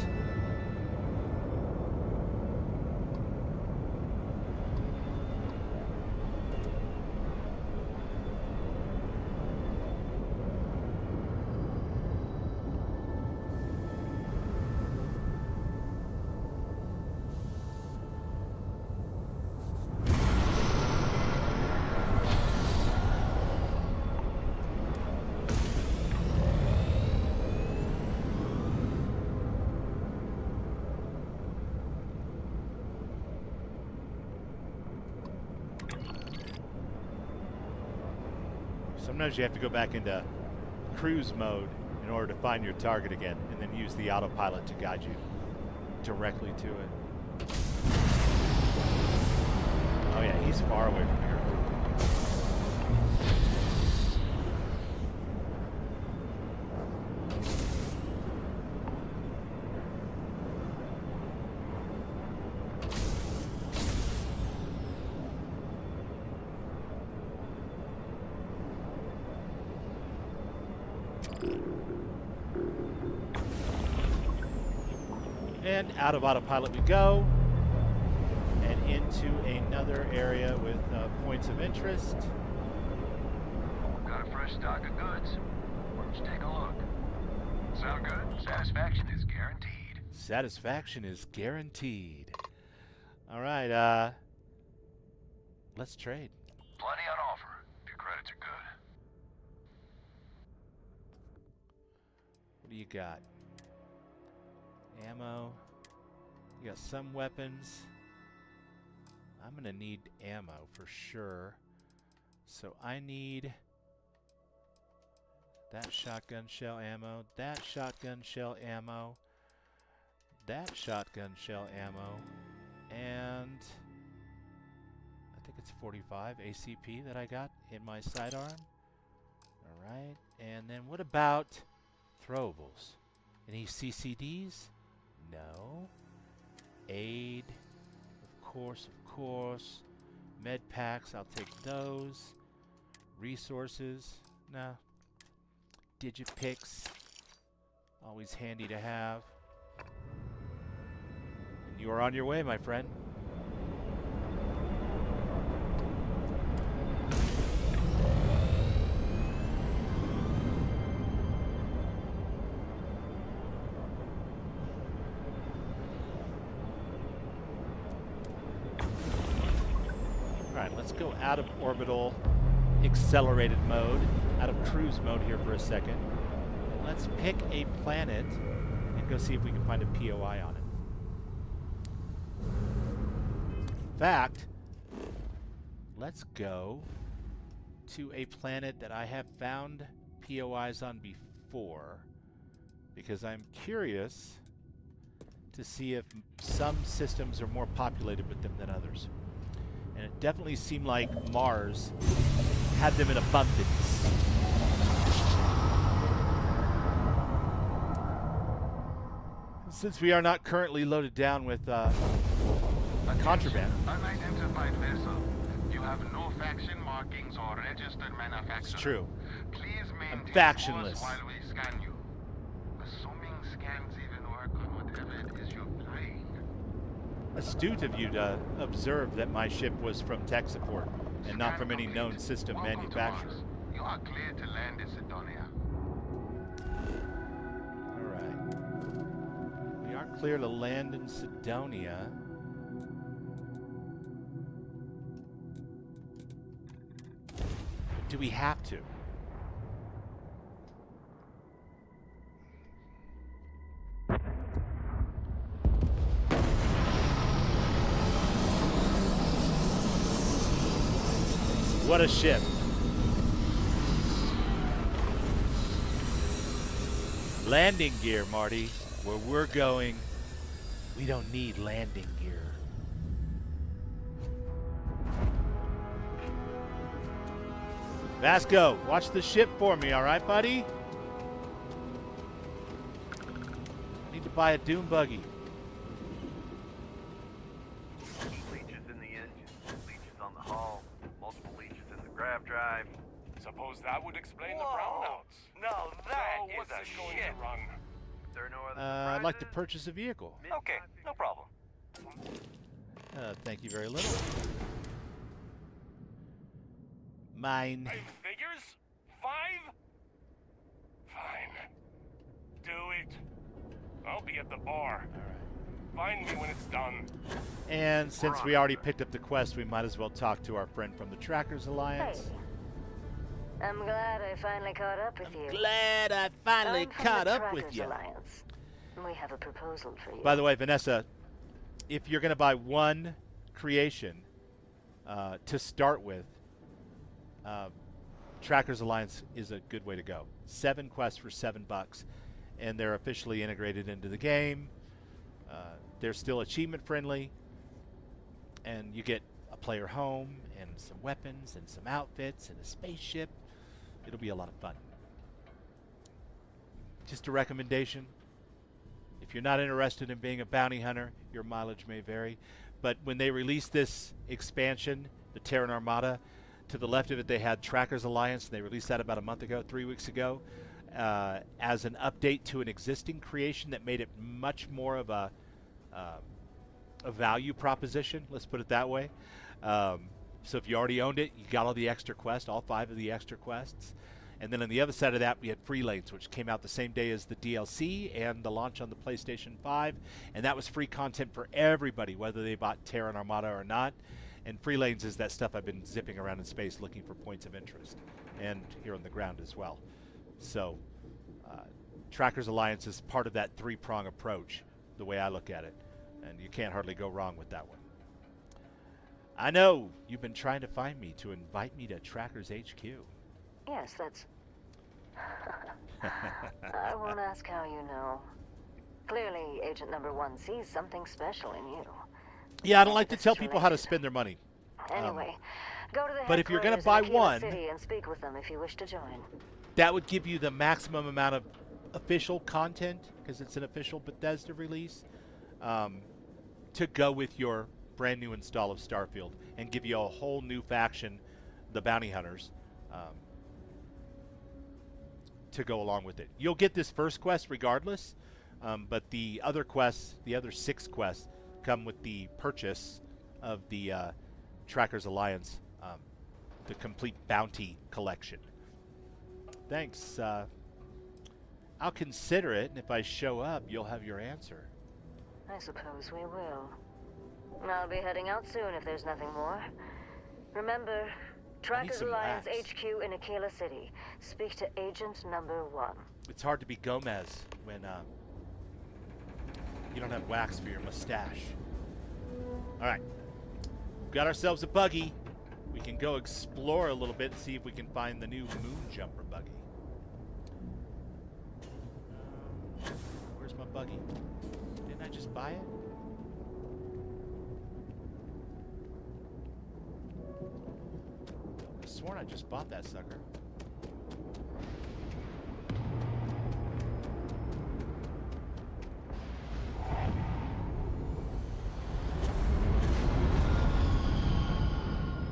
Sometimes you have to go back into cruise mode in order to find your target again, and then use the autopilot to guide you directly to it. Oh yeah, he's far away from here. And out of autopilot we go, and into another area with points of interest. Got a fresh stock of goods. Let's take a look. Sound good? Satisfaction is guaranteed. Satisfaction is guaranteed. All right, let's trade. Plenty on offer. Your credits are good. What do you got? Ammo. You got some weapons. I'm gonna need ammo for sure. So I need that shotgun shell ammo, that shotgun shell ammo, that shotgun shell ammo, and I think it's 45 ACP that I got in my sidearm. Alright, and then what about throwables? Any CCDs? No. Aid, of course. Med packs, I'll take those. Resources, no. Digipicks, always handy to have. And you are on your way, my friend. Let's go out of orbital accelerated mode, out of cruise mode here for a second. And let's pick a planet and go see if we can find a POI on it. In fact, let's go to a planet that I have found POIs on before, because I'm curious to see if some systems are more populated with them than others. And it definitely seemed like Mars had them in abundance. Since we are not currently loaded down with contraband. Unidentified vessel. You have no faction markings or registered manufacturer. It's true. Please I'm maintain factionless. course while we scan you. Assuming scans even work on whatever it is you're playing. Astute of you to observe that my ship was from tech support and not from any known system manufacturer. You are clear to land in Sidonia. Alright. We are clear to land in Sidonia. But do we have to? What a ship. Landing gear, Marty. Where we're going, we don't need landing gear. Vasco, watch the ship for me, all right, buddy? I need to buy a dune buggy. Leeches in the engine, leeches on the hull, multiple leeches in the grav drive. Suppose that would explain Whoa. the brownouts. No, that So is what's a it going ship. to run? There are no other I'd like to surprises? purchase a vehicle. Okay, no problem. Thank you very little. Mine. 5 figures? 5? Fine. Do it. I'll be at the bar. Find me when it's done. And since we already picked up the quest, we might as well talk to our friend from the Trackers Alliance. Hey. I'm glad I finally caught up with you. Glad I finally I'm from caught the up with Trackers you. Alliance. We have a proposal for you. By the way, Vanessa, if you're going to buy one creation to start with, Trackers Alliance is a good way to go. 7 quests for $7, and they're officially integrated into the game. They're still achievement friendly, and you get a player home and some weapons and some outfits and a spaceship. It'll be a lot of fun. Just a recommendation. If you're not interested in being a bounty hunter, your mileage may vary. But when they released this expansion, the Terran Armada, to the left of it they had Trackers Alliance, and they released that about a month ago, 3 weeks ago, as an update to an existing creation that made it much more of a value proposition, let's put it that way. So if you already owned it, you got all the extra quests, all 5 of the extra quests. And then on the other side of that, we had Free Lanes, which came out the same day as the DLC and the launch on the PlayStation 5. And that was free content for everybody, whether they bought Terran Armada or not. And Free Lanes is that stuff I've been zipping around in space looking for points of interest, and here on the ground as well. So Trackers Alliance is part of that 3-prong approach, the way I look at it. And you can't hardly go wrong with that one. I know you've been trying to find me to invite me to Trackers HQ. Yes, that's... I won't ask how you know. Clearly, Agent Number 1 sees something special in you. Yeah, I don't like to tell people how to spend their money. Anyway, go to the but if you're going to buy headquarters in Aquila one, City and speak with them if you wish to join. That would give you the maximum amount of official content, because it's an official Bethesda release, to go with your brand new install of Starfield and give you a whole new faction, the Bounty Hunters, to go along with it. You'll get this first quest regardless, but the other quests, the other 6 quests, come with the purchase of the Trackers Alliance, the complete bounty collection. Thanks. I'll consider it, and if I show up, you'll have your answer. I suppose we will. I'll be heading out soon if there's nothing more. Remember, Trackers Alliance HQ in Aquila City. Speak to Agent Number 1. It's hard to be Gomez when you don't have wax for your mustache. All right, we've got ourselves a buggy. We can go explore a little bit and see if we can find the new Moonjumper buggy. Where's my buggy? Didn't I just buy it? I sworn I just bought that sucker.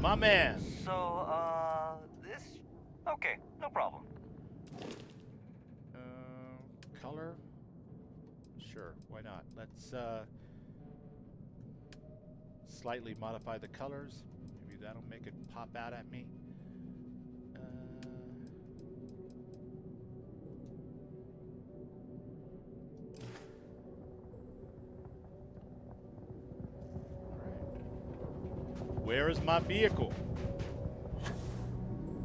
My man. So, this? Okay, no problem. Color? Sure, why not? Let's slightly modify the colors. Maybe that'll make it pop out at me. Where is my vehicle?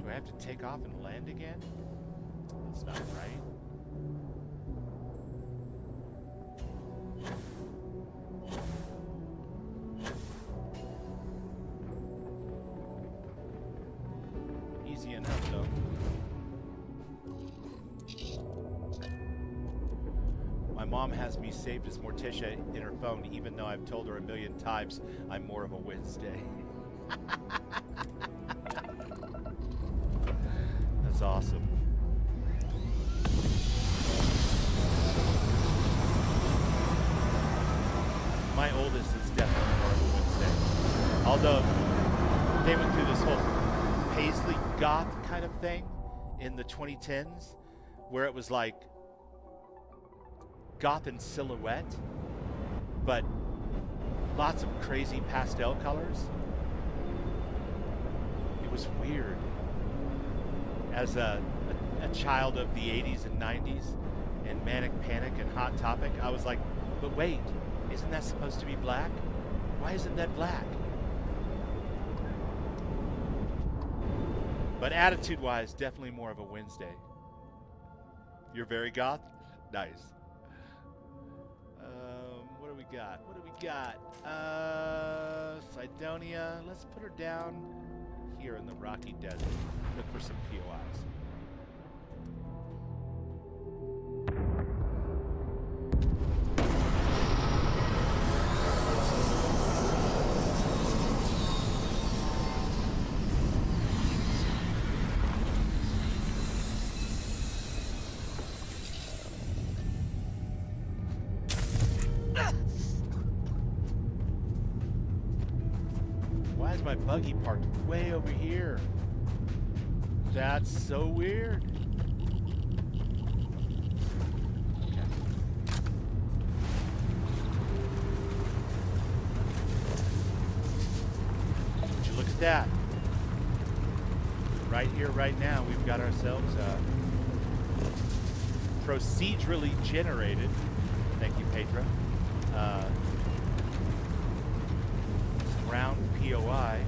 Do I have to take off and land again? That's not right. Easy enough, though. My mom has me saved as Morticia in her phone, even though I've told her a million times I'm more of a Wednesday. That's awesome. My oldest is definitely more of a Wednesday. Although they went through this whole paisley goth kind of thing in the 2010s, where it was like goth and silhouette, but lots of crazy pastel colors. It was weird. As a child of the 80s and 90s and Manic Panic and Hot Topic, I was like, but wait, isn't that supposed to be black? Why isn't that black? But attitude-wise, definitely more of a Wednesday. You're very goth? Nice. What do we got? What do we got? Cydonia. Let's put her down here in the Rocky Desert. look for some POIs. Why is my buggy parked way over here? That's so weird. Okay. Would you look at that? Right here, right now, we've got ourselves procedurally generated. Thank you, Pedro. Ground POI.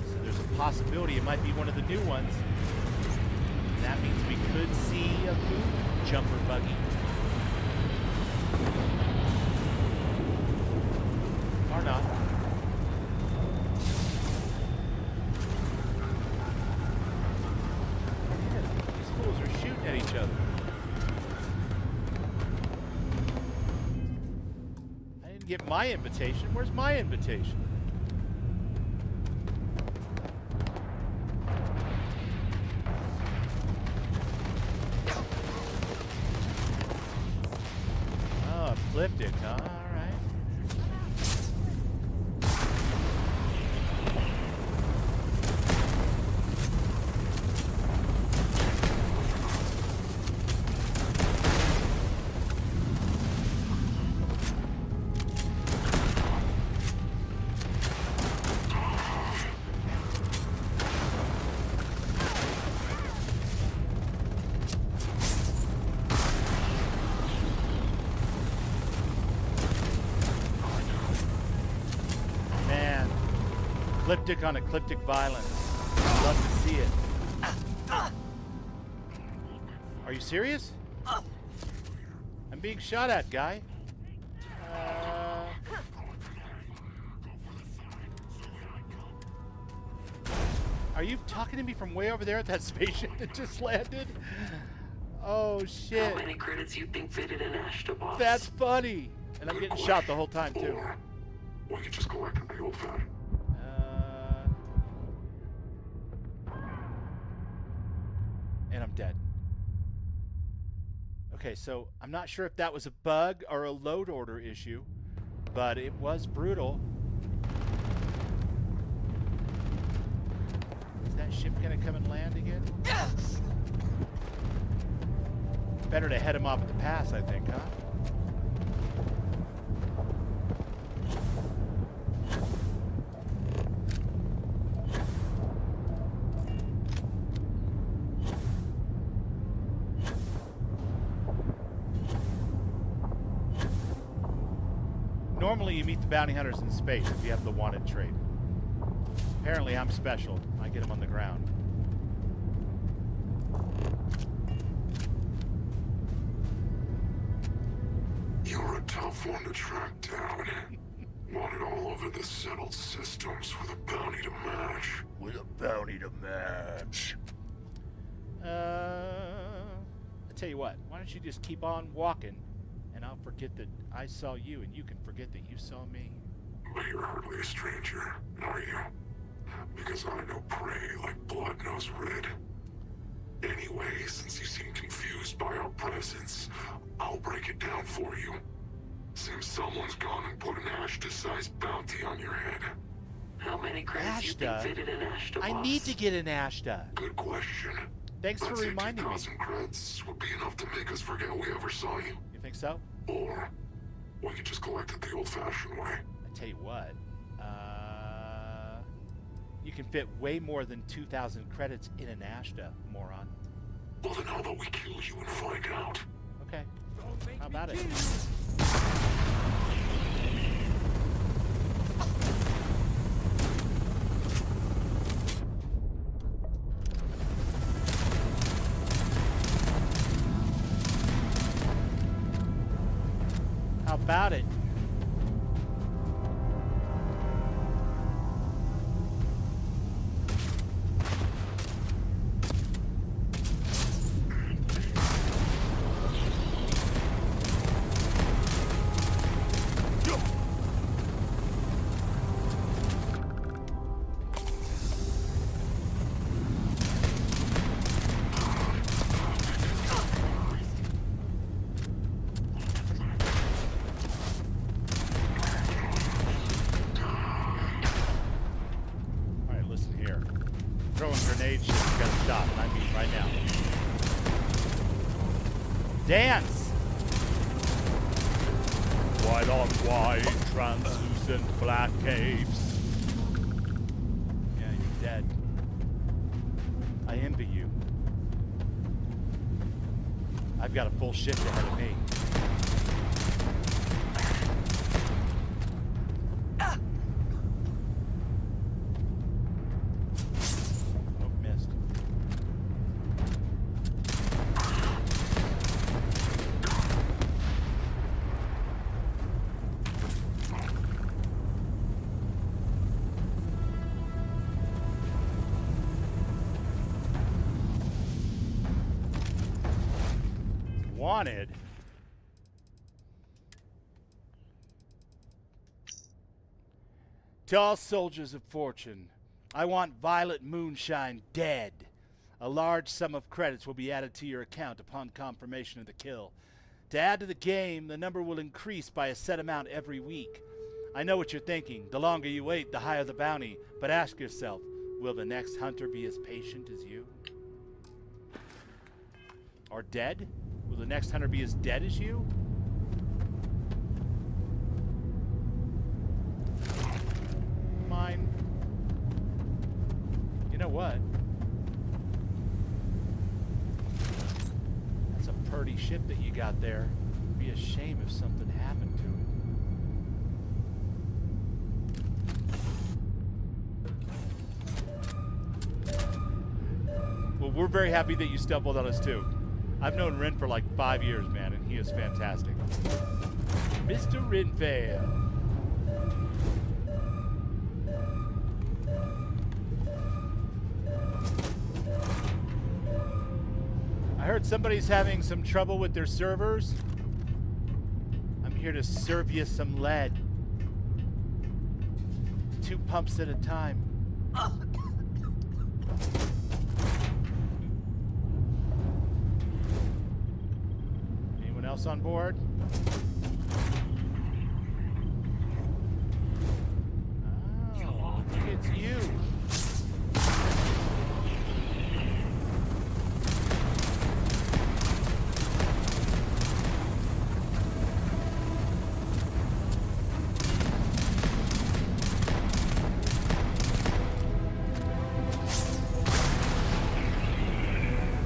So there's a possibility it might be one of the new ones. And that means we could see a moon jumper buggy. Or not. These fools are shooting at each other. Get my invitation. Where's my invitation? Oh, ecliptic, huh? All right. Ecliptic on ecliptic violence. I'd love to see it. Are you serious? I'm being shot at, guy. Are you talking to me from way over there at that spaceship that just landed? Oh shit. How many credits you think fitted in Ashta, boss? That's funny. And I'm getting shot the whole time too. Or we could just collect the old fashioned. And I'm dead. Okay, so I'm not sure if that was a bug or a load order issue, but it was brutal. Is that ship gonna come and land again? Better to head him off at the pass, I think, huh? Normally you meet the bounty hunters in space if you have the wanted trait. Apparently I'm special. I get them on the ground. You're a tough one to track down. Wanted all over the settled systems with a bounty to match. With a bounty to match. I tell you what, why don't you just keep on walking and I'll forget that I saw you and you can forget that you saw me. But you're hardly a stranger, are you? Because I know prey like blood knows red. Anyway, since you seem confused by our presence, I'll break it down for you. Seems someone's gone and put an Ashta-sized bounty on your head. How many credits you think fitted in Ashta, boss? I need to get an Ashta. Good question. Thanks for reminding me. 2,000 creds would be enough to make us forget we ever saw you. You think so? Or we could just collect it the old-fashioned way. I tell you what, you can fit way more than 2,000 credits in an Ashta, moron. Well, then how about we kill you and find out? Okay. How about it? How about it? Dance! White on white, translucent black capes. Yeah, you're dead. I envy you. I've got a full shift ahead of me. Oh, missed. Wanted. To all soldiers of fortune, I want Violet Moonshine dead. A large sum of credits will be added to your account upon confirmation of the kill. To add to the game, the number will increase by a set amount every week. I know what you're thinking. The longer you wait, the higher the bounty. But ask yourself, will the next hunter be as patient as you? Or dead? Will the next hunter be as dead as you? Mine. You know what? That's a purty ship that you got there. It'd be a shame if something happened to it. Well, we're very happy that you stumbled on us too. I've known Ren for like 5 years, man, and he is fantastic. Mr. Renvale. I heard somebody's having some trouble with their servers. I'm here to serve you some lead. 2 pumps at a time. Else on board? Oh, it's you.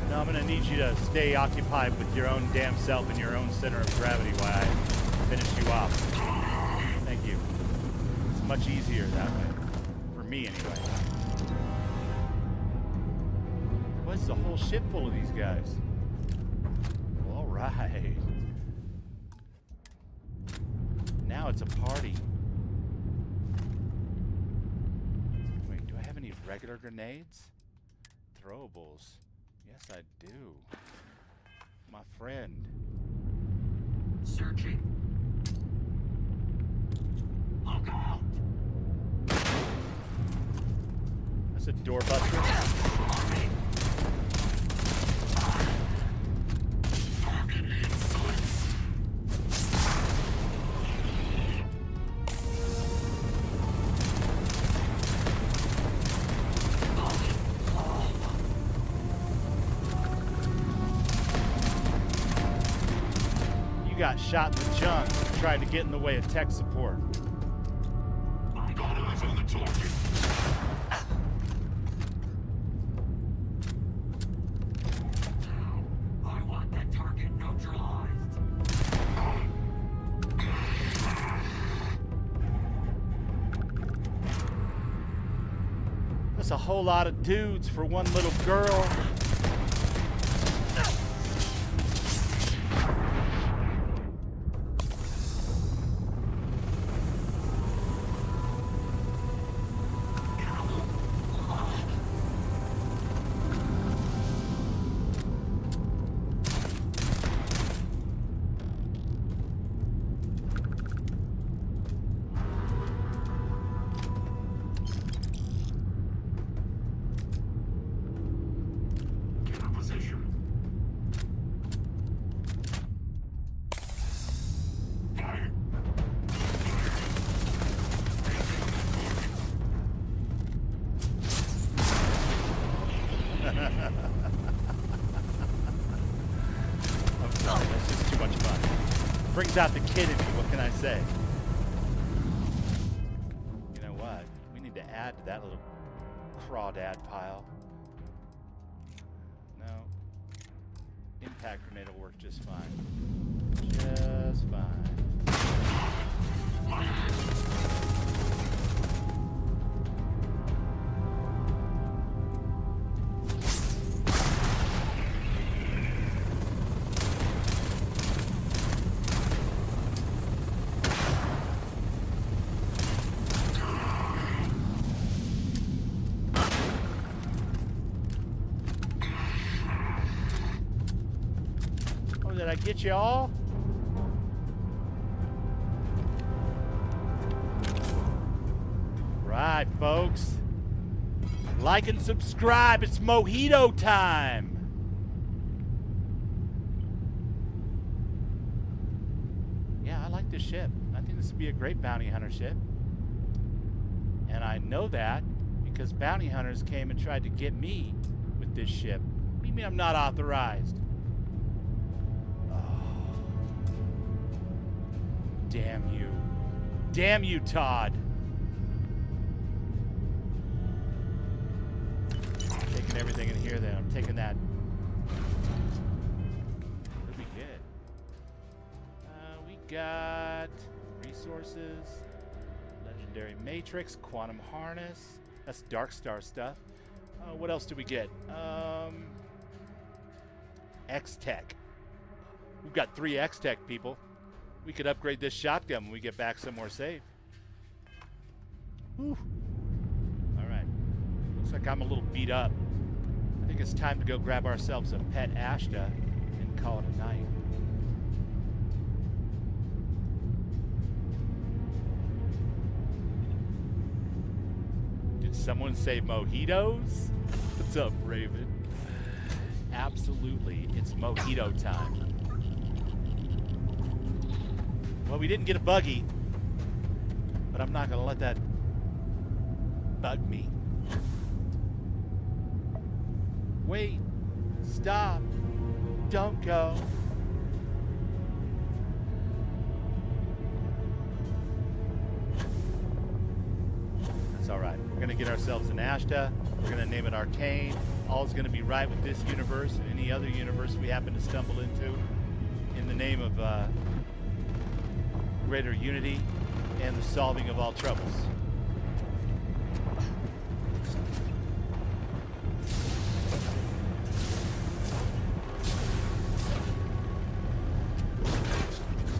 Now I'm gonna need you to stay occupied with your own damn self and your own center of gravity while I finish you off. Thank you. It's much easier that way. For me, anyway. What's the whole ship full of these guys? All right. Now it's a party. Wait, do I have any regular grenades? Throwables. Yes, I do. My friend. Searching. Look out. That's a doorbuster. Got shot in the junk and tried to get in the way of tech support. I got eyes on the target. I want that target neutralized. That's a whole lot of dudes for one little girl. brings out the kid in me. What can I say? You know what? We need to add to that little crawdad pile. No. Impact grenade will work just fine. Just fine. Did I get you all? Right, folks. Like and subscribe. It's mojito time. Yeah, I like this ship. I think this would be a great bounty hunter ship. And I know that because bounty hunters came and tried to get me with this ship. What do you mean I'm not authorized? Damn you. Damn you, Todd. I'm taking everything in here then. I'm taking that. What did we get? We got resources, legendary matrix, quantum harness. That's DarkStar stuff. What else did we get? X-Tech. We've got 3 X-Tech, people. We could upgrade this shotgun when we get back somewhere safe. Whew. All right. Looks like I'm a little beat up. I think it's time to go grab ourselves a pet Ashta and call it a night. Did someone say mojitos? What's up, Raven? Absolutely. It's mojito time. Well, we didn't get a buggy, but I'm not going to let that bug me. Wait, stop, don't go. That's all right. We're going to get ourselves an Ashta. We're going to name it Arcane. All's going to be right with this universe and any other universe we happen to stumble into in the name of greater unity and the solving of all troubles.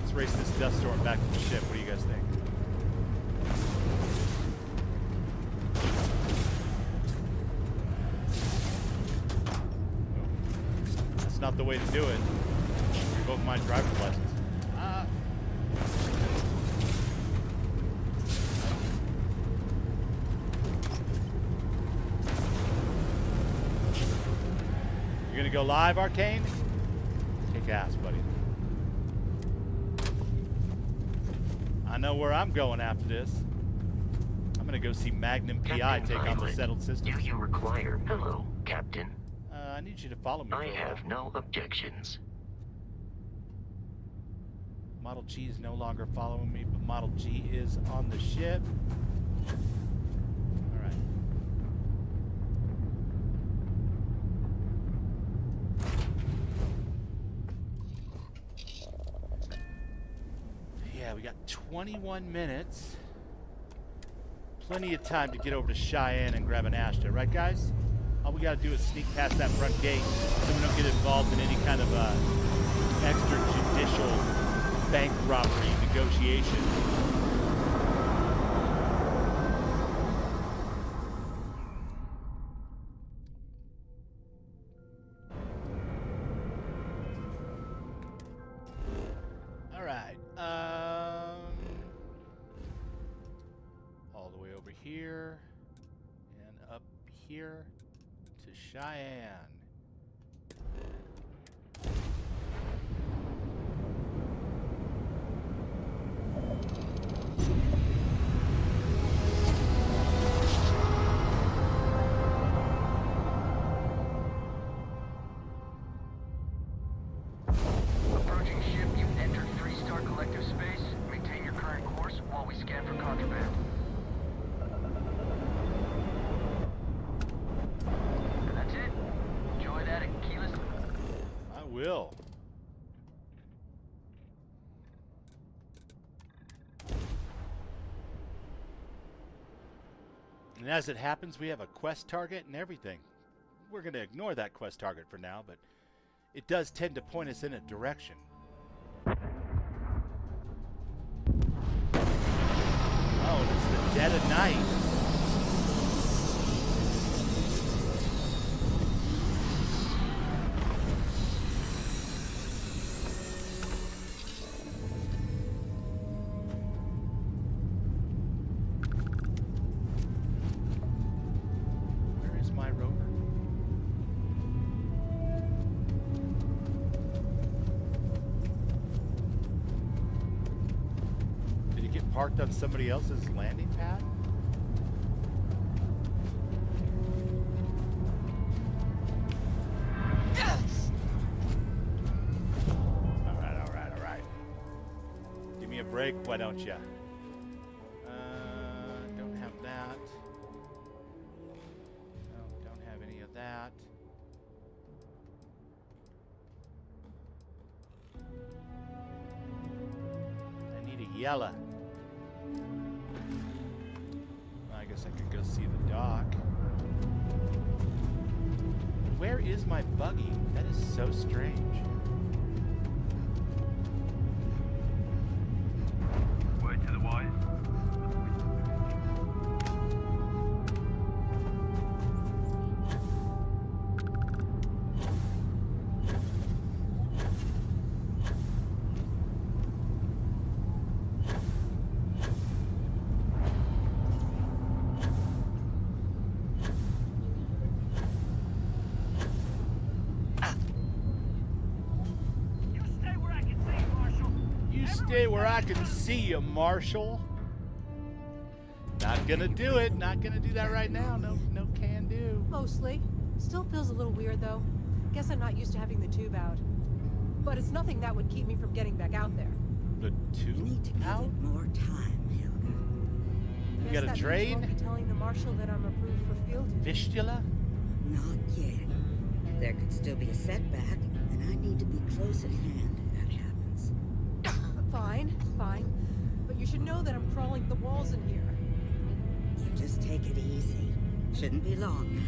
Let's race this dust storm back to the ship. What do you guys think? That's not the way to do it. Revoke my driver's license. You're gonna go live, Arcane? Kick ass, buddy. I know where I'm going after this. I'm gonna go see Magnum PI take on the settled systems. Do you require hello, Captain? I need you to follow me. I have no objections. Model G is no longer following me, but Model G is on the ship. All right. Yeah, we got 21 minutes. Plenty of time to get over to Cheyenne and grab an Ashta, right, guys? All we got to do is sneak past that front gate so we don't get involved in any kind of extrajudicial bank robbery negotiation. All right. All the way over here and up here to Cheyenne. Approaching ship, you've entered free our collective space. Maintain your current course while we scan for contraband. And that's it. Enjoy that, Keyless. I will. And as it happens, we have a quest target and everything. We're going to ignore that quest target for now, but it does tend to point us in a direction. Oh, and it's the dead of night. Where is my rover? Did he get parked on somebody else's landing pad? All right. Give me a break, why don't you? Don't have that. No, don't have any of that. I need a yellow. I guess I could go see the dock. Where is my buggy? That is so strange. Word to the wise. Stay where I can see you, Marshall. Not gonna do it. Not gonna do that right now. No can do. Mostly. Still feels a little weird, though. Guess I'm not used to having the tube out. But it's nothing that would keep me from getting back out there. The tube need to give out? it more time, Helga. You got a drain? Won't be telling the marshal that I'm approved for field duty. Fistula? Not yet. There could still be a setback, and I need to be close at hand if that happens. Fine. But you should know that I'm crawling the walls in here. You just take it easy. Shouldn't be long now.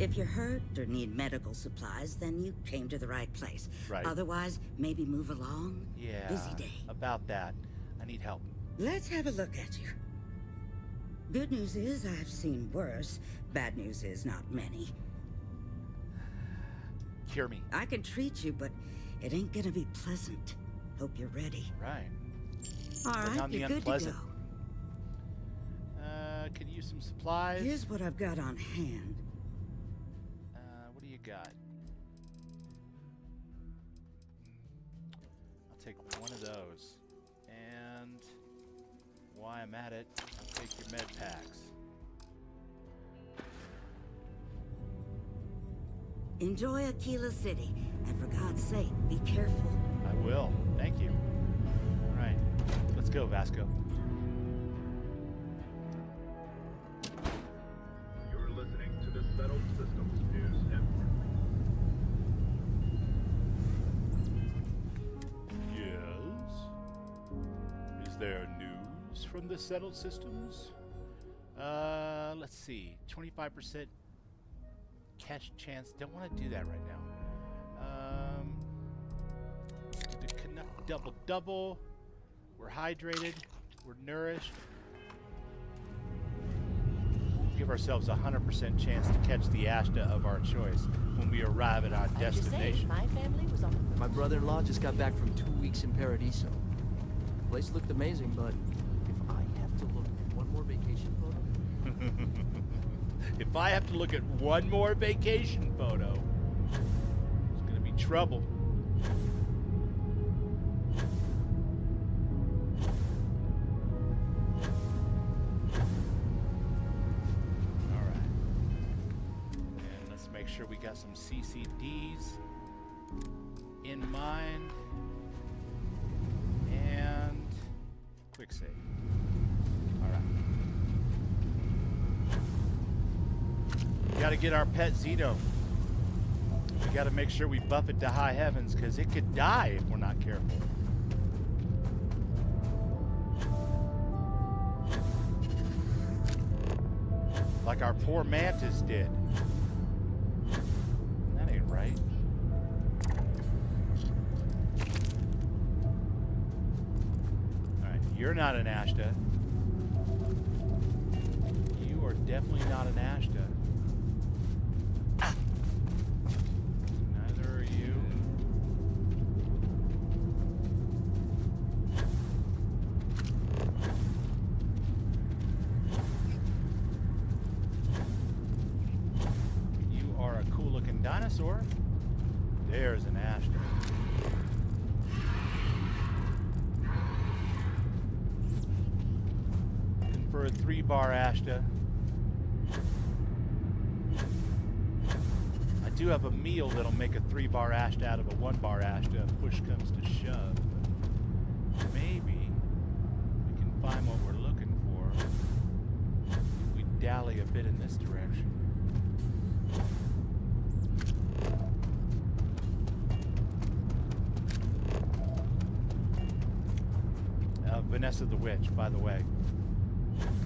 If you're hurt or need medical supplies, then you came to the right place. Right. Otherwise, maybe move along. Yeah. Busy day. About that. I need help. Let's have a look at you. Good news is I've seen worse. Bad news is not many. Cure me. I can treat you, but it ain't gonna be pleasant. Hope you're ready. Right. All Bring right, on the you're good to unpleasant. go. Could use some supplies. Here's what I've got on hand. What do you got? I'll take one of those. And while I'm at it, I'll take your med packs. Enjoy Aquila City, and for God's sake, be careful. I will. Thank you. All right. Let's go, Vasco. You're listening to the Settled Systems News Network. Yes? Is there news from the Settled Systems? Let's see. 25% catch chance. Don't want to do that right now. The Canuck double. We're hydrated. We're nourished. Give ourselves a 100% chance to catch the Ashta of our choice when we arrive at our destination. My family was on. My brother-in-law just got back from 2 weeks in Paradiso. The place looked amazing, but if I have to look at one more vacation photo... If I have to look at one more vacation photo, it's gonna be trouble. Alright. And let's make sure we got some CCDs in mind. gotta get our pet Xeno. We gotta make sure we buff it to high heavens, because it could die if we're not careful. Like our poor Mantis did. That ain't right. Alright, you're not an Ashta. You are definitely not an Ashta. Neither are you. You are a cool looking dinosaur. There's an Ashta. For a 3-bar Ashta. I do have a meal that'll make a 3-bar Ashta out of a 1-bar Ashta if push comes to shove. Maybe we can find what we're looking for if we dally a bit in this direction. Vanessa the Witch, by the way.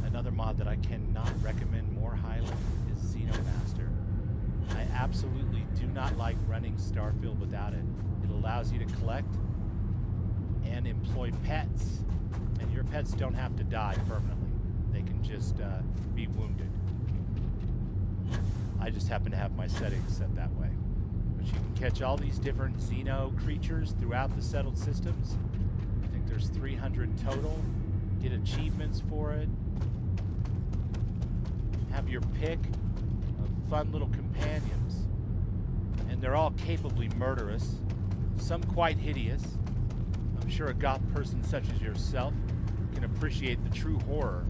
Another mod that I cannot recommend more highly is Xenomaster. I absolutely do not like running Starfield without it. It allows you to collect and employ pets, and your pets don't have to die permanently. They can just be wounded. I just happen to have my settings set that way. But you can catch all these different Xeno creatures throughout the settled systems. I think there's 300 total. Get achievements for it. Have your pick of fun little companions. And they're all capably murderous, some quite hideous. I'm sure a goth person such as yourself can appreciate the true horror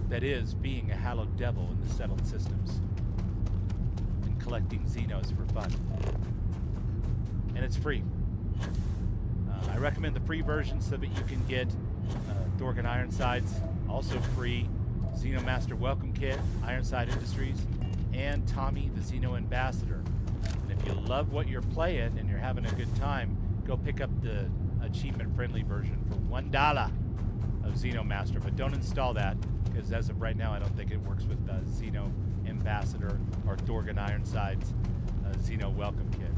that is being a hallowed devil in the settled systems and collecting Xenos for fun. And it's free. I recommend the free version so that you can get Dorgan Ironsides, also free Xenomaster Welcome Kit, Ironside Industries, and Tommy the Xeno Ambassador. And if you love what you're playing and you're having a good time, go pick up the achievement-friendly version for $1 of Xenomaster. But don't install that, because as of right now, I don't think it works with Xeno Ambassador or Dorgan Ironside's Xeno Welcome Kit.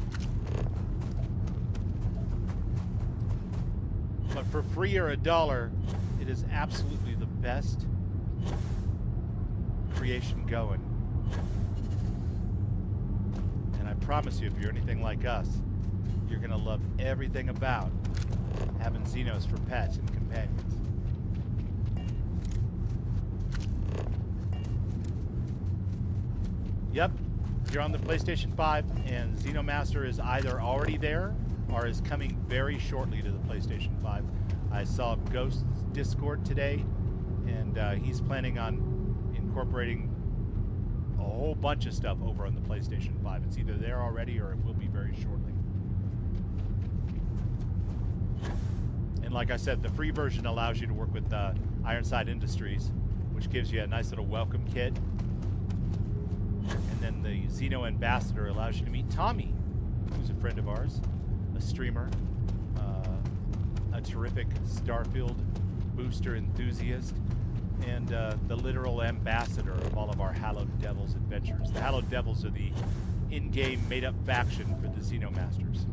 But for free or $1, it is absolutely the best creation going. And I promise you, if you're anything like us, you're going to love everything about having Xenos for pets and companions. Yep, you're on the PlayStation 5, and Xenomaster is either already there or is coming very shortly to the PlayStation 5. I saw Ghost's Discord today, and he's planning on incorporating a whole bunch of stuff over on the PlayStation 5. It's either there already or it will be very shortly. And like I said, the free version allows you to work with Ironside Industries, which gives you a nice little welcome kit. And then the Xeno Ambassador allows you to meet Tommy, who's a friend of ours, a streamer, a terrific Starfield booster enthusiast, and the literal ambassador of all of our Hallowed Devils adventures. The Hallowed Devils are the in-game made-up faction for the Xenomasters.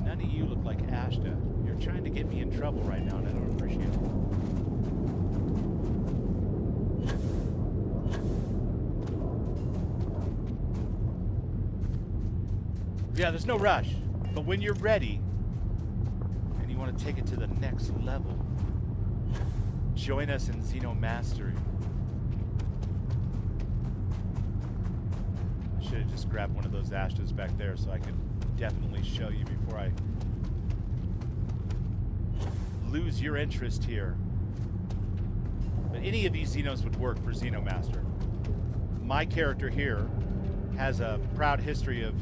None of you look like Ashta. You're trying to get me in trouble right now, and I don't appreciate it. Yeah, there's no rush, but when you're ready and you want to take it to the next level, join us in Xeno Mastery. I should have just grabbed one of those Ashtas back there so I could definitely show you before I lose your interest here. But any of these Xenos would work for Xenomaster. My character here has a proud history of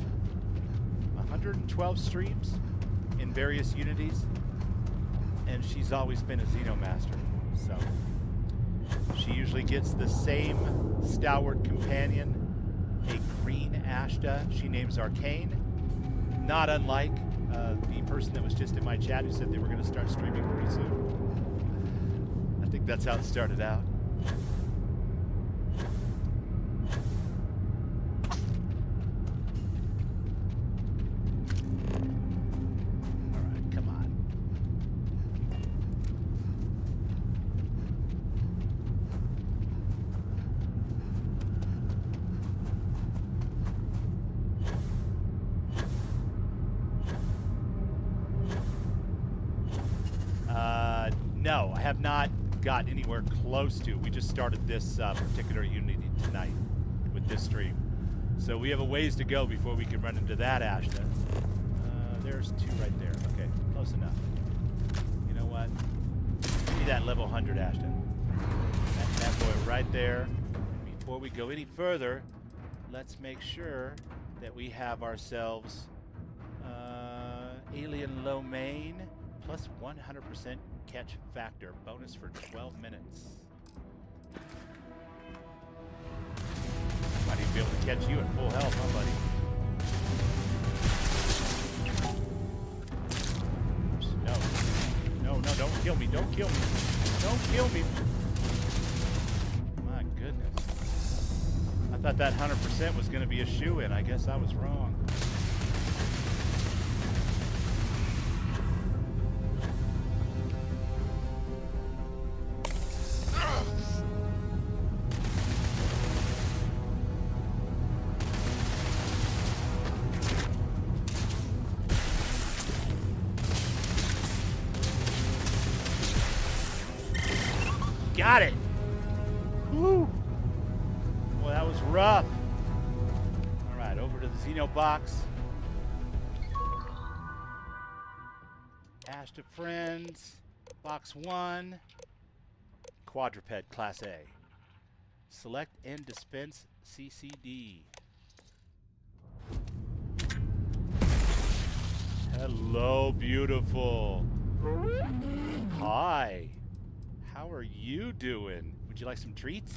112 streams in various unities, and she's always been a Xenomaster. So She usually gets the same stalwart companion, a green Ashta. She names Arcane. Not unlike the person that was just in my chat who said they were going to start streaming pretty soon. I think that's how it started out. All right, come on. No, I have not got anywhere close to. We just started this particular Unity tonight with this stream. So we have a ways to go before we can run into that Ashta. There's two right there. Okay, close enough. You know what? Give me that level 100 Ashta. That boy right there. Before we go any further, let's make sure that we have ourselves alien low main plus 100% catch factor bonus for 12 minutes. Might even be able to catch you at full health, huh, buddy? Oops, no, don't kill me, don't kill me, don't kill me. My goodness. I thought that 100% was going to be a shoo-in. I guess I was wrong. Got it! Woo! Boy, that was rough. Alright, over to the Xeno box. Ashta Friends. Box 1. Quadruped Class A. Select and dispense CCD. Hello, beautiful. Hi. How are you doing? Would you like some treats?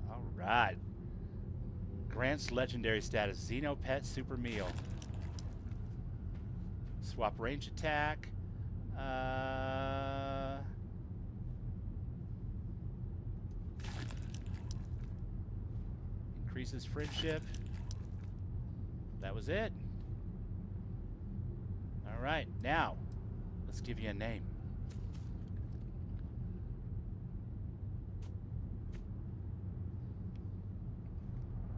All right. Grants legendary status, Xenopet Super Meal. Swap range attack. Increases friendship. That was it. All right, now let's give you a name.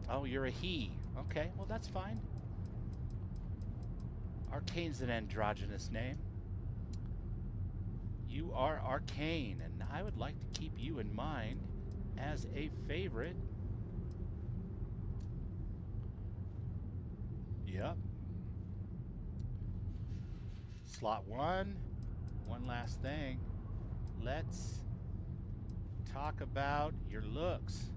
Oh, you're a he. Okay, well that's fine. Arcane's an androgynous name. You are Arcane, and I would like to keep you in mind as a favorite. Yep. Slot 1. One last thing. Let's talk about your looks.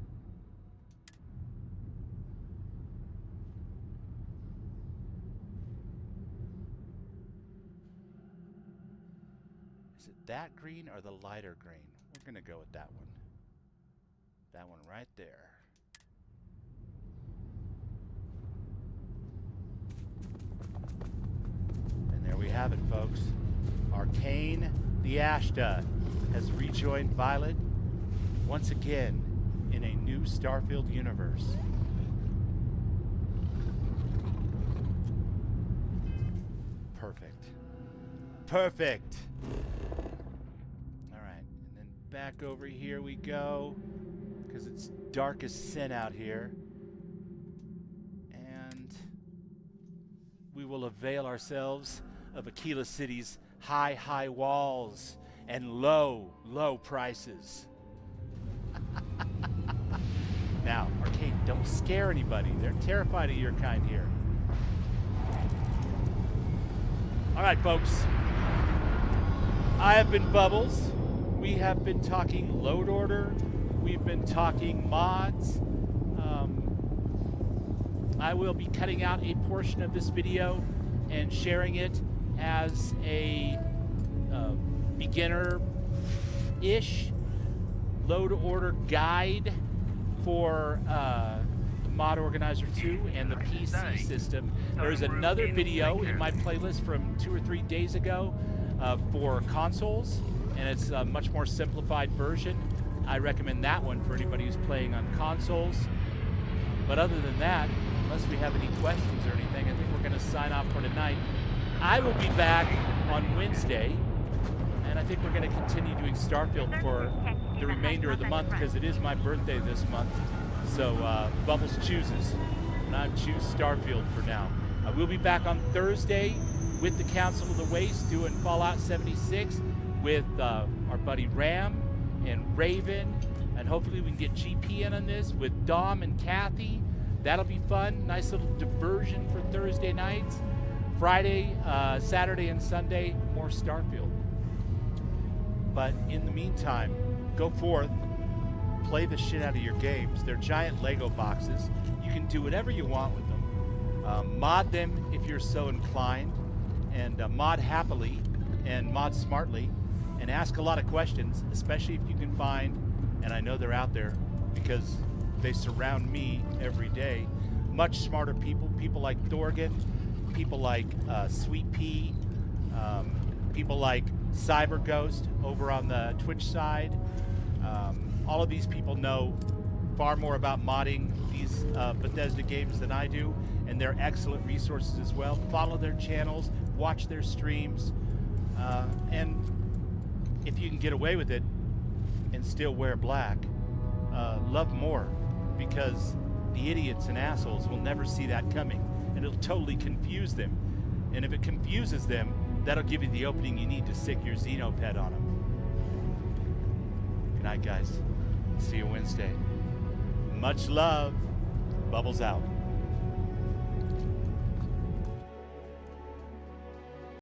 Is it that green or the lighter green? We're going to go with that one. That one right there. There we have it, folks. Arcane the Ashta has rejoined Violet once again in a new Starfield universe. Perfect. Perfect. All right, and then back over here we go, because it's dark as sin out here. And we will avail ourselves of Aquila City's high walls and low prices. Now, Arcane, don't scare anybody. They're terrified of your kind here. All right, folks. I have been Bubbles. We have been talking load order. We've been talking mods. I will be cutting out a portion of this video and sharing it as a beginner-ish load order guide for Mod Organizer 2 and the PC system. There's another video in my playlist from 2 or 3 days ago for consoles, and it's a much more simplified version. I recommend that one for anybody who's playing on consoles. But other than that, unless we have any questions or anything, I think we're going to sign off for tonight. I will be back on Wednesday, and I think we're going to continue doing Starfield for the remainder of the month because it is my birthday this month. So Bubbles chooses, and I choose Starfield for now. We'll be back on Thursday with the Council of the Waste doing Fallout 76 with our buddy Ram and Raven, and hopefully we can get GP in on this with Dom and Kathy. That'll be fun. Nice little diversion for Thursday nights. Friday, Saturday, and Sunday, more Starfield. But in the meantime, go forth, play the shit out of your games. They're giant Lego boxes. You can do whatever you want with them. Mod them if you're so inclined, and mod happily and mod smartly, and ask a lot of questions, especially if you can find, and I know they're out there because they surround me every day, much smarter people, people like Dorgan, people like Sweet Pea, people like Cyber Ghost over on the Twitch side. All of these people know far more about modding these Bethesda games than I do, and they're excellent resources as well. Follow their channels, watch their streams, and if you can get away with it and still wear black, love more, because the idiots and assholes will never see that coming, and it'll totally confuse them. And if it confuses them, that'll give you the opening you need to sick your Xenopet on them. Good night, guys. See you Wednesday. Much love. Bubbles out.